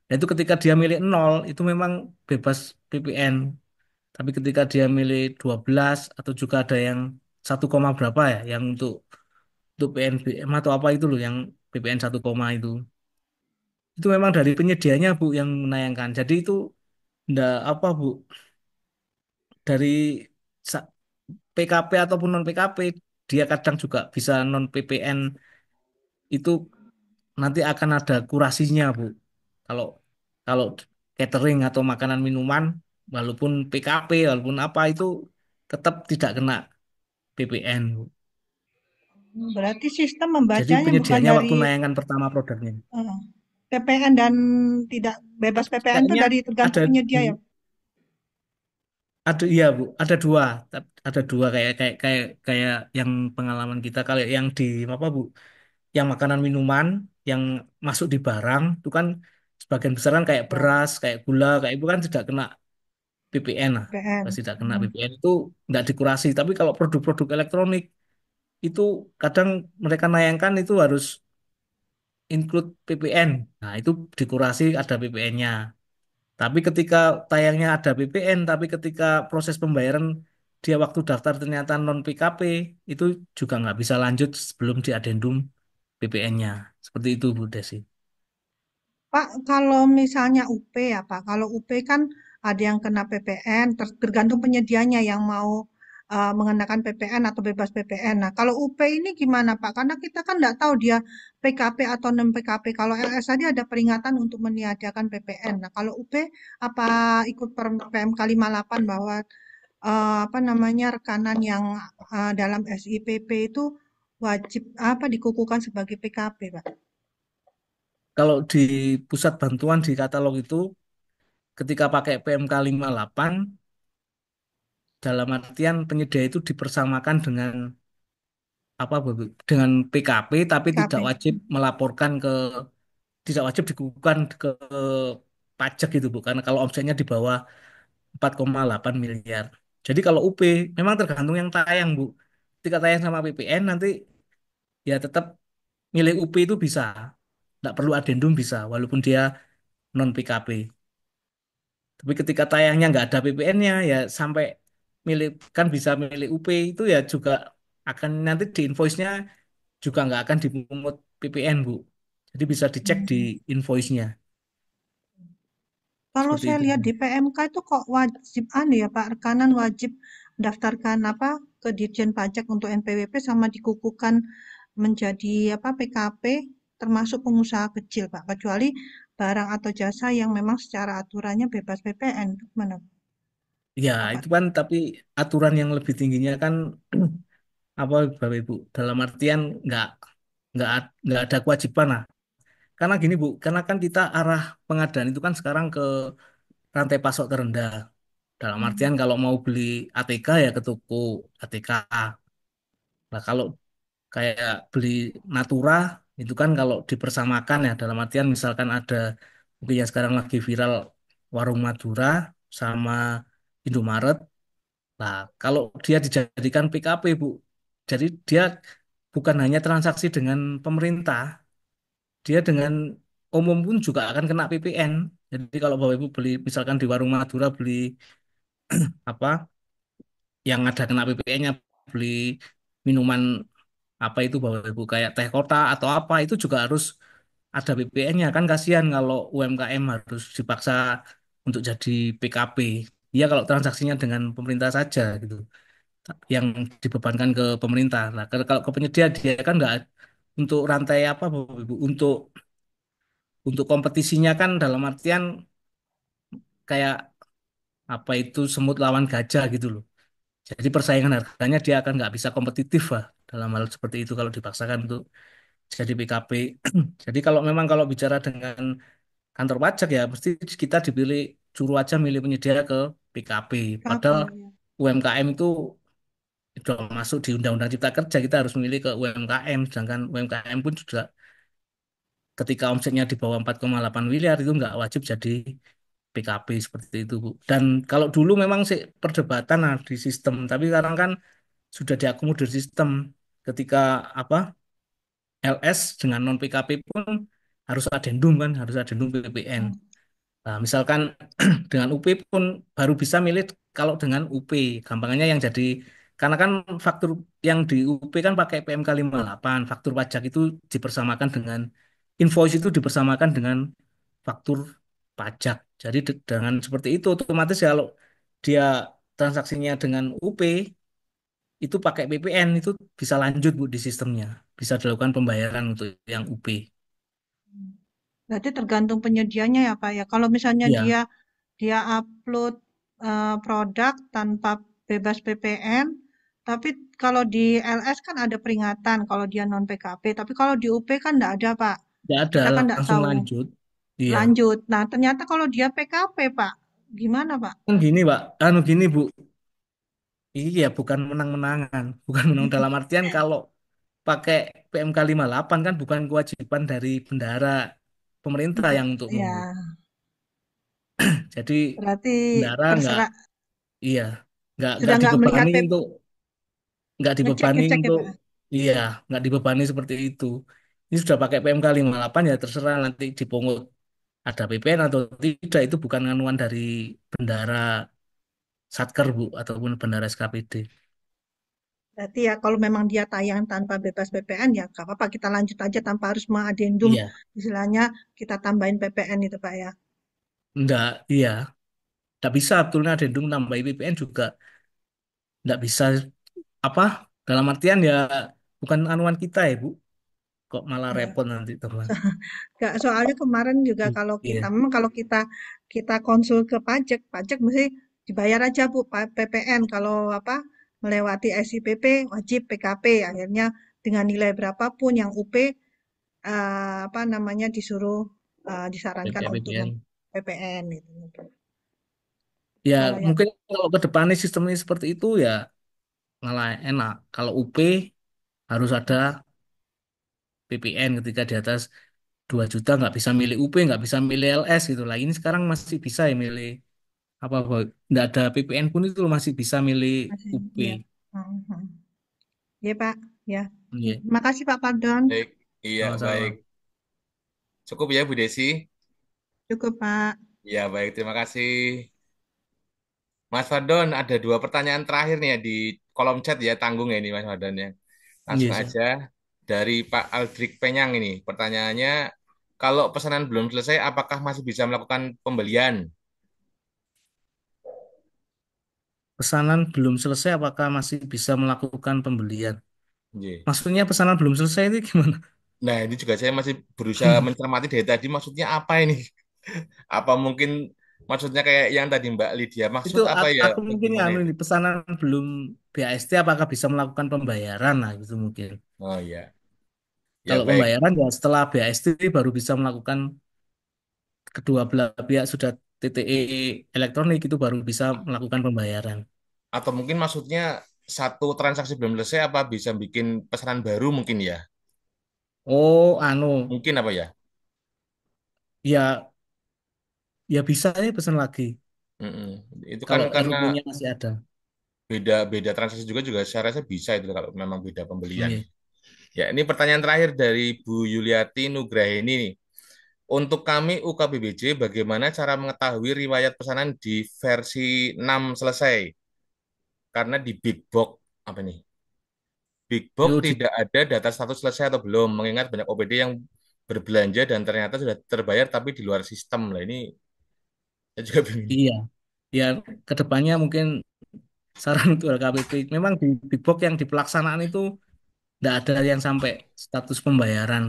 Dan itu ketika dia milik nol itu memang bebas PPN. Tapi ketika dia milih 12 atau juga ada yang 1, berapa ya yang untuk PNBM atau apa itu loh yang PPN 1, itu. Itu memang dari penyedianya Bu yang menayangkan. Jadi itu ndak apa Bu dari sa- PKP ataupun non PKP dia kadang juga bisa non PPN itu nanti akan ada kurasinya Bu. Kalau kalau catering atau makanan minuman walaupun PKP walaupun apa itu tetap tidak kena PPN Bu. Berarti sistem Jadi membacanya bukan penyediaannya waktu dari nayangan pertama produknya. eh, PPN dan tidak bebas PPN itu Kayaknya dari tergantung ada penyedia ya. ada iya Bu, ada dua, ada dua kayak kayak kayak kayak yang pengalaman kita kalau yang di apa Bu, yang makanan minuman yang masuk di barang itu kan sebagian besar kan kayak Ya, beras, kayak gula, kayak itu kan tidak kena PPN lah. Pas PPN. tidak kena PPN itu nggak dikurasi. Tapi kalau produk-produk elektronik itu kadang mereka nayangkan itu harus include PPN. Nah, itu dikurasi ada PPN-nya. Tapi ketika tayangnya ada BPN, tapi ketika proses pembayaran dia waktu daftar ternyata non PKP, itu juga nggak bisa lanjut sebelum di adendum BPN-nya. Seperti itu Bu Desi. Pak, kalau misalnya UP ya Pak, kalau UP kan ada yang kena PPN, tergantung penyedianya yang mau mengenakan PPN atau bebas PPN. Nah, kalau UP ini gimana Pak? Karena kita kan nggak tahu dia PKP atau non PKP. Kalau LS tadi ada peringatan untuk meniadakan PPN. Nah, kalau UP apa ikut PMK 58 bahwa apa namanya rekanan yang dalam SIPP itu wajib apa dikukuhkan sebagai PKP Pak? Kalau di pusat bantuan di katalog itu ketika pakai PMK 58 dalam artian penyedia itu dipersamakan dengan apa Bu? Dengan PKP tapi tidak PKP. wajib melaporkan ke tidak wajib dikukuhkan ke pajak gitu Bu karena kalau omsetnya di bawah 4,8 miliar. Jadi kalau UP memang tergantung yang tayang, Bu. Ketika tayang sama PPN nanti ya tetap milih UP itu bisa. Nggak perlu adendum bisa, walaupun dia non PKP. Tapi ketika tayangnya nggak ada PPN-nya ya sampai milih kan bisa milih UP itu ya juga akan nanti di invoice-nya juga nggak akan dipungut PPN, Bu. Jadi bisa dicek di Hmm. invoice-nya. Kalau Seperti saya itu, lihat Bu. di PMK itu kok wajib anu ya Pak, rekanan wajib mendaftarkan apa ke Ditjen Pajak untuk NPWP sama dikukuhkan menjadi apa PKP termasuk pengusaha kecil Pak, kecuali barang atau jasa yang memang secara aturannya bebas PPN. Mana Ya, Bapak? itu kan tapi aturan yang lebih tingginya kan apa Bapak Ibu dalam artian nggak ada kewajiban lah karena gini Bu karena kan kita arah pengadaan itu kan sekarang ke rantai pasok terendah dalam artian Hmm. kalau mau beli ATK ya ke toko ATK. Nah kalau kayak beli Natura itu kan kalau dipersamakan ya dalam artian misalkan ada mungkin yang sekarang lagi viral warung Madura sama Indomaret. Nah, kalau dia dijadikan PKP, Bu, jadi dia bukan hanya transaksi dengan pemerintah, dia dengan umum pun juga akan kena PPN. Jadi kalau Bapak Ibu beli, misalkan di warung Madura beli apa yang ada kena PPN-nya, beli minuman apa itu Bapak Ibu kayak teh kota atau apa itu juga harus ada PPN-nya kan kasihan kalau UMKM harus dipaksa untuk jadi PKP. Iya kalau transaksinya dengan pemerintah saja gitu. Yang dibebankan ke pemerintah. Nah, kalau ke penyedia dia kan nggak untuk rantai apa, Bapak Ibu, untuk kompetisinya kan dalam artian kayak apa itu semut lawan gajah gitu loh. Jadi persaingan harganya dia akan nggak bisa kompetitif lah dalam hal seperti itu kalau dipaksakan untuk jadi PKP. Jadi kalau bicara dengan kantor pajak ya mesti kita dipilih suruh aja milih penyedia ke PKP. PKP Padahal ya. UMKM itu sudah masuk di Undang-Undang Cipta Kerja kita harus memilih ke UMKM sedangkan UMKM pun sudah ketika omsetnya di bawah 4,8 miliar itu nggak wajib jadi PKP seperti itu Bu. Dan kalau dulu memang sih perdebatan lah di sistem tapi sekarang kan sudah diakomodir sistem ketika apa LS dengan non PKP pun harus adendum kan, harus adendum PPN. Hmm. Nah, misalkan dengan UP pun baru bisa milih kalau dengan UP. Gampangnya yang jadi karena kan faktur yang di UP kan pakai PMK 58, faktur pajak itu dipersamakan dengan invoice itu dipersamakan dengan faktur pajak. Jadi dengan seperti itu otomatis ya kalau dia transaksinya dengan UP itu pakai PPN itu bisa lanjut Bu di sistemnya. Bisa dilakukan pembayaran untuk yang UP. Berarti tergantung penyedianya ya Pak ya. Kalau misalnya Iya, dia dia upload produk tanpa bebas PPN, tapi kalau di LS kan ada peringatan kalau dia non PKP, tapi kalau di UP kan enggak ada Pak. nggak ada Kita kan enggak langsung tahu. lanjut. Iya. Lanjut. Nah, ternyata kalau dia PKP Pak, gimana Pak? Kan gini, Pak. Anu gini, Bu. Iya, bukan menang-menangan. Bukan menang dalam artian kalau pakai PMK 58 kan bukan kewajiban dari bendahara pemerintah Untuk yang untuk nunggu. ya, Jadi berarti bendahara nggak, terserah iya, nggak sudah nggak melihat dibebani untuk, nggak dibebani ngecek ya untuk, Pak. iya, nggak dibebani seperti itu. Ini sudah pakai PMK 58 ya terserah nanti dipungut ada PPN atau tidak itu bukan anuan dari bendahara Satker Bu ataupun bendahara SKPD. Berarti ya kalau memang dia tayang tanpa bebas PPN ya nggak apa-apa kita lanjut aja tanpa harus mengadendum Iya, istilahnya kita tambahin PPN itu Pak ya. enggak, iya. Nggak bisa betulnya adendum nambah IPPN juga nggak bisa apa dalam artian ya bukan anuan kita ya Bu kok malah Ya. repot nanti teman. Nggak, soalnya kemarin juga kalau kita Iya, memang kalau kita kita konsul ke pajak, pajak mesti dibayar aja Bu PPN kalau apa melewati SIPP wajib PKP akhirnya dengan nilai berapapun yang UP apa namanya disuruh disarankan untuk PPN. PPN gitu. Ya Kalau yang mungkin kalau ke depannya sistemnya seperti itu ya malah enak. Kalau UP harus ada PPN ketika di atas 2 juta nggak bisa milih UP, nggak bisa milih LS gitu lah. Ini sekarang masih bisa ya milih apa nggak ada PPN pun itu masih bisa milih masih UP. ya. Mhm. Ya Pak, ya. Iya, Terima kasih Pak Pardon. Baik, iya baik. sama-sama. Cukup ya Bu Desi. Cukup Pak. Ya baik, terima kasih. Mas Fadon, ada dua pertanyaan terakhir nih ya di kolom chat ya, tanggung ya ini Mas Fadon ya. Langsung Iya, Sa. aja dari Pak Aldrik Penyang ini. Pertanyaannya, kalau pesanan belum selesai, apakah masih bisa melakukan pembelian? Pesanan belum selesai, apakah masih bisa melakukan pembelian? Iya. Maksudnya pesanan belum selesai itu gimana? Nah, ini juga saya masih berusaha mencermati dari tadi, maksudnya apa ini? Apa mungkin maksudnya kayak yang tadi Mbak Lydia, Itu maksud apa ya? aku mungkin ya Bagaimana anu itu? ini pesanan belum BAST, apakah bisa melakukan pembayaran lah gitu mungkin. Oh iya, ya Kalau baik. pembayaran ya setelah BAST baru bisa melakukan kedua belah pihak sudah TTE elektronik itu baru bisa melakukan pembayaran. Atau mungkin maksudnya satu transaksi belum selesai, apa bisa bikin pesanan baru mungkin ya? Oh, anu, Mungkin apa ya? ya ya bisa ya pesan lagi Mm-mm. Itu kan kalau karena RUP-nya masih ada. beda-beda transaksi juga saya rasa bisa itu kalau memang beda pembelian. Iya. Ya, ini pertanyaan terakhir dari Bu Yuliati Nugraheni nih. Untuk kami UKBBJ, bagaimana cara mengetahui riwayat pesanan di versi 6 selesai? Karena di Big Box, apa nih? Big Box Itu tidak ada data status selesai atau belum, mengingat banyak OPD yang berbelanja dan ternyata sudah terbayar tapi di luar sistem. Lah ini saya juga bingung. iya. Ya, kedepannya mungkin saran untuk LKPP memang di box yang di pelaksanaan itu tidak ada yang sampai status pembayaran.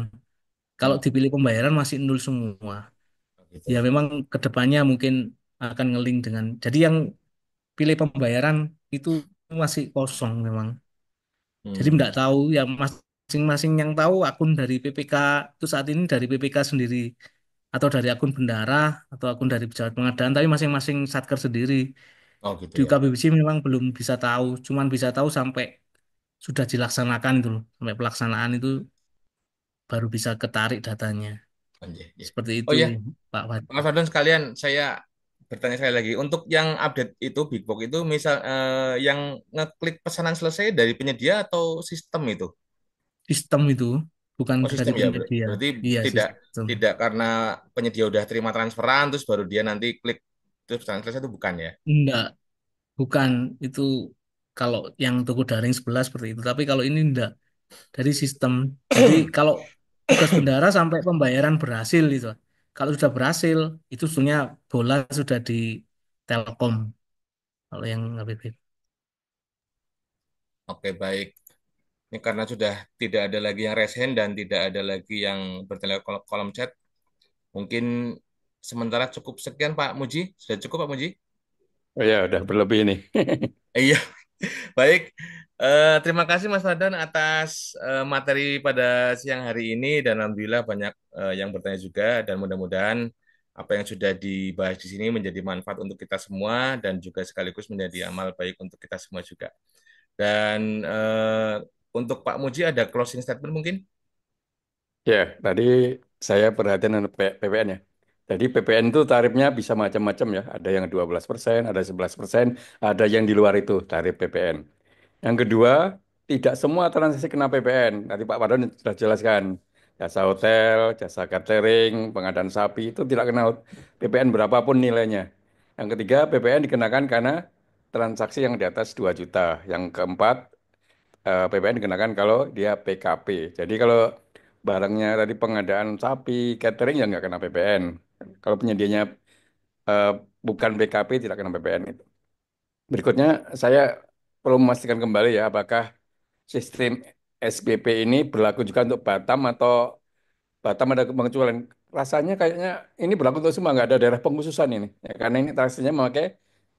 Kalau Hmm, dipilih pembayaran masih nol semua. Ya gitu. memang kedepannya mungkin akan ngeling dengan. Jadi yang pilih pembayaran itu masih kosong memang. Jadi Hmm. tidak tahu ya masing-masing yang tahu akun dari PPK itu saat ini dari PPK sendiri atau dari akun bendahara atau akun dari pejabat pengadaan tapi masing-masing satker sendiri. Oh gitu Di ya. UKBBC memang belum bisa tahu, cuman bisa tahu sampai sudah dilaksanakan itu loh. Sampai pelaksanaan itu baru bisa ketarik datanya. Anjay, ya. Seperti Oh itu, ya, Pak Wad. Mas Fadlan sekalian, saya bertanya sekali lagi, untuk yang update itu Big Box itu misal yang ngeklik pesanan selesai dari penyedia atau sistem itu? Sistem itu bukan Oh dari sistem ya, penyedia. berarti Iya tidak sistem. tidak karena penyedia udah terima transferan terus baru dia nanti klik terus pesanan selesai itu bukan ya? Enggak, bukan itu kalau yang toko daring sebelah seperti itu. Tapi kalau ini enggak dari sistem. Jadi kalau tugas bendahara sampai pembayaran berhasil itu. Kalau sudah berhasil, itu sebenarnya bola sudah di Telkom. Kalau yang HPP. Oke baik. Ini karena sudah tidak ada lagi yang raise hand dan tidak ada lagi yang bertanya kolom chat. Mungkin sementara cukup sekian Pak Muji. Sudah cukup Pak Muji? Oh ya, udah berlebih ini. Iya, baik. Terima kasih Mas Radan atas materi pada siang hari ini dan alhamdulillah banyak yang bertanya juga dan mudah-mudahan apa yang sudah dibahas di sini menjadi manfaat untuk kita semua dan juga sekaligus menjadi amal baik untuk kita semua juga. Dan untuk Pak Muji ada closing statement mungkin? Ya, tadi saya perhatian dengan PPN ya. Jadi PPN itu tarifnya bisa macam-macam ya. Ada yang 12%, ada 11%, ada yang di luar itu tarif PPN. Yang kedua, tidak semua transaksi kena PPN. Tadi Pak Pardon sudah jelaskan. Jasa hotel, jasa catering, pengadaan sapi itu tidak kena PPN berapapun nilainya. Yang ketiga, PPN dikenakan karena transaksi yang di atas 2 juta. Yang keempat, PPN dikenakan kalau dia PKP. Jadi kalau barangnya tadi pengadaan sapi, catering ya nggak kena PPN. Kalau penyedianya eh, bukan PKP tidak kena PPN itu. Berikutnya saya perlu memastikan kembali ya apakah sistem SPP ini berlaku juga untuk Batam atau Batam ada pengecualian. Rasanya kayaknya ini berlaku untuk semua, nggak ada daerah pengkhususan ini. Ya, karena ini transaksinya memakai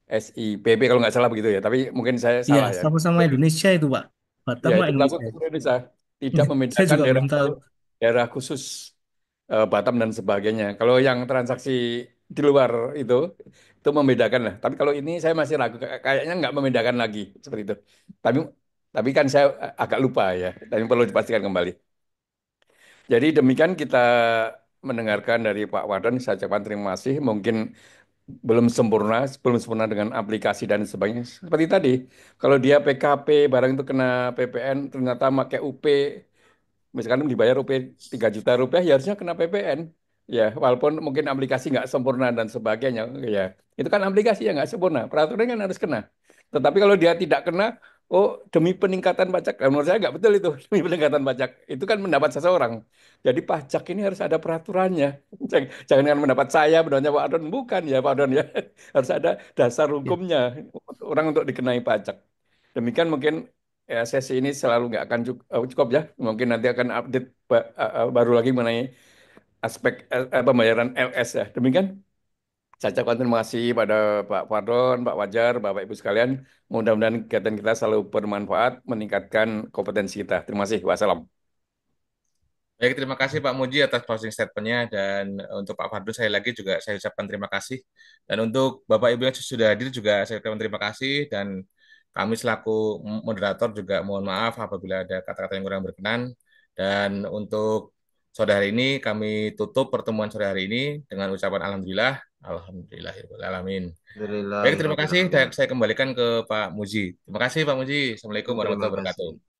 SIPP kalau nggak salah begitu ya. Tapi mungkin saya Iya, salah ya. sama-sama Indonesia itu, Pak. Batam Ya, Pak itu berlaku Indonesia. untuk Indonesia. Tidak Saya membedakan juga daerah belum tahu. daerah khusus Batam dan sebagainya. Kalau yang transaksi di luar itu membedakan lah. Tapi kalau ini saya masih ragu, kayaknya nggak membedakan lagi seperti itu. Tapi tapi kan saya agak lupa ya. Tapi perlu dipastikan kembali. Jadi demikian kita mendengarkan dari Pak Wardan. Saya ucapkan terima kasih. Mungkin belum sempurna dengan aplikasi dan sebagainya. Seperti tadi, kalau dia PKP barang itu kena PPN, ternyata pakai UP, misalkan dibayar UP 3 juta rupiah, ya harusnya kena PPN. Ya, walaupun mungkin aplikasi nggak sempurna dan sebagainya, ya itu kan aplikasi yang nggak sempurna. Peraturan kan harus kena. Tetapi kalau dia tidak kena, oh demi peningkatan pajak, menurut saya nggak betul itu demi peningkatan pajak. Itu kan pendapat seseorang. Jadi pajak ini harus ada peraturannya. Jangan kan mendapat saya, pendapatnya Pak Adon, bukan ya Pak Adon ya. Harus ada dasar Ya. hukumnya orang untuk dikenai pajak. Demikian mungkin ya, sesi ini selalu nggak akan cukup ya. Mungkin nanti akan update baru lagi mengenai aspek pembayaran LS ya. Demikian saya ucapkan terima kasih pada Pak Fadron, Pak Wajar, Bapak Ibu sekalian. Mudah-mudahan kegiatan kita selalu bermanfaat, meningkatkan kompetensi kita. Terima kasih. Wassalam. Baik, terima kasih Pak Muji atas closing statement-nya dan untuk Pak Fadul saya lagi juga saya ucapkan terima kasih. Dan untuk Bapak Ibu yang sudah hadir juga saya ucapkan terima kasih dan kami selaku moderator juga mohon maaf apabila ada kata-kata yang kurang berkenan. Dan untuk sore hari ini kami tutup pertemuan sore hari ini dengan ucapan alhamdulillah, alhamdulillahirobbilalamin. Baik, terima kasih. Alhamdulillahirobbilalamin. Saya kembalikan ke Pak Muji. Terima kasih Pak Muji. Assalamualaikum Terima warahmatullahi kasih. wabarakatuh.